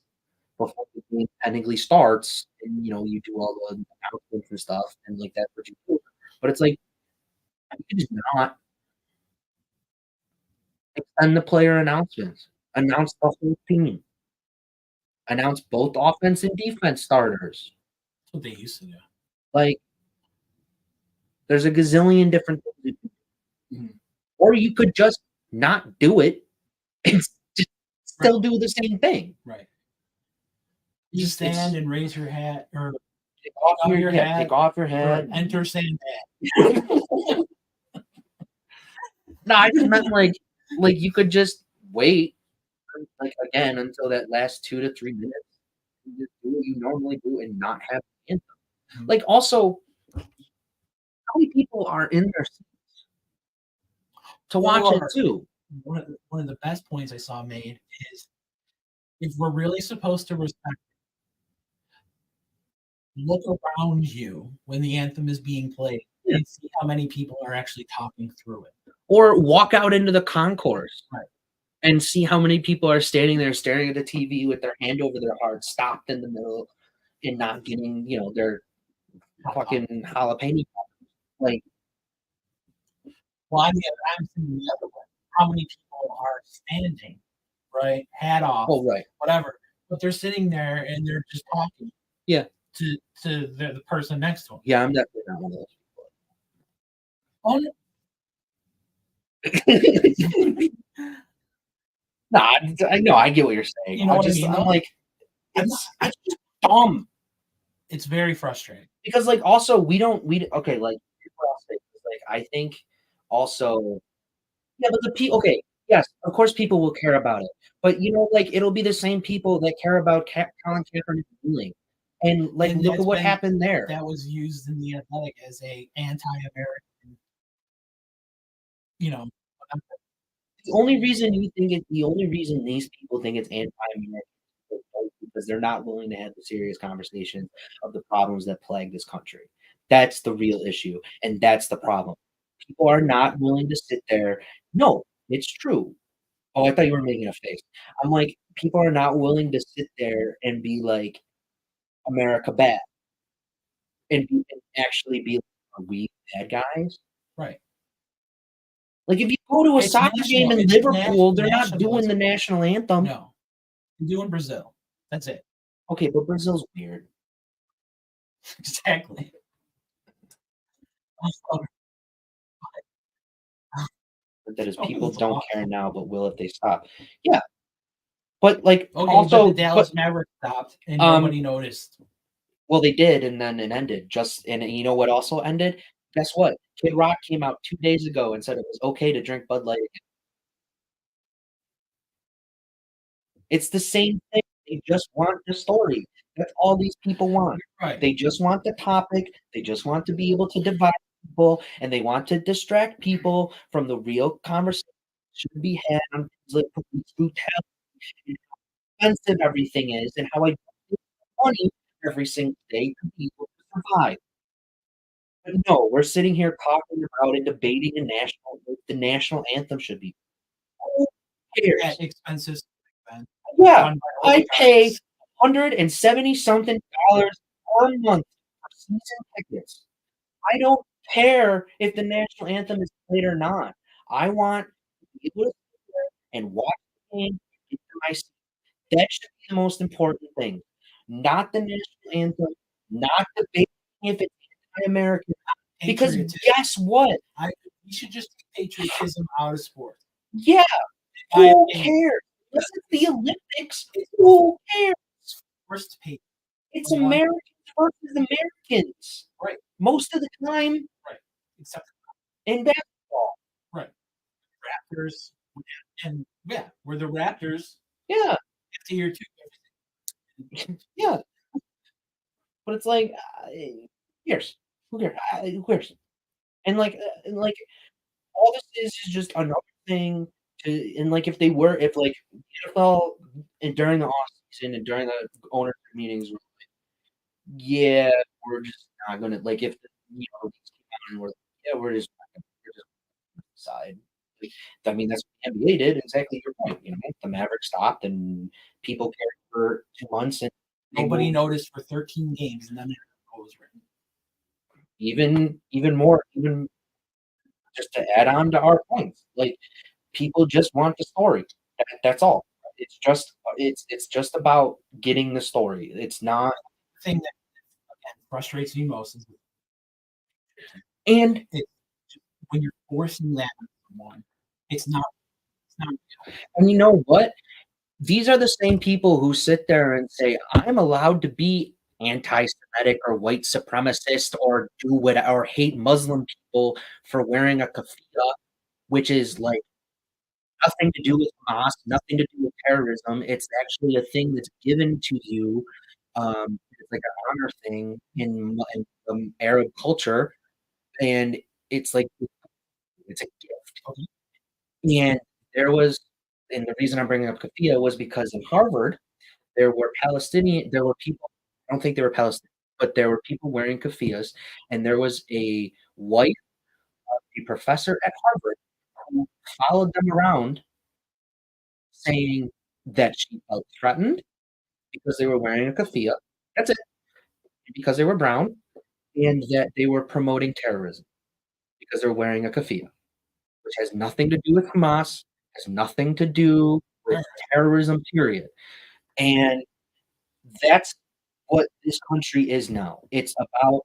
before the game technically starts, and you do all the announcements and stuff, and like that's what you do. But it's like you can just not extend the player announcements, announce the whole team, announce both offense and defense starters. That's what they used to do. Like there's a gazillion different things you can do. Mhm. Or you could just not do it and just still do the same thing. Right. You Just stand and raise your hat or take off off your your yeah, hat take off your or hat. enter Sandbag. No, I just meant like you could just wait like again until that last 2 to 3 minutes and just do what you normally do and not have the anthem. Mhm. Like also, how many people are in their seats to watch it Or too? one of the best points I saw made is if we're really supposed to respect, look around you when the anthem is being played Yeah. and see how many people are actually talking through it. Or walk out into the concourse Right. and see how many people are standing there staring at the TV with their hand over their heart, stopped in the middle and not getting, their fucking jalapeno. Like, Well, I'm seeing the other way. How many people are standing, right? Hat off, oh right, whatever. But they're sitting there and they're just talking. Yeah. To the person next to them. Yeah, I'm definitely not one of Oh, no, I know, I get what you're saying. You know what I mean, I'm though? like, it's just dumb it's very frustrating. because like also we okay, like here's what I'll say, like I think also but the people okay, yes, of course people will care about it, but like it'll be the same people that care about Colin Kaepernick ruling, and like And look at what that's happened there. That was used in the Athletic as a anti-American, you know. The only reason these people think it's anti-American is because they're not willing to have the serious conversation of the problems that plague this country. That's the real issue, and that's the problem. People are not willing to sit there. No, it's true. Oh, I thought you were making a face. I'm like, people are not willing to sit there and be like, America bad, and actually be like, are we bad guys? Right. Like, if you go to a It's soccer game in it's Liverpool, they're not doing the nationalism. national anthem. No. They're doing Brazil. That's it. Okay, but Brazil's weird. Exactly. That is, Oh, people it's don't awful. care now, but will if they stop. Yeah, but like Okay, also, but the Dallas Mavericks stopped and nobody noticed. well, they did, and then it ended. And you know what also ended? Guess what? Kid Rock came out 2 days ago and said it was okay to drink Bud Light again. It's the same thing. They just want the story. That's all these people want. Right. They just want the topic. They just want to be able to divide people, and they want to distract people from the real conversation that should be had on things like police brutality and how expensive everything is, and how I give money every single day to people to survive. But no, we're sitting here talking about and debating the national anthem should be. Who cares? At expensive. Yeah, Run by I pay oligarchs. $170 something per month for season tickets. I don't care if the national anthem is played or not. I want to be able to sit there and watch the game and get to my seat. That should be the most important thing. Not the national anthem, not debating if it's anti-American. Because Patriotism. guess what? We should just take patriotism out of sports. Yeah, who cares? Unless it's the Olympics, who cares? First page. It's Americans versus Americans. Right. Most of the time. Right. Except in basketball. Right. Raptors. And yeah, we're the Raptors. Yeah. After year 2. Yeah. But it's like, who cares? Who cares? Who cares? And like all this is just another thing to, and like if like the NFL and during the off season and during the owner meetings, yeah, we're just not gonna like if these came out and we're like, yeah, we're just side. I mean, that's what the NBA did. Exactly your point. You know, the Mavericks stopped, and people cared for 2 months, and Nobody noticed for 13 games, and then the article was written. even more, even just to add on to our points, like people just want the story. That's all. It's just about getting the story. It's not. The thing that again frustrates me most is And when you're forcing that on someone, it's not real. and you know what? These are the same people who sit there and say, "I'm allowed to be anti-Semitic or white supremacist or do what or hate Muslim people for wearing a keffiyeh," which is like nothing to do with Hamas, nothing to do with terrorism. It's actually a thing that's given to you. It's like an honor thing in Arab culture, and it's like it's a gift. Okay. And there was, and the reason I'm bringing up keffiyeh was because in Harvard there were people. I don't think they were Palestinian, but there were people wearing keffiyehs, and there was a white a professor at Harvard who followed them around saying that she felt threatened because they were wearing a keffiyeh. That's it. Because they were brown, and that they were promoting terrorism because they're wearing a keffiyeh, which has nothing to do with Hamas, has nothing to do with terrorism, period. And that's what this country is now. It's about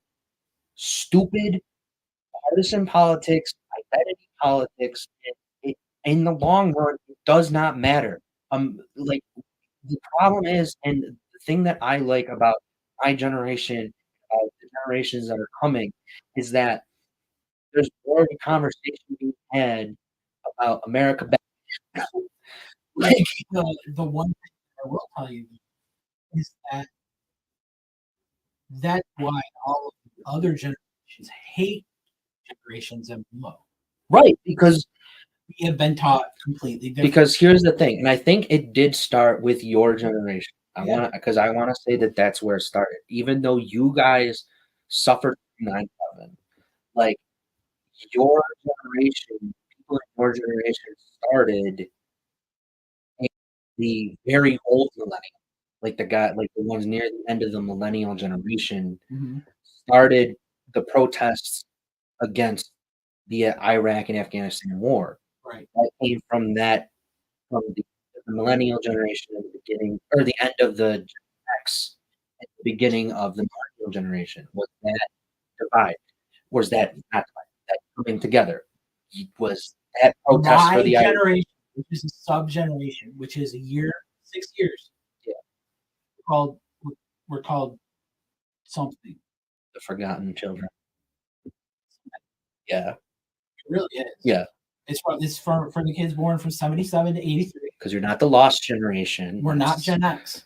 stupid partisan politics, identity politics. In the long run, it does not matter. Like the problem is, and the thing that I like about my generation, the generations that are coming, is that there's more of a conversation being had about America. Like the one thing I will tell you is that that's why all of the other generations hate generations and below. Right, because We have been taught completely different. because here's the thing, and I think it did start with your generation. I Yeah. want to I want to say that that's where it started. Even though you guys suffered from 9/11, like your generation, people in your generation started in the very old millennium, like the ones near the end of the millennial generation, Mhm. started the protests against the Iraq and Afghanistan war. Right. That came from the millennial generation at the beginning, or the end of the Gen X, at the beginning of the millennial generation. Was that divide? Was that not divide? That coming together? Was that protest for My the generation, which is a sub generation, which is a year, 6 years. Yeah. We're called something. the forgotten children? Yeah, It really is. yeah, It's for the kids born from 77 to 83. because you're not the lost generation. We're not Gen X.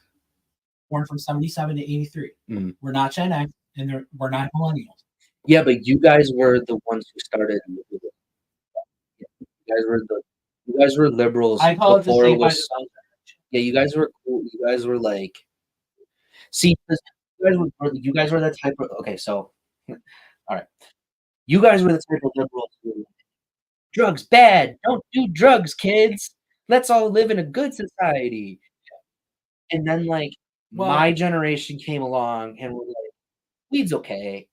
Born from 77 to 83. Mm. We're not Gen X, and we're not millennials. Yeah, but you guys were the ones who started. You guys were liberals I call it the before it same was. Yeah, you guys were cool. You guys were like, see, 'cause you guys were the type of, okay. So, all right, you guys were the type of liberals who were like, drugs bad. Don't do drugs, kids. Let's all live in a good society. And then like my generation came along and were like, weed's okay,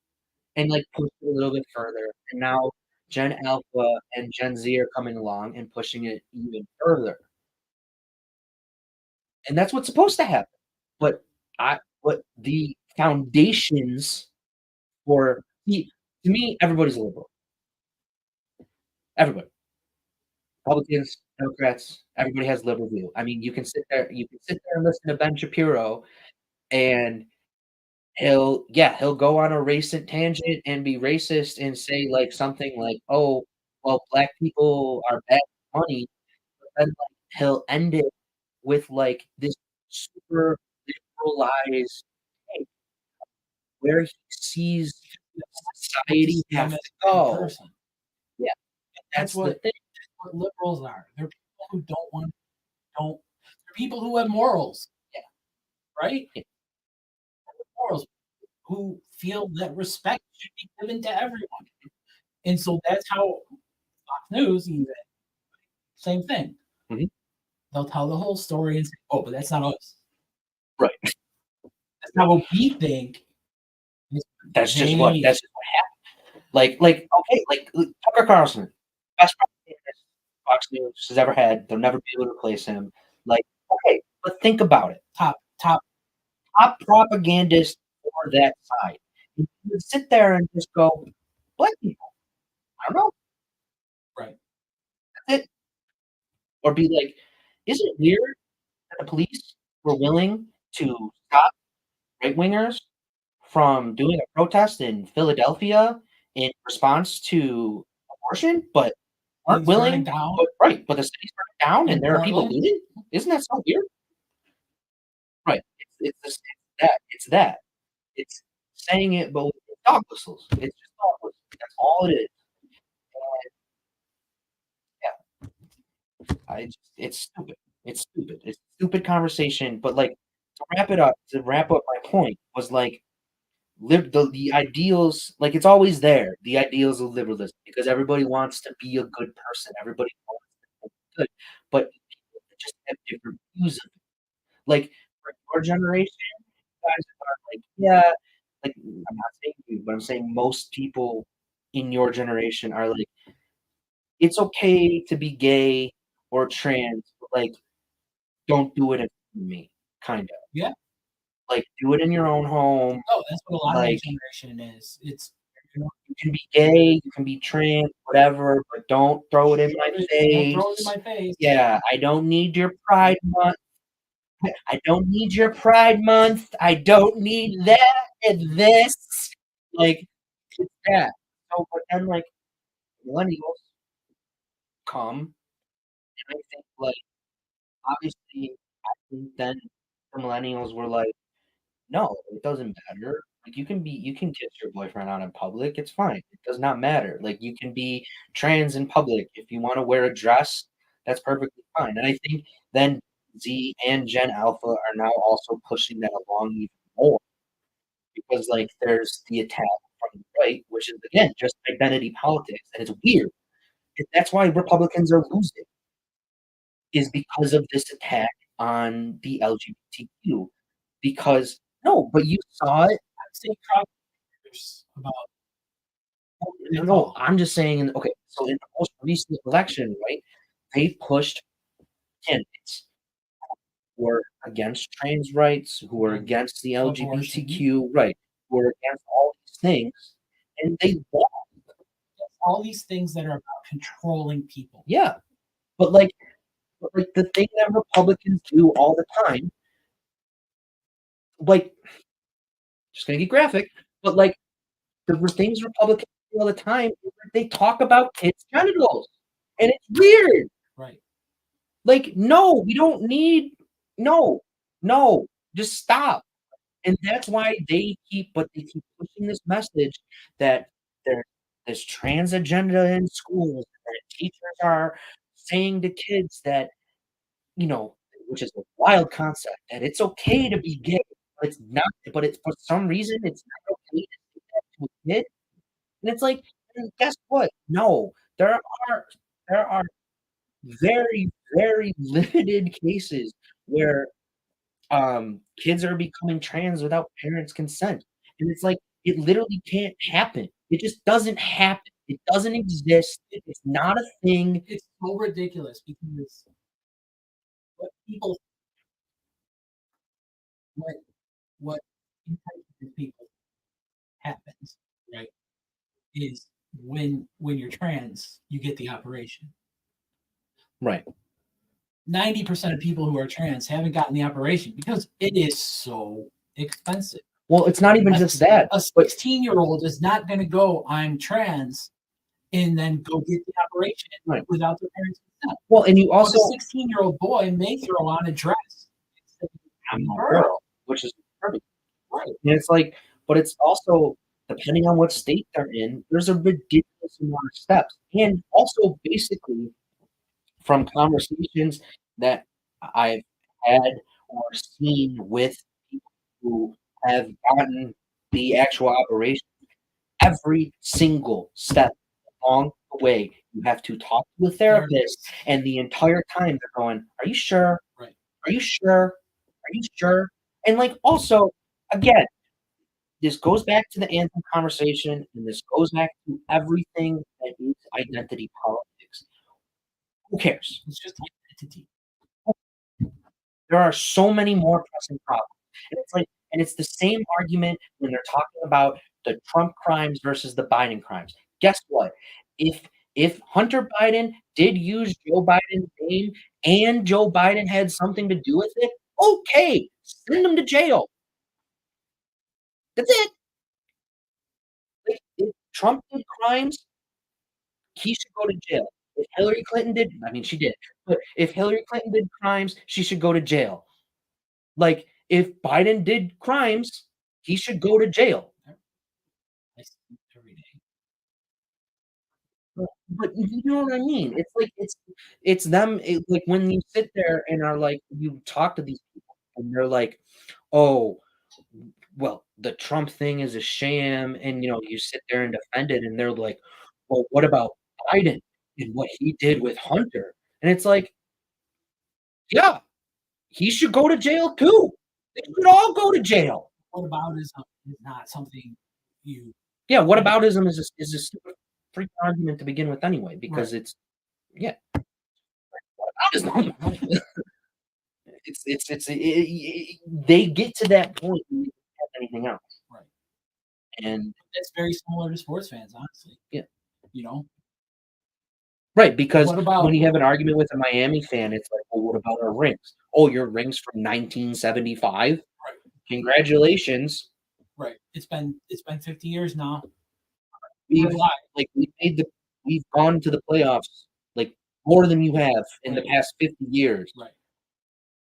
and like pushed it a little bit further. And now Gen Alpha and Gen Z are coming along and pushing it even further. And that's what's supposed to happen. But what the foundations for see, to me, everybody's a liberal. Everybody. Republicans, Democrats, everybody has liberal view. I mean, you can sit there and listen to Ben Shapiro, and he'll go on a racist tangent and be racist and say like something like, "Oh, well, black people are bad with money," but then like he'll end it with like this super liberalized take where he sees society have to go. Yeah, That's the what thing. liberals are. They're people who they're people who have morals. Yeah. Right? Yeah. Morals, who feel that respect should be given to everyone. And so that's how News, even same thing. Mhm. They'll tell the whole story and say, "Oh, but that's not us. Right. That's not what we think." That's just what happened. Like okay, like Tucker Carlson, best propagandist Fox News has ever had. They'll never be able to replace him. Like, okay, but think about it. Top Top propagandist for that side. You would sit there and just go, black people. I don't know. right. That's it. Or be like, is it weird that the police were willing to stop right wingers from doing a protest in Philadelphia in response to abortion, but aren't Things burning willing, down but the city's burning down in and there are people Portland. looting? Isn't that so weird? Right. It's that. It's that. It's saying it, but with dog whistles. It's just dog whistles. That's all it is. It's stupid. It's stupid. It's a stupid conversation. But like to wrap up my point was like the ideals, like it's always there, the ideals of liberalism, because everybody wants to be a good person. Everybody wants to be good, but people just have different views of it. Like for your generation, guys are like, yeah, like I'm not saying you, but I'm saying most people in your generation are like, it's okay to be gay or trans, but like don't do it in front of me, kind of. Yeah. Like do it in your own home. Oh, that's what a lot of Like the generation is. It's you can be gay, you can be trans, whatever, but don't throw it in my don't face. throw it in my face. Yeah, I don't need your Pride Month. I don't need your Pride Month. I don't need that and this. Like it's that. So, but then like millennials come, and I think like obviously, I think then the millennials were like, no, it doesn't matter. Like you can kiss your boyfriend out in public. It's fine. It does not matter. Like you can be trans in public. If you want to wear a dress, that's perfectly fine. And I think then Z and Gen Alpha are now also pushing that along even more because like there's the attack from the right, which is again just identity politics, and it's weird. That's why Republicans are losing, is because of this attack on the LGBTQ. Because no, but you saw it. I'd say crossovers about No, I'm just saying. Okay, so in the most recent election, right, they pushed candidates who were against trans rights, who were against the LGBTQ, right, who were against all these things, and they won. all these things that are about controlling people. Yeah, but like the thing that Republicans do all the time, like, just gonna get graphic, but like the things Republicans do all the time, they talk about kids' genitals, and it's weird. Right. Like, no, we don't need no, just stop. And that's why they keep pushing this message that there's this trans agenda in schools, that teachers are saying to kids that, you know, which is a wild concept, that it's okay to be gay, but it's not, but it's for some reason it's not okay to do that to a kid. And it's like, and guess what? No, there are very, very limited cases where kids are becoming trans without parents' consent. And it's like it literally can't happen. It just doesn't happen. It doesn't exist. It's not a thing. It's so ridiculous because what people what impacts people happens, right? Is when you're trans, you get the operation. Right. 90% of people who are trans haven't gotten the operation because it is so expensive. Well, it's not even just that. A 16-year-old is not going to go, I'm trans, and then go get the operation without their parents' consent. Well, and you also a 16-year-old boy may throw on a dress. I'm a girl, which is perfect. Right. And it's like, but it's also depending on what state they're in, there's a ridiculous amount of steps. And also basically from conversations that I've had or seen with people who have gotten the actual operation, every single step along away, you have to talk to a therapist, and the entire time they're going, "Are you sure? Right. Are you sure? Are you sure?" And like also, again, this goes back to the anthem conversation, and this goes back to everything that is identity politics. Who cares? It's just identity. There are so many more pressing problems. And it's like, and it's the same argument when they're talking about the Trump crimes versus the Biden crimes. Guess what? If Hunter Biden did use Joe Biden's name and Joe Biden had something to do with it, okay, send him to jail. That's it. Like, if Trump did crimes, he should go to jail. If Hillary Clinton did, I mean, she did, but if Hillary Clinton did crimes, she should go to jail. Like, if Biden did crimes, he should go to jail. I see it every day. But you know what I mean? It's like it's them. Like when you sit there and are like, you talk to these people and they're like, "Oh, well, the Trump thing is a sham," and you sit there and defend it, and they're like, "Well, what about Biden and what he did with Hunter?" And it's like, yeah, he should go to jail too. They should all go to jail. Whataboutism is not something you. Yeah, whataboutism is a stupid freak argument to begin with anyway, because Right. it's whataboutism. They get to that point when you don't have anything else. Right. And That's very similar to sports fans, honestly. Yeah. You know? right, because What about when you have an argument with a Miami fan, it's like, well, what about our rings? Oh, your rings from 1975? Right. Congratulations. Right. It's been 50 years now. We've Right. we've gone to the playoffs like more than you have in the past 50 years. Right.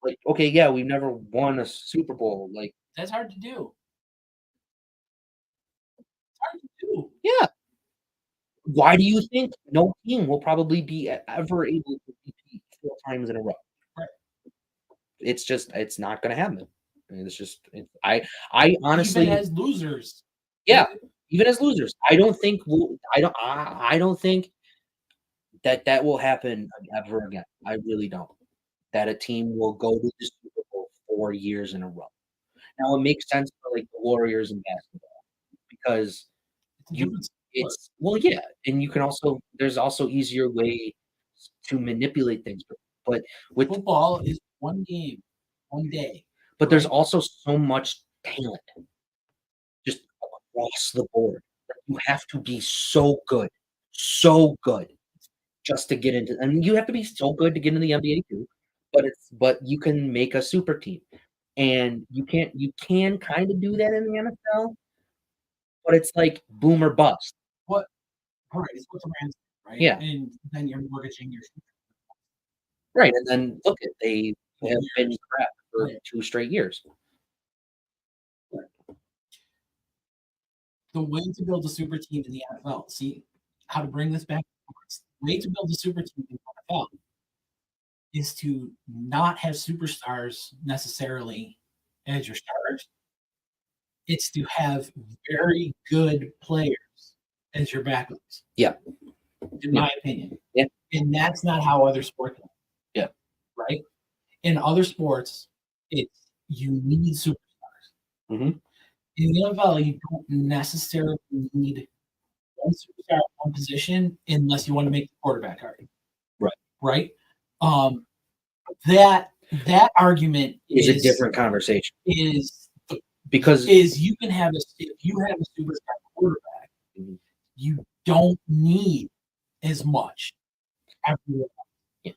Like, okay, yeah, we've never won a Super Bowl. Like, That's hard to do. It's hard to do. yeah. Why do you think no team will probably be ever able to repeat 4 times in a row? Right. It's not going to happen. I mean, I honestly, Even as losers. yeah, even as losers, I don't think I don't think that will happen ever again. I really don't. That a team will go to the Super Bowl 4 years in a row. Now it makes sense for like the Warriors in basketball because It's a you different sport. it's well, yeah, and you can also there's also easier way to manipulate things, but with Football is one game, one day. but there's also so much talent just across the board. You have to be so good just to get into, and you have to be so good to get into the NBA too. But you can make a super team, and you can kind of do that in the NFL, but it's like boom or bust. What? Right. It's what the Rams do, right? Yeah. And then you're mortgaging your future. Right, and then look at they have been crap for Right. 2 straight years. The way to build a super team in the NFL. See how to bring this back. The way to build a super team in the NFL is to not have superstars necessarily as your stars. It's to have very good players as your backups. Yeah. In my opinion. Yeah. And that's not how other sports are. Yeah. Right? In other sports, it's you need superstars. Mhm. In the NFL, you don't necessarily need one superstar at one position unless you want to make the quarterback hard. Right. Right? That argument Is a different conversation. Because you can have if you have a superstar quarterback, you don't need as much everywhere. Yeah.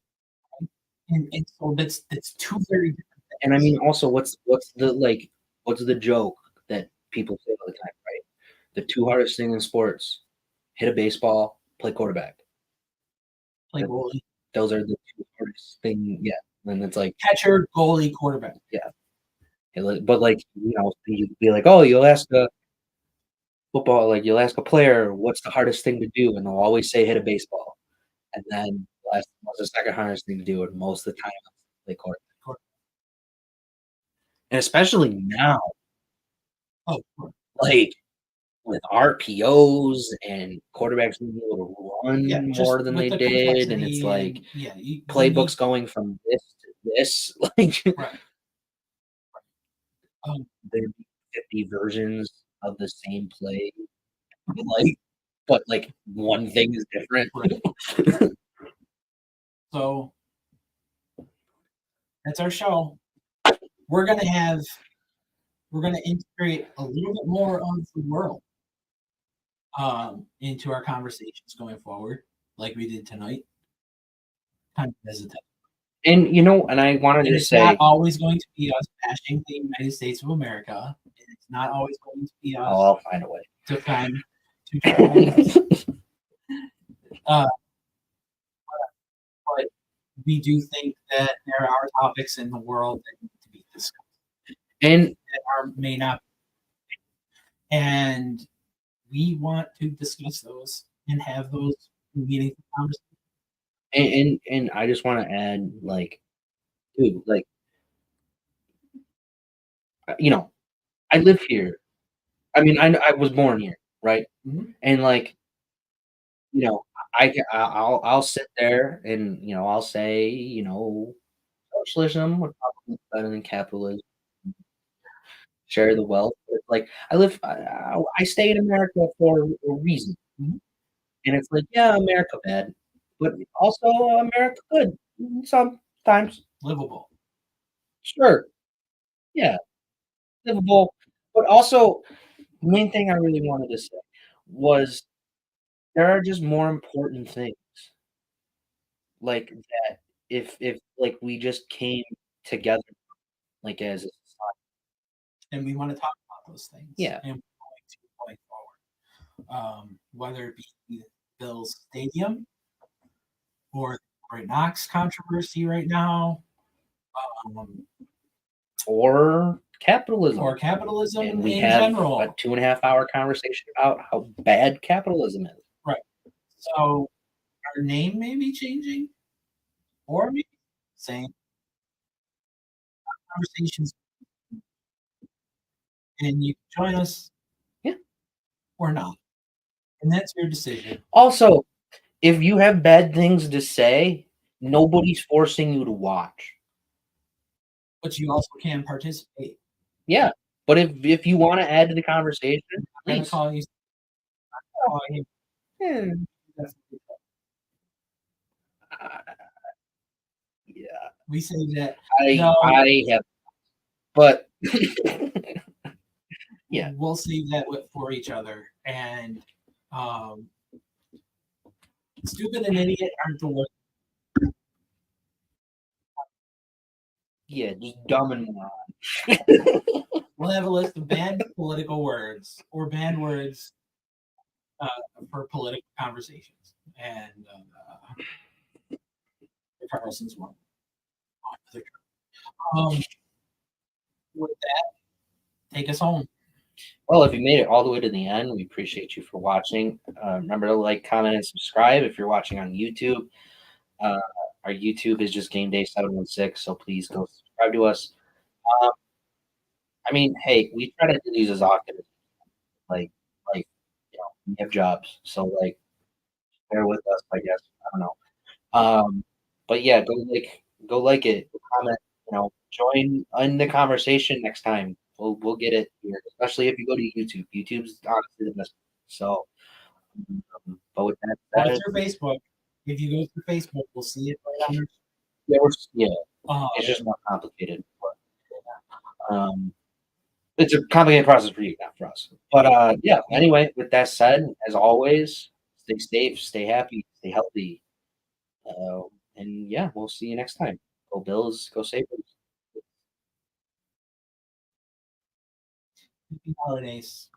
And so that's two very different things. And I mean also what's the joke that people say all the time, right? The 2 hardest things in sports, hit a baseball, play quarterback. Play goalie. Those are the 2 hardest things, yeah. And it's like Catcher, goalie, quarterback. Yeah. But like, you'd be like, oh, you'll ask a football, like you'll ask a player, what's the hardest thing to do? And they'll always say hit a baseball. And then what's the second hardest thing to do? And most of the time, play quarterback. And especially now, Oh, like with RPOs and quarterbacks being able to run just more than with they the did, and it's complexity like and, yeah, you playbooks going from this to this, like need, right. there'd be 50 versions of the same play, like, but like one thing is different. Right. So that's our show. We're gonna integrate a little bit more of the world into our conversations going forward, like we did tonight. Kind of hesitant. And you know, and I wanted And to it's not say, always going to be us bashing the United States of America. And it's not always going to be us I'll find a way. to try. uh, but we do think that there are topics in the world that need to be discussed And that may not, and we want to discuss those and have those meaningful conversations. and I just want to add, like, dude, like, you know, I live here. I mean, I was born here, right? Mhm. And like, you know, I'll sit there and I'll say, socialism would probably be better than capitalism. Share the wealth. But like, I stay in America for a reason, Mhm. and it's like, yeah, America bad, but also America good sometimes. Livable. Sure, yeah, livable, but also the main thing I really wanted to say was there are just more important things like that if like we just came together like as a society. And we want to talk about those things. Yeah. And we're going forward. Whether it be Bill's Stadium or the Fort Knox controversy right now, um, Or capitalism. or capitalism And we in have general. a 2.5 hour conversation about how bad capitalism is. Right. So our name may be changing, or maybe same conversations, and you can join us, Yeah. or not, and that's your decision. Also, if you have bad things to say, nobody's forcing you to watch. But you also can participate. Yeah. But if you want to add to the conversation, I'm gonna please. call you. Oh, Yeah. that's- Uh, yeah. we say that. I have, but yeah, We'll save that for each other. And um, stupid and idiot aren't the worst. yeah, just dumb and moron. We'll have a list of banned political words or banned words for political conversations. And Carlson's one. With that, take us home. Well, if you made it all the way to the end, we appreciate you for watching. Remember to like, comment, and subscribe if you're watching on YouTube. Our YouTube is just Gameday716, so please go subscribe to us. I mean, hey, we try to do these as often as like we have jobs, so like bear with us, I guess. I don't know. But yeah, go like it, comment, join in the conversation next time. We'll get it here, especially if you go to YouTube. YouTube's honestly the best. So, but with that Or said, through Facebook. If you go through Facebook, we'll see it right on yeah, it's just more complicated. But, it's a complicated process for you, not for us. But yeah. Anyway, with that said, as always, stay safe, stay happy, stay healthy, and yeah, we'll see you next time. Go Bills, go Sabres. Happy holidays.